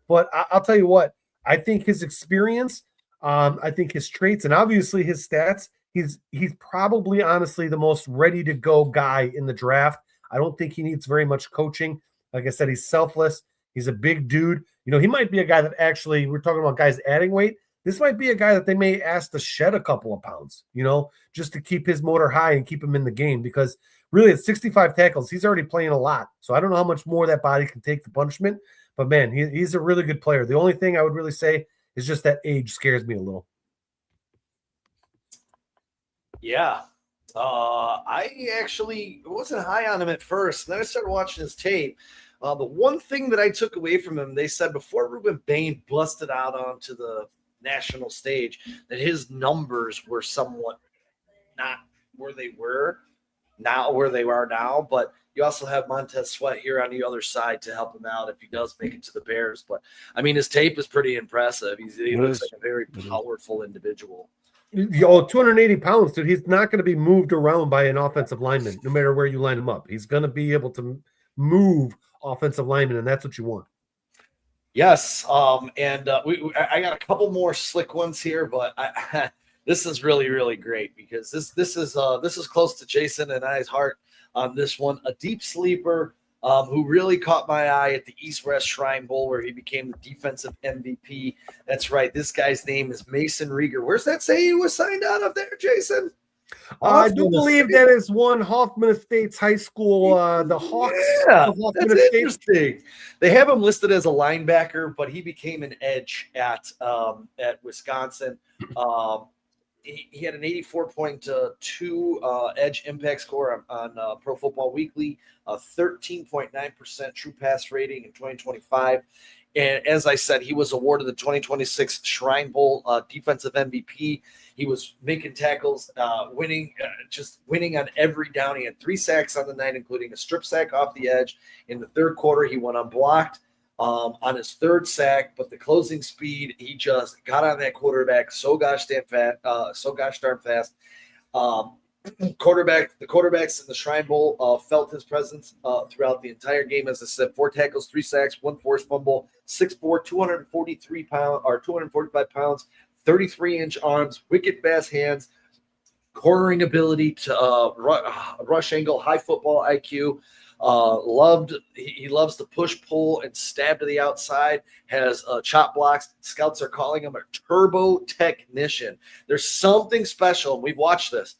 S3: But I'll tell you what, I think his experience, I think his traits, and obviously his stats, he's probably, honestly, the most ready-to-go guy in the draft. I don't think he needs very much coaching. Like I said, he's selfless. He's a big dude. He might be a guy that actually, we're talking about guys adding weight. This might be a guy that they may ask to shed a couple of pounds, just to keep his motor high and keep him in the game, because really at 65 tackles, he's already playing a lot. So I don't know how much more that body can take the punishment, but man, he's a really good player. The only thing I would really say is just that age scares me a little.
S1: Yeah. I actually wasn't high on him at first. And then I started watching his tape. The one thing that I took away from him, they said before Ruben Bain busted out onto the national stage, that his numbers were somewhat not where they were now, where they are now. But you also have Montez Sweat here on the other side to help him out if he does make it to the Bears. But I mean, his tape is pretty impressive. He looks like a very powerful individual.
S3: 280 pounds, dude. He's not going to be moved around by an offensive lineman, no matter where you line him up. He's going to be able to move offensive linemen, and that's what you want.
S1: Yes. I got a couple more slick ones here, but this is really, really great because this is close to Jason and I's heart on this one. A deep sleeper who really caught my eye at the East-West Shrine Bowl where he became the defensive MVP. That's right. This guy's name is Mason Rieger. Where's that say he was signed out of there, Jason?
S3: I do believe that is one Hoffman Estates High School, the Hawks.
S1: Yeah, that's interesting. They have him listed as a linebacker, but he became an edge at Wisconsin. He had an 84.2 edge impact score on Pro Football Weekly, a 13.9% true pass rating in 2025. And as I said, he was awarded the 2026 Shrine Bowl defensive MVP. He was making tackles, winning on every down. He had 3 sacks on the night, including a strip sack off the edge. In the third quarter, he went unblocked on his 3rd sack, but the closing speed, he just got on that quarterback so gosh darn fast. The quarterbacks in the Shrine Bowl felt his presence throughout the entire game. As I said, 4 tackles, 3 sacks, 1 forced fumble, 6'4", 245 pounds, 33-inch arms, wicked fast hands, cornering ability to rush angle, high football IQ. He loves to push, pull, and stab to the outside. Has chop blocks. Scouts are calling him a turbo technician. There's something special. We've watched this.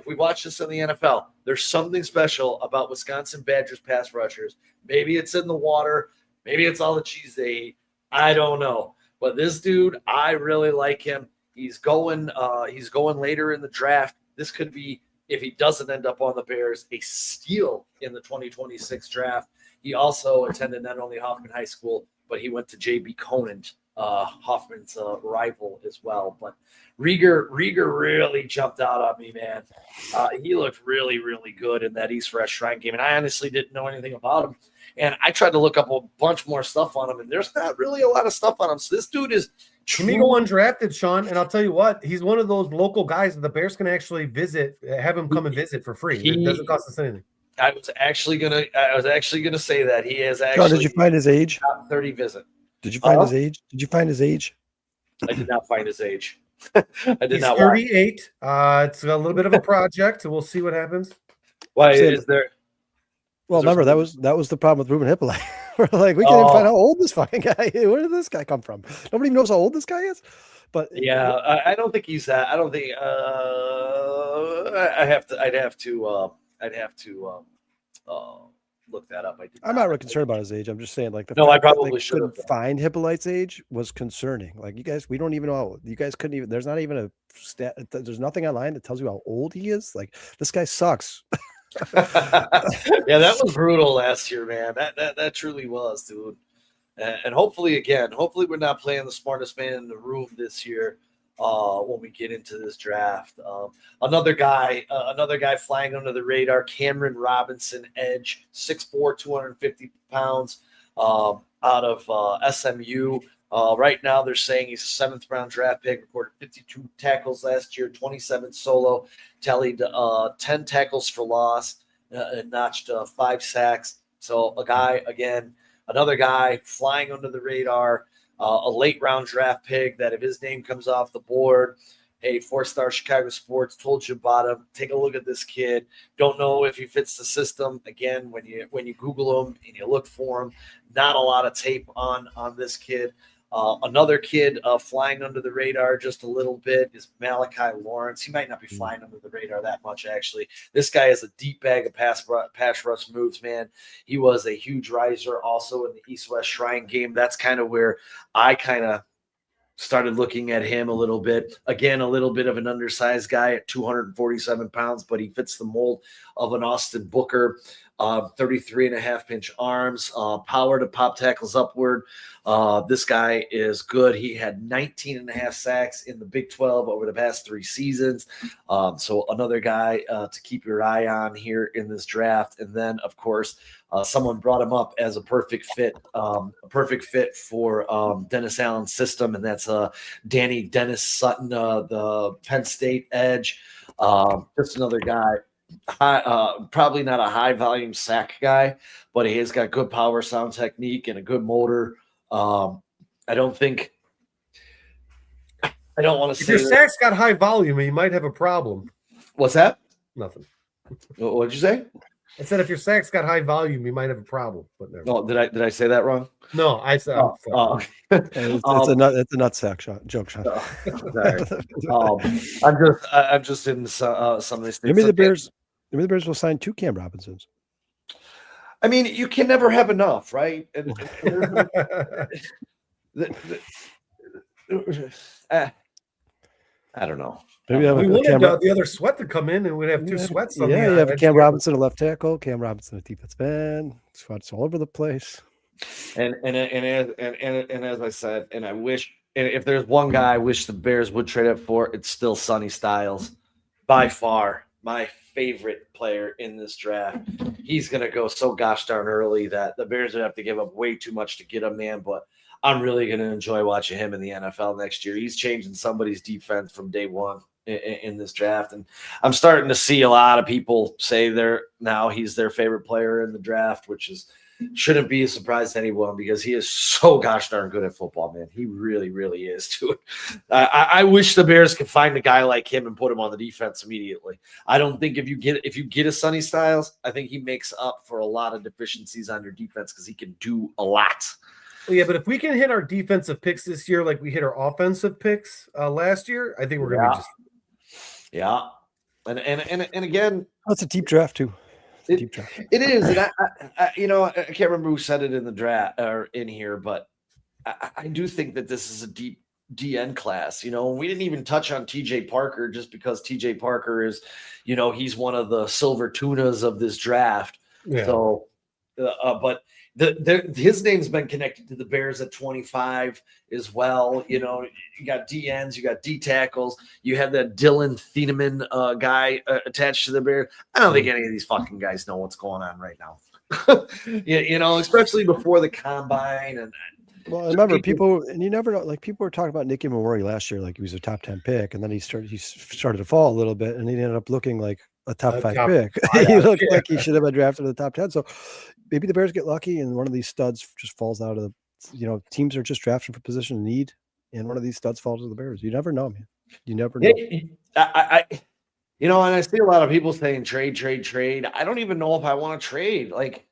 S1: We watched this in the NFL. There's something special about Wisconsin Badgers pass rushers. Maybe it's in the water. Maybe it's all the cheese they eat. I don't know. But this dude, I really like him. He's going later in the draft. This could be, if he doesn't end up on the Bears, a steal in the 2026 draft. He also attended not only Hoffman High School, but he went to J.B. Conant, Hoffman's rival as well. But Rieger really jumped out on me, man. He looked really, really good in that East-West Shrine game, and I honestly didn't know anything about him. And I tried to look up a bunch more stuff on him, and there's not really a lot of stuff on him. So this dude is
S3: He may go undrafted, Sean, and I'll tell you what, he's one of those local guys that the Bears can actually visit, have him come and visit for free. It doesn't cost us anything.
S1: I was actually gonna say that he is actually.
S4: John, did you find his age?
S1: Top 30 visit.
S4: Did you find his age? Did you find his age?
S1: I did not find his age. I did
S3: He's
S1: not watch.
S3: 38. It's a little bit of a project, so we'll see what happens.
S1: Why
S4: Saying-
S1: is there?
S4: Well,
S1: there
S4: remember
S1: something-
S4: that was the problem with Ruben Hippolyte. We're like, we can't even find
S1: Oh.
S4: out how old this fucking guy is. Where did this guy come from? Nobody knows how old this guy is. But
S1: Yeah, I don't think he's that. I don't think. I'd have to look that up.
S4: I'm not really concerned about his age. I'm just saying, like, the
S1: No, I
S4: fact that
S1: probably
S4: they
S1: should have.
S4: couldn't find Hippolyte's age was concerning. Like, you guys, we don't even know. You guys couldn't even. There's not even a stat. There's nothing online that tells you how old he is. Like, this guy sucks.
S1: Yeah, that was brutal last year, man. That truly was, dude. And hopefully we're not playing the smartest man in the room this year when we get into this draft. Another guy flying under the radar, Cameron Robinson, edge, 6'4", 250 pounds, out of SMU. Right now, they're saying he's a 7th round draft pick, recorded 52 tackles last year, 27 solo, tallied 10 tackles for loss, and notched 5 sacks. So another guy flying under the radar, a late round draft pick that if his name comes off the board, hey, 4-star Chicago Sports told you about him. Take a look at this kid. Don't know if he fits the system. Again, when you Google him and you look for him, not a lot of tape on this kid. Another kid flying under the radar just a little bit is Malachi Lawrence. He might not be flying under the radar that much, actually. This guy is a deep bag of pass rush moves, man. He was a huge riser also in the East-West Shrine game. That's kind of where I kind of started looking at him a little bit. Again, a little bit of an undersized guy at 247 pounds, but he fits the mold of an Austin Booker. 33.5-inch arms, power to pop tackles upward. This guy is good. He had 19.5 sacks in the Big 12 over the past 3 seasons. So another guy to keep your eye on here in this draft. And then, of course, someone brought him up as a perfect fit for Dennis Allen's system, and that's Danny Dennis Sutton, the Penn State edge. Just another guy. Probably not a high volume sack guy, but he has got good power, sound technique, and a good motor. I don't want to
S3: If
S1: say
S3: your
S1: that-
S3: sacks got high volume, you might have a problem.
S1: What's that?
S3: Nothing.
S1: What did you say?
S3: I said if your sacks got high volume, you might have a problem. But never.
S1: No, did I say that wrong?
S3: No, I said.
S1: Okay.
S4: it's a nut sack joke, Sean.
S1: Sorry. I'm just in some of these things.
S4: Maybe the Bears will sign 2 Cam Robinsons.
S1: I mean, you can never have enough, right? And I don't know.
S4: Maybe have
S3: we
S4: a
S3: wanted
S4: Cam,
S3: the other sweat to come in, and we'd have 2 sweats. On
S4: yeah,
S3: the,
S4: you have
S3: edge
S4: Cam
S3: here.
S4: Robinson at left tackle, Cam Robinson at defensive end. It's all over the place.
S1: And as I said, and I wish, and if there's one guy I wish the Bears would trade up for, it's still Sonny Styles. By far, my favorite player in this draft. He's going to go so gosh darn early that the Bears would have to give up way too much to get him, man. But I'm really going to enjoy watching him in the NFL next year. He's changing somebody's defense from day one in this draft. And I'm starting to see a lot of people say he's their favorite player in the draft, which shouldn't be a surprise to anyone because he is so gosh darn good at football, man. He really, really is, dude. I wish the Bears could find a guy like him and put him on the defense immediately. I don't think if you get a Sonny Styles, I think he makes up for a lot of deficiencies on your defense because he can do a lot.
S3: Well, yeah, but if we can hit our defensive picks this year like we hit our offensive picks last year, I think we're going to be just.
S1: Yeah. And again,
S4: That's a deep draft too. Deep draft.
S1: It is, and I I can't remember who said it in the draft or in here, but I do think that this is a deep DN class. We didn't even touch on TJ Parker just because TJ Parker is, he's one of the silver tunas of this draft.
S3: Yeah.
S1: So, but his name's been connected to the Bears at 25 as well. You got DNs, you got D tackles, you have that Dylan Thieneman guy attached to the Bears. I don't think any of these fucking guys know what's going on right now. Especially before the combine. And
S4: well, I remember people, and you never know. Like people were talking about Nicky Memori last year, like he was a top 10 pick, and then he started to fall a little bit, and he ended up looking like a top 5 pick. He looked like he should have been drafted in the top 10. So maybe the Bears get lucky, and one of these studs just falls out of the. Teams are just drafting for position of need, and one of these studs falls to the Bears. You never know, man. You never know.
S1: And I see a lot of people saying trade. I don't even know if I want to trade. Like,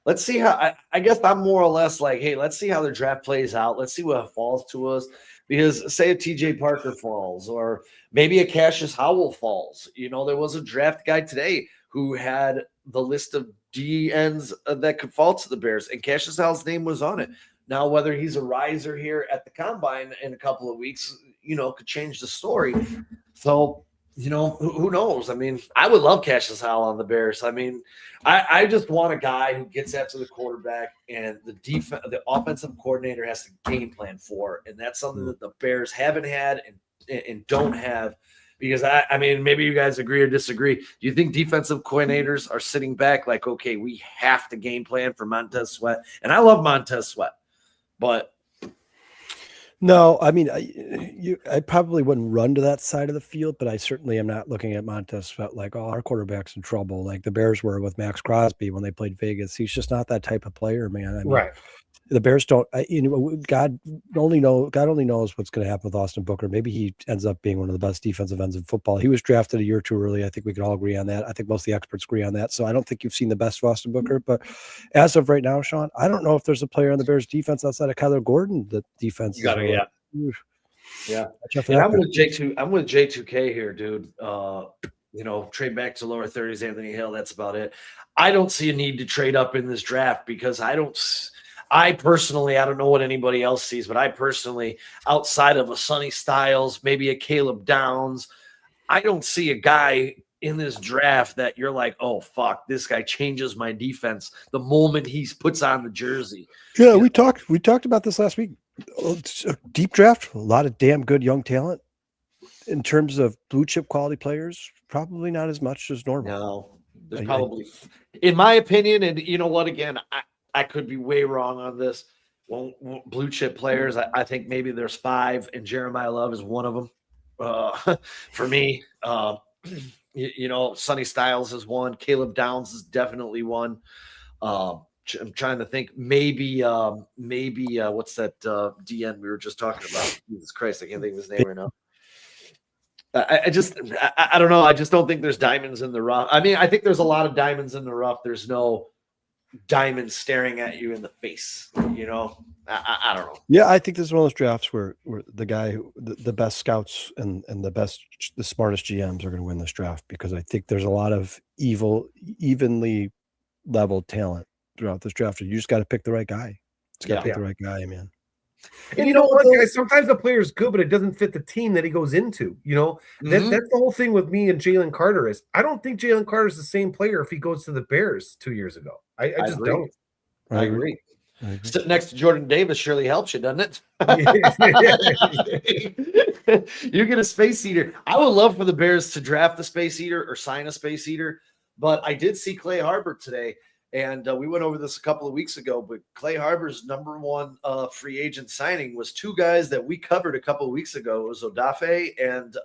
S1: let's see how. I guess I'm more or less like, hey, let's see how the draft plays out. Let's see what falls to us. Because say a TJ Parker falls, or maybe a Cassius Howell falls. There was a draft guy today who had the list of DNs that could fall to the Bears, and Cassius Howell's name was on it. Now, whether he's a riser here at the combine in a couple of weeks, could change the story. So, who knows? I mean, I would love Cassius Howell on the Bears. I mean, I just want a guy who gets after the quarterback, and the offensive coordinator has to game plan for, and that's something that the Bears haven't had and don't have. Because I mean, maybe you guys agree or disagree. Do you think defensive coordinators are sitting back like, okay, we have to game plan for Montez Sweat? And I love Montez Sweat, but
S4: no, I mean, I probably wouldn't run to that side of the field, but I certainly am not looking at Montez Sweat like, oh, our quarterback's in trouble, like the Bears were with Max Crosby when they played Vegas. He's just not that type of player, man. I mean,
S3: Right.
S4: The Bears don't. God only knows what's going to happen with Austin Booker. Maybe he ends up being one of the best defensive ends in football. He was drafted a year too early. I think we can all agree on that. I think most of the experts agree on that. So I don't think you've seen the best of Austin Booker. But as of right now, Sean, I don't know if there's a player on the Bears defense outside of Kyler Gordon. The defense,
S1: yeah. And I'm with J2. I'm with J2K here, dude. Trade back to lower 30s, Anthony Hill. That's about it. I don't see a need to trade up in this draft because I personally, I don't know what anybody else sees, but I personally, outside of a Sonny Styles, maybe a Caleb Downs, I don't see a guy in this draft that you're like, oh, fuck, this guy changes my defense the moment he puts on the jersey.
S4: Yeah, we talked about this last week. It's a deep draft, a lot of damn good young talent. In terms of blue chip quality players, probably not as much as normal.
S1: No, there's probably, in my opinion, and you know what, again, I could be way wrong on this. Well, blue chip players, I think maybe there's 5, and Jeremiah Love is one of them. For me, Sonny Styles is one. Caleb Downs is definitely one. I'm trying to think. Maybe what's that DN we were just talking about? Jesus Christ, I can't think of his name right now. I don't know. I just don't think there's diamonds in the rough. I mean, I think there's a lot of diamonds in the rough. There's no diamond staring at you in the face. I don't know.
S4: Yeah, I think this is one of those drafts where the guy, the best scouts and the smartest GMs are going to win this draft, because I think there's a lot of evenly leveled talent throughout this draft. You just got to pick the right guy. It's got to pick the right guy, man.
S3: And you know what, guys? Sometimes the player is good, but it doesn't fit the team that he goes into. That's the whole thing with me and Jalen Carter is I don't think Jalen Carter is the same player if he goes to the Bears 2 years ago. I just
S1: agree.
S3: don't.
S1: I agree. Sitting next to Jordan Davis surely helps you, doesn't it? You get a space eater. I would love for the Bears to draft a space eater or sign a space eater, but I did see Clay Harbor today. And we went over this a couple of weeks ago, but Clay Harbor's number one free agent signing was 2 guys that we covered a couple of weeks ago. It was Odafe and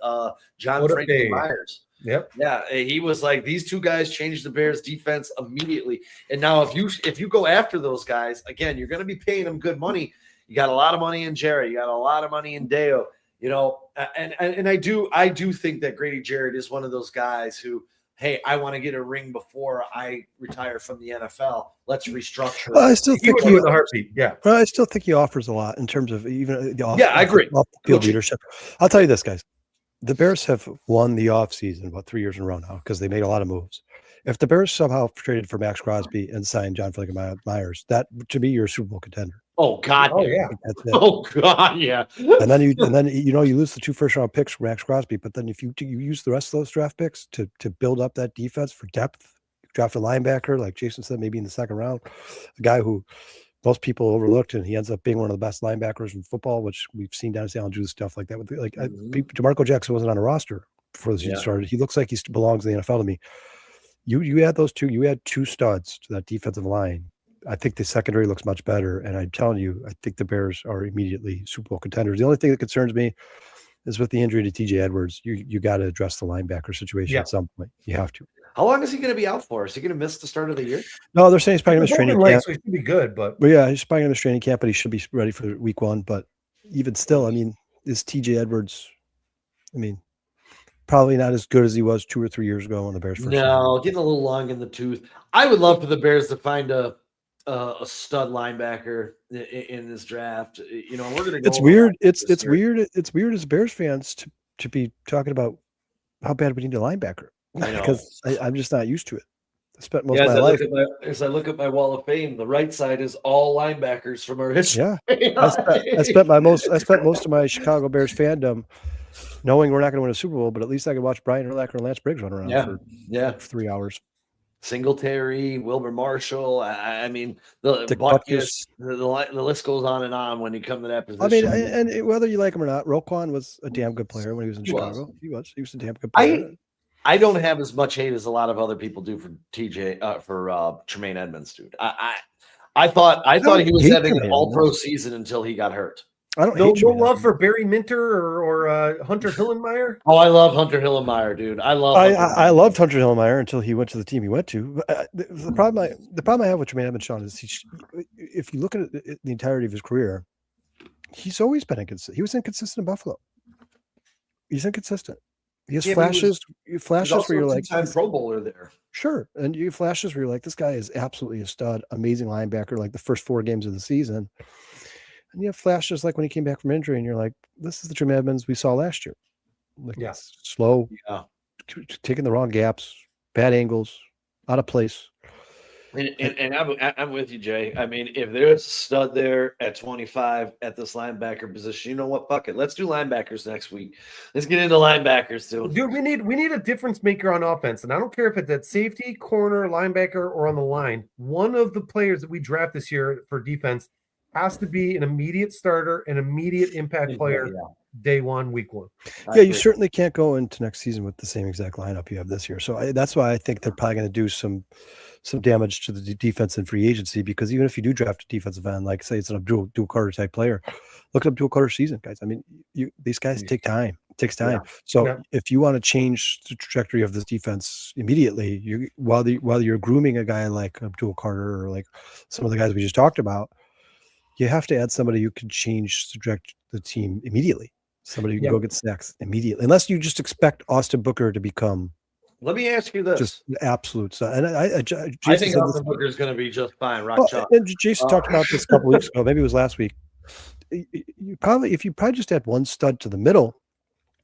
S1: John Franklin Myers.
S3: Yep.
S1: Yeah, he was like, these 2 guys changed the Bears defense immediately. And now if you go after those guys, again, you're going to be paying them good money. You got a lot of money in Jarrett. You got a lot of money in Deo. And I do think that Grady Jarrett is one of those guys who, hey, I want to get a ring before I retire from the NFL. Let's restructure.
S4: Well, I still think
S3: he was a heartbeat. Yeah.
S4: Well, I still think he offers a lot in terms of even the
S1: I agree.
S4: Off-field leadership. I'll tell you this, guys. The Bears have won the offseason about 3 years in a row now because they made a lot of moves. If the Bears somehow traded for Max Crosby and signed John Franklin Myers, that to me, you're a Super Bowl contender.
S1: Oh God!
S3: Oh yeah!
S1: Oh God! Yeah.
S4: And then you lose the 2 first-round picks for Max Crosby, but then if you use the rest of those draft picks to build up that defense for depth, draft a linebacker like Jason said, maybe in the second round, a guy who most people overlooked, and he ends up being one of the best linebackers in football, which we've seen Dennis Allen do stuff like that with. DeMarco Jackson wasn't on a roster before the season started. He looks like he belongs in the NFL to me. You add those 2. You add 2 studs to that defensive line. I think the secondary looks much better, and I'm telling you, I think the Bears are immediately Super Bowl contenders. The only thing that concerns me is with the injury to TJ Edwards, you got to address the linebacker situation at some point. You have to.
S1: How long is he going to be out for? Is he going to miss the start of the year?
S4: No, they're saying he's probably going to miss training camp.
S3: So he should be good, but
S4: yeah, he's probably going to miss training camp, but he should be ready for week 1. But even still, I mean, is TJ Edwards I mean, probably not as good as he was 2 or 3 years ago when the Bears first.
S1: No, getting a little long in the tooth. I would love for the Bears to find a stud linebacker in this draft. You know, we're going to go.
S4: It's weird. It's weird. It's weird as Bears fans to be talking about how bad we need a linebacker because I'm just not used to it. I spent most of my life.
S1: As I look at my wall of fame, the right side is all linebackers from our history.
S4: Yeah, I spent most of my Chicago Bears fandom knowing we're not going to win a Super Bowl, but at least I could watch Brian Urlacher and Lance Briggs run around for 3 hours.
S1: Singletary, Wilbur Marshall. I mean, the list goes on and on when you come to that position.
S4: I mean, and whether you like him or not, Roquan was a damn good player when he was in Chicago. He was a damn good player.
S1: I don't have as much hate as a lot of other people do for Tremaine Edmonds, dude. I thought he was having an all-pro season until he got hurt.
S3: I don't hate no love for Barry Minter or Hunter Hillenmeyer.
S1: Oh, I love Hunter Hillenmeyer, dude. I
S4: loved Hunter Hillenmeyer until he went to the team he went to. The problem I have with Tremaine Edmonds, Sean, is if you look at the entirety of his career, he's always been inconsistent. He was inconsistent in Buffalo. He's inconsistent. He has flashes where you're like,
S1: two-time Pro Bowler there.
S4: Sure, and you flashes where you're like, this guy is absolutely a stud, amazing linebacker. Like the first 4 games of the season. And you have flashes like when he came back from injury, and you're like, "This is the Tremaine Edmonds we saw last year." Like, it's slow, taking the wrong gaps, bad angles, out of place.
S1: And I'm with you, Jay. I mean, if there's a stud there at 25 at this linebacker position, you know what? Fuck it. Let's do linebackers next week. Let's get into linebackers too.
S3: Dude, we need a difference maker on offense. And I don't care if it's at safety, corner, linebacker, or on the line. One of the players that we draft this year for defense has to be an immediate starter, an immediate impact player, day one, week one.
S4: Yeah, you certainly can't go into next season with the same exact lineup you have this year. So that's why I think they're probably going to do some damage to the defense in free agency, because even if you do draft a defensive end, like say it's an Abdul Carter type player, look at Abdul Carter season, guys. I mean, these guys take time. It takes time. Yeah. So if you want to change the trajectory of this defense immediately, while you're grooming a guy like Abdul Carter or like some of the guys we just talked about, you have to add somebody who can change the team immediately. Somebody who can go get sacks immediately, unless you just expect Austin Booker to become.
S1: Let me ask you this: just
S4: absolute. And I
S1: think Austin Booker is going to be just fine.
S4: And Jason talked about this a couple weeks ago. Maybe it was last week. If you just add one stud to the middle,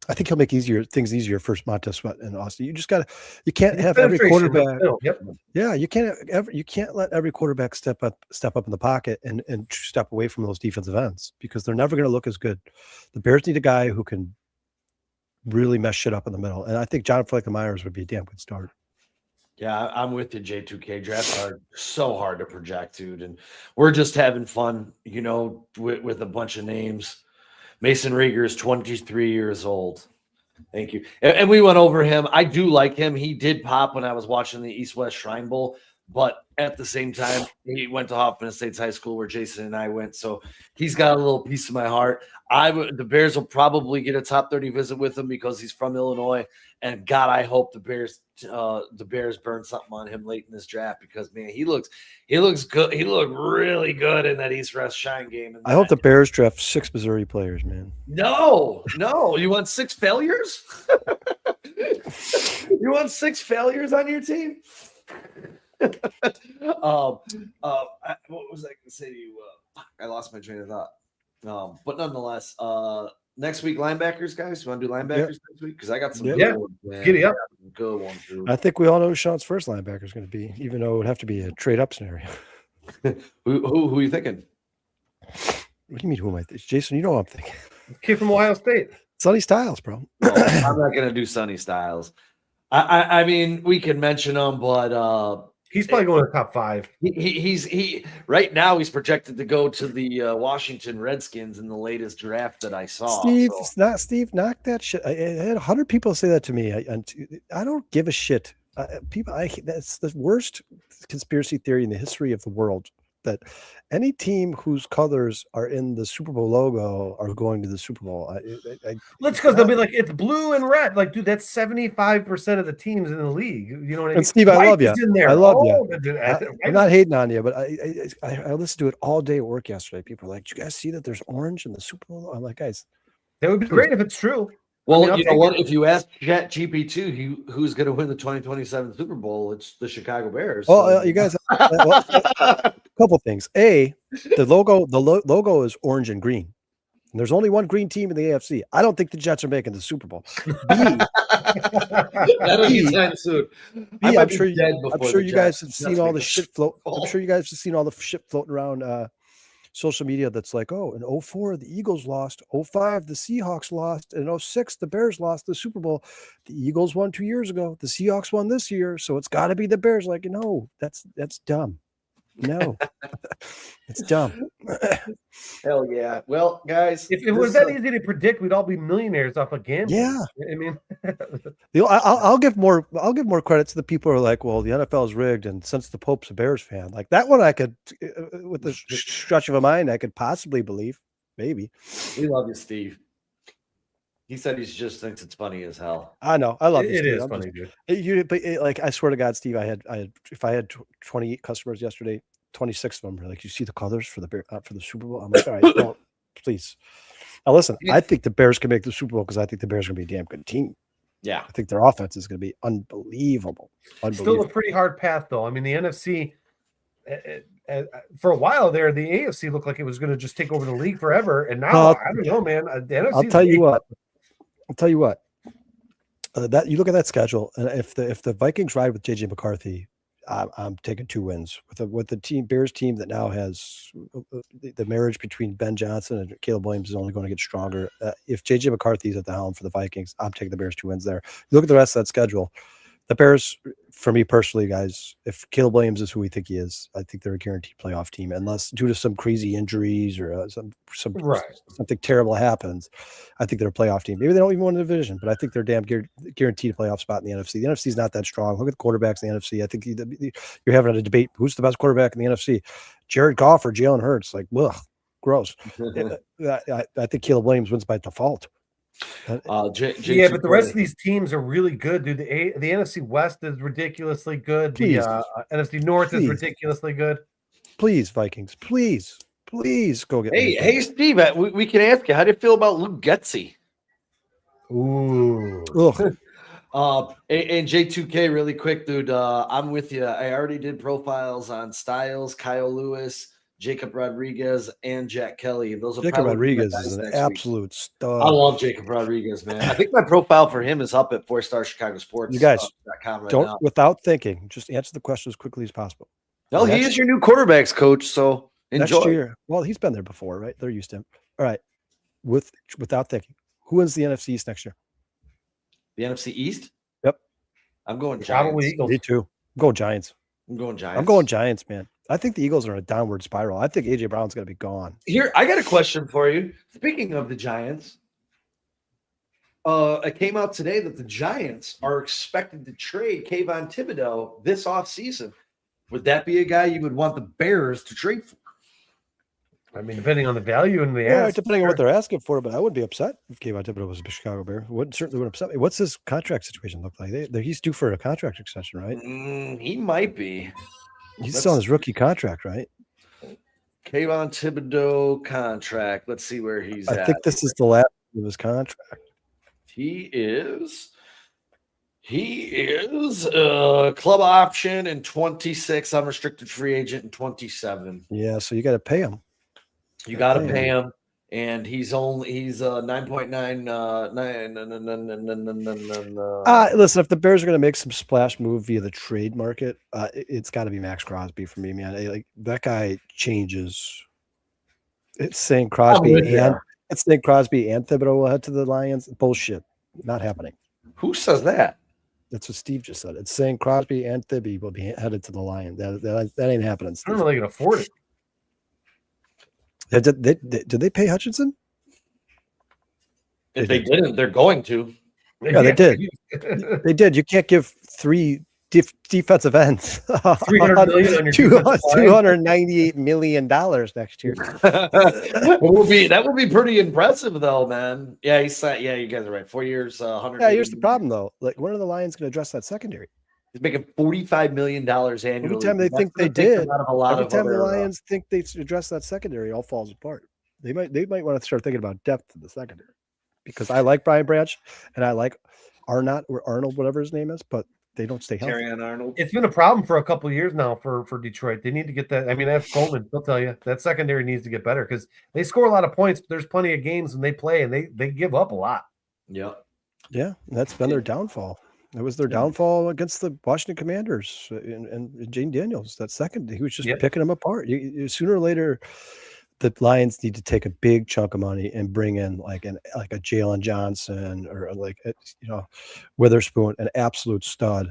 S4: I think he'll make things easier for Montez Sweat and Austin. You can't have every quarterback. Yeah, you can't let every quarterback step up in the pocket and step away from those defensive ends, because they're never going to look as good. The Bears need a guy who can really mess shit up in the middle, and I think John Myers would be a damn good start.
S1: Yeah, I'm with you, J2K. Drafts are so hard to project, dude, and we're just having fun, with a bunch of names. Mason Rieger is 23 years old. Thank you. And we went over him. I do like him. He did pop when I was watching the East-West Shrine Bowl, but at the same time, he went to Hoffman Estates High School where Jason and I went, so he's got a little piece of my heart. The Bears will probably get a top 30 visit with him because he's from Illinois, and God, I hope the Bears burn something on him late in this draft, because man, he looks good. He looked really good in that East-West Shine game.
S4: I hope the Bears draft 6 Missouri players, man.
S1: No, you want 6 failures? You want 6 failures on your team? What was I going to say to you? I lost my train of thought. But nonetheless, next week, linebackers, guys. You want to do linebackers next week? Because I got some good ones, man.
S3: Giddy up.
S1: Good ones, too.
S4: I think we all know who Sean's first linebacker is going to be, even though it would have to be a trade-up scenario.
S1: Who are you thinking?
S4: What do you mean, who am I thinking? Jason, you know what I'm thinking.
S3: Kid from Ohio State.
S4: Sonny Styles, bro.
S1: No, I'm not going to do Sonny Styles. I mean, we can mention him, but
S3: he's probably going to top 5.
S1: He right now he's projected to go to the Washington Redskins in the latest draft that I saw.
S4: Steve, knock that shit. I had 100 people say that to me. I don't give a shit. That's the worst conspiracy theory in the history of the world, that any team whose colors are in the Super Bowl logo are going to the Super Bowl.
S3: Let's because they'll be like, it's blue and red. Like, dude, that's 75% of the teams in the league. You know what I mean?
S4: And Steve, I love you. I love you. I'm not hating on you, but I listened to it all day at work yesterday. People are like, "Did you guys see that there's orange in the Super Bowl?" I'm like, guys,
S3: that would be great if it's true.
S1: Well,
S3: I'll
S1: you know
S3: take
S1: what? If you ask ChatGPT who's going to win the 2027 Super Bowl, it's the Chicago Bears.
S4: Well, you guys, well, a couple things. A, the logo is orange and green. And there's only one green team in the AFC. I don't think the Jets are making the Super Bowl. B,
S1: That'll be time soon.
S4: I'm sure you guys have seen all the shit float. I'm sure you guys have seen all the shit floating around social media that's like, oh, in 04, the Eagles lost. 05, the Seahawks lost. In 06, the Bears lost the Super Bowl. The Eagles won 2 years ago. The Seahawks won this year. So it's got to be the Bears. Like, no, that's dumb. No, it's dumb.
S1: Hell yeah. Well, guys,
S3: if it was that easy to predict, we'd all be millionaires off a gambling.
S4: Yeah.
S3: I mean,
S4: I'll give more credit to the people who are like, well, the NFL is rigged, and since the Pope's a Bears fan, like that one, I could, with the stretch of a mind, I could possibly believe, maybe.
S1: We love you, Steve. He said he just thinks it's funny as hell.
S4: I know, I love
S3: it.
S4: It
S3: Is funny, dude.
S4: But like, I swear to God, Steve, if I had 28 customers yesterday, 26 of them were like, you see the colors for the Super Bowl? I'm like, all right, well, please. Now listen, I think the Bears can make the Super Bowl because I think the Bears are going to be a damn good team.
S1: Yeah,
S4: I think their offense is going to be unbelievable.
S3: Still a pretty hard path, though. I mean, the NFC, for a while there, the AFC looked like it was going to just take over the league forever, and now I don't know, man. The NFC.
S4: I'll tell you what. That you look at that schedule, and if the Vikings ride with JJ McCarthy, I'm taking 2 wins with the Bears team that now has the marriage between Ben Johnson and Caleb Williams is only going to get stronger. If JJ McCarthy is at the helm for the Vikings, I'm taking the Bears 2 wins there. You look at the rest of that schedule. The Bears, for me personally, guys, if Caleb Williams is who we think he is, I think they're a guaranteed playoff team, unless due to some crazy injuries or something terrible happens. I think they're a playoff team. Maybe they don't even win the division, but I think they're damn guaranteed a playoff spot in the NFC. The NFC is not that strong. Look at the quarterbacks in the NFC. I think you're having a debate. Who's the best quarterback in the NFC? Jared Goff or Jalen Hurts? Like, ugh, gross. I think Caleb Williams wins by default.
S3: But the rest of these teams are really good, dude. The NFC West is ridiculously good.
S4: Please.
S3: The NFC North is ridiculously good.
S4: Please, Vikings, please go get.
S1: Hey, Steve, we can ask you, how do you feel about Luke Getsy?
S3: Ooh.
S1: And J2K, really quick, dude. I'm with you. I already did profiles on Styles, Kyle Lewis, Jacob Rodriguez, and Jack Kelly. Those are
S4: Jacob Rodriguez is an absolute star.
S1: I love Jacob Rodriguez, man. I think my profile for him is up at 4-star Chicago Sports.
S4: You guys
S1: don't
S4: without thinking, just answer the question as quickly as possible.
S1: No, he is your new quarterbacks coach, so enjoy.
S4: Next year, well, he's been there before, right? They're used to him. All right, without thinking, who wins the NFC East next year?
S1: The NFC East?
S4: Yep.
S1: I'm going Giants.
S3: Probably Eagles.
S4: Me too. I'm going Giants.
S1: I'm going Giants.
S4: I'm going Giants, man. I think the Eagles are in a downward spiral. I think AJ Brown's going to be gone.
S1: Here, I got a question for you. Speaking of the Giants, it came out today that the Giants are expected to trade Kayvon Thibodeau this offseason. Would that be a guy you would want the Bears to trade for?
S3: I mean, depending on the value and the ask,
S4: depending on what they're asking for, but I wouldn't be upset if Kayvon Thibodeau was a Chicago Bear. Certainly wouldn't upset me. What's his contract situation look like? He's due for a contract extension, right?
S1: He might be.
S4: He's still on his rookie contract, right?
S1: Kayvon Thibodeau contract. Let's see where he's at.
S4: I think this is the last of his contract.
S1: He is club option in 26, unrestricted free agent in 27.
S4: Yeah, so you got to pay him.
S1: You got to pay him, and he's 9.99.
S4: Listen, if the Bears are going to make some splash move via the trade market, it's got to be Max Crosby for me, man. Like that guy changes. It's saying Crosby and Thibodeau will head to the Lions. Bullshit, not happening.
S1: Who says that?
S4: That's what Steve just said. It's saying Crosby and Thibby will be headed to the Lions. That ain't happening. Steve.
S3: I don't know if they can afford it.
S4: Did they pay Hutchinson?
S1: If they didn't, they're going to.
S4: Yeah, they did. They did. You can't give 3 defensive ends
S3: $300 million on your
S4: $298 million next year.
S1: That would be pretty impressive, though, man. Yeah, you guys are right. 4 years, 100.
S4: Yeah, here's the problem, though. Like, when are the Lions going to address that secondary?
S1: He's making $45 million annually.
S4: Every time they think they did, every time the Lions think they address that secondary, it all falls apart. They might want to start thinking about depth in the secondary. because I like Brian Branch and I like Arnott or Arnold, whatever his name is, but they don't stay healthy.
S1: Terrion Arnold.
S3: It's been a problem for a couple of years now for Detroit. They need to get that. I mean, that's Coleman. They'll tell you that secondary needs to get better because they score a lot of points, but there's plenty of games when they play and they give up a lot.
S1: Yeah.
S4: Yeah, that's been their downfall. It was their downfall against the Washington Commanders and Jane Daniels. That second, he was just picking them apart. Sooner or later, the Lions need to take a big chunk of money and bring in like a Jalen Johnson or Witherspoon, an absolute stud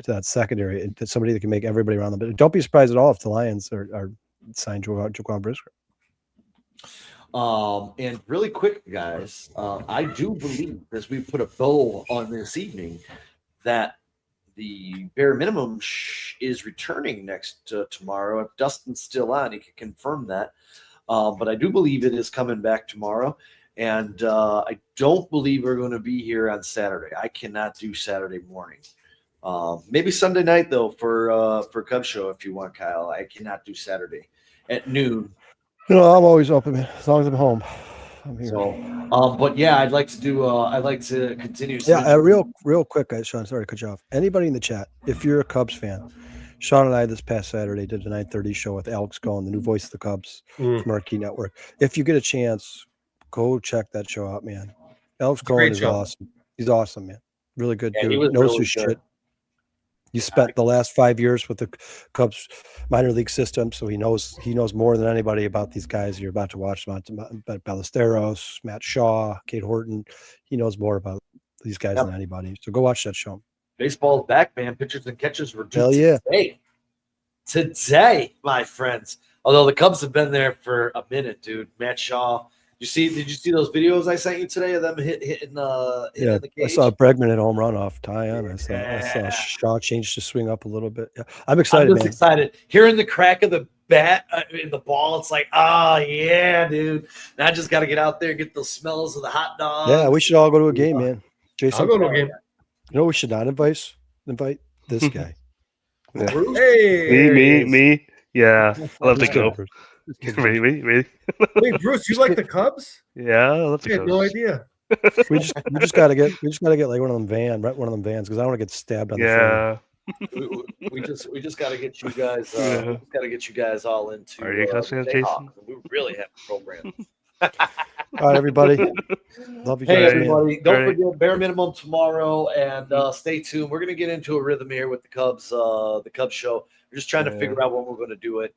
S4: to that secondary, and somebody that can make everybody around them. But don't be surprised at all if the Lions are signed Jaquan Brisker.
S1: And really quick, guys, I do believe, as we put a bow on this evening, that the bare minimum is returning next tomorrow. If Dustin's still on, he can confirm that. But I do believe it is coming back tomorrow. And I don't believe we're going to be here on Saturday. I cannot do Saturday morning. Maybe Sunday night, though, for Cub Show if you want, Kyle. I cannot do Saturday at noon.
S4: I'm always open, man. As long as I'm home, I'm here.
S1: So, but yeah, I'd like to continue.
S4: Yeah, real quick, guys. Sean, sorry to cut you off. Anybody in the chat, if you're a Cubs fan, Sean and I this past Saturday did a 9:30 show with Alex Cohen, the new voice of the Cubs from Marquee Network. If you get a chance, go check that show out, man. Alex Cohen is awesome. He's awesome, man. Really good dude.
S1: He was
S4: knows
S1: really
S4: his
S1: good.
S4: shit. You spent the last 5 years with the Cubs minor league system, so he knows more than anybody about these guys you're about to watch. Ballesteros, Matt Shaw, Kate Horton. He knows more about these guys than anybody. So go watch that show.
S1: Baseball's back, man. Pitchers and catchers were
S4: Hell yeah.
S1: Today, my friends. Although the Cubs have been there for a minute, dude. Matt Shaw. Did you see those videos I sent you today of them hitting the cage?
S4: I saw Bregman hit a home run off Tyon. I saw Shaw change to swing up a little bit. Yeah. I'm excited, man.
S1: Excited. Hearing the crack of the bat in the ball, it's like, yeah, dude. And I just got to get out there and get those smells of the hot dogs.
S4: Yeah, we should all go to a game, man. Jason,
S3: I'll go to a game.
S4: You know, we should not invite this guy.
S3: Yeah. Hey,
S5: me. Yeah, I love to go. Me.
S3: Wait, Bruce, you like the Cubs?
S5: Yeah, I love to
S3: I
S5: go.
S3: had no idea.
S4: we just gotta get like one of them vans because I don't want to get stabbed on the phone.
S1: we just got to get you guys. We just got to get you guys all into.
S5: Are you Cubs fans, Jason?
S1: We really have a program.
S4: All right, everybody. Love you guys.
S1: Hey, everybody!
S5: Man.
S1: Don't forget bare minimum tomorrow, and stay tuned. We're gonna get into a rhythm here with the Cubs show. We're just trying to figure out when we're going to do it,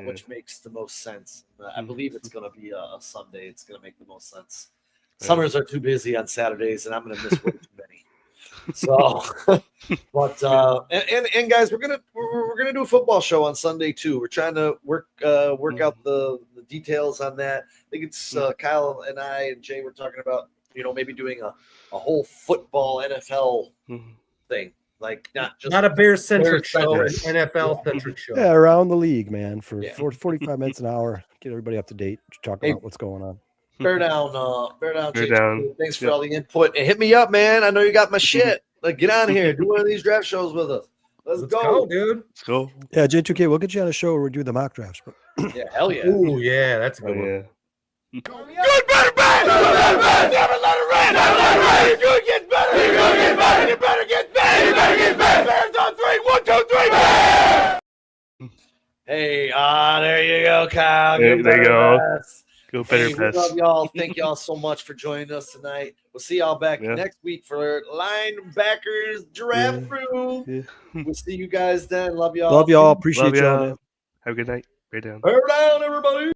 S1: which makes the most sense. I believe it's going to be a Sunday. It's going to make the most sense. Summers are too busy on Saturdays, and I'm going to miss way too many. So, but and guys, we're gonna do a football show on Sunday too. We're trying to work out the details on that. I think it's Kyle and I and Jay were talking about maybe doing a whole football NFL thing. Like not
S3: a Bears-centric show, an NFL-centric show.
S4: Yeah, around the league, man, for 45 minutes an hour. Get everybody up to date. Talk about what's going on.
S1: Bear down, Jake. Thanks for all the input. And hit me up, man. I know you got my shit. Like, get on here. Do one of these draft shows with us. Let's go, dude.
S5: Let's go.
S4: Yeah, J2K, we'll get you on a show where we do the mock drafts.
S1: Yeah, hell yeah.
S3: Ooh, yeah, that's a good one.
S5: Yeah.
S2: Good, better, bad! Never let it rain! Never let it rain! You're gonna get better! You're gonna get better! You better get better! You better get better! Bears on 3! 1, 2, 3!
S1: Hey, there you go, Kyle.
S5: There you go.
S1: Pass.
S5: Go better
S1: We
S5: pass.
S1: love y'all. Thank y'all so much for joining us tonight. We'll see y'all back next week for Linebackers Giraffe Room.
S5: Yeah.
S1: We'll see you guys then. Love y'all.
S4: Love y'all. Appreciate y'all, man.
S5: Have a good night. Bear down.
S1: Bear down, everybody.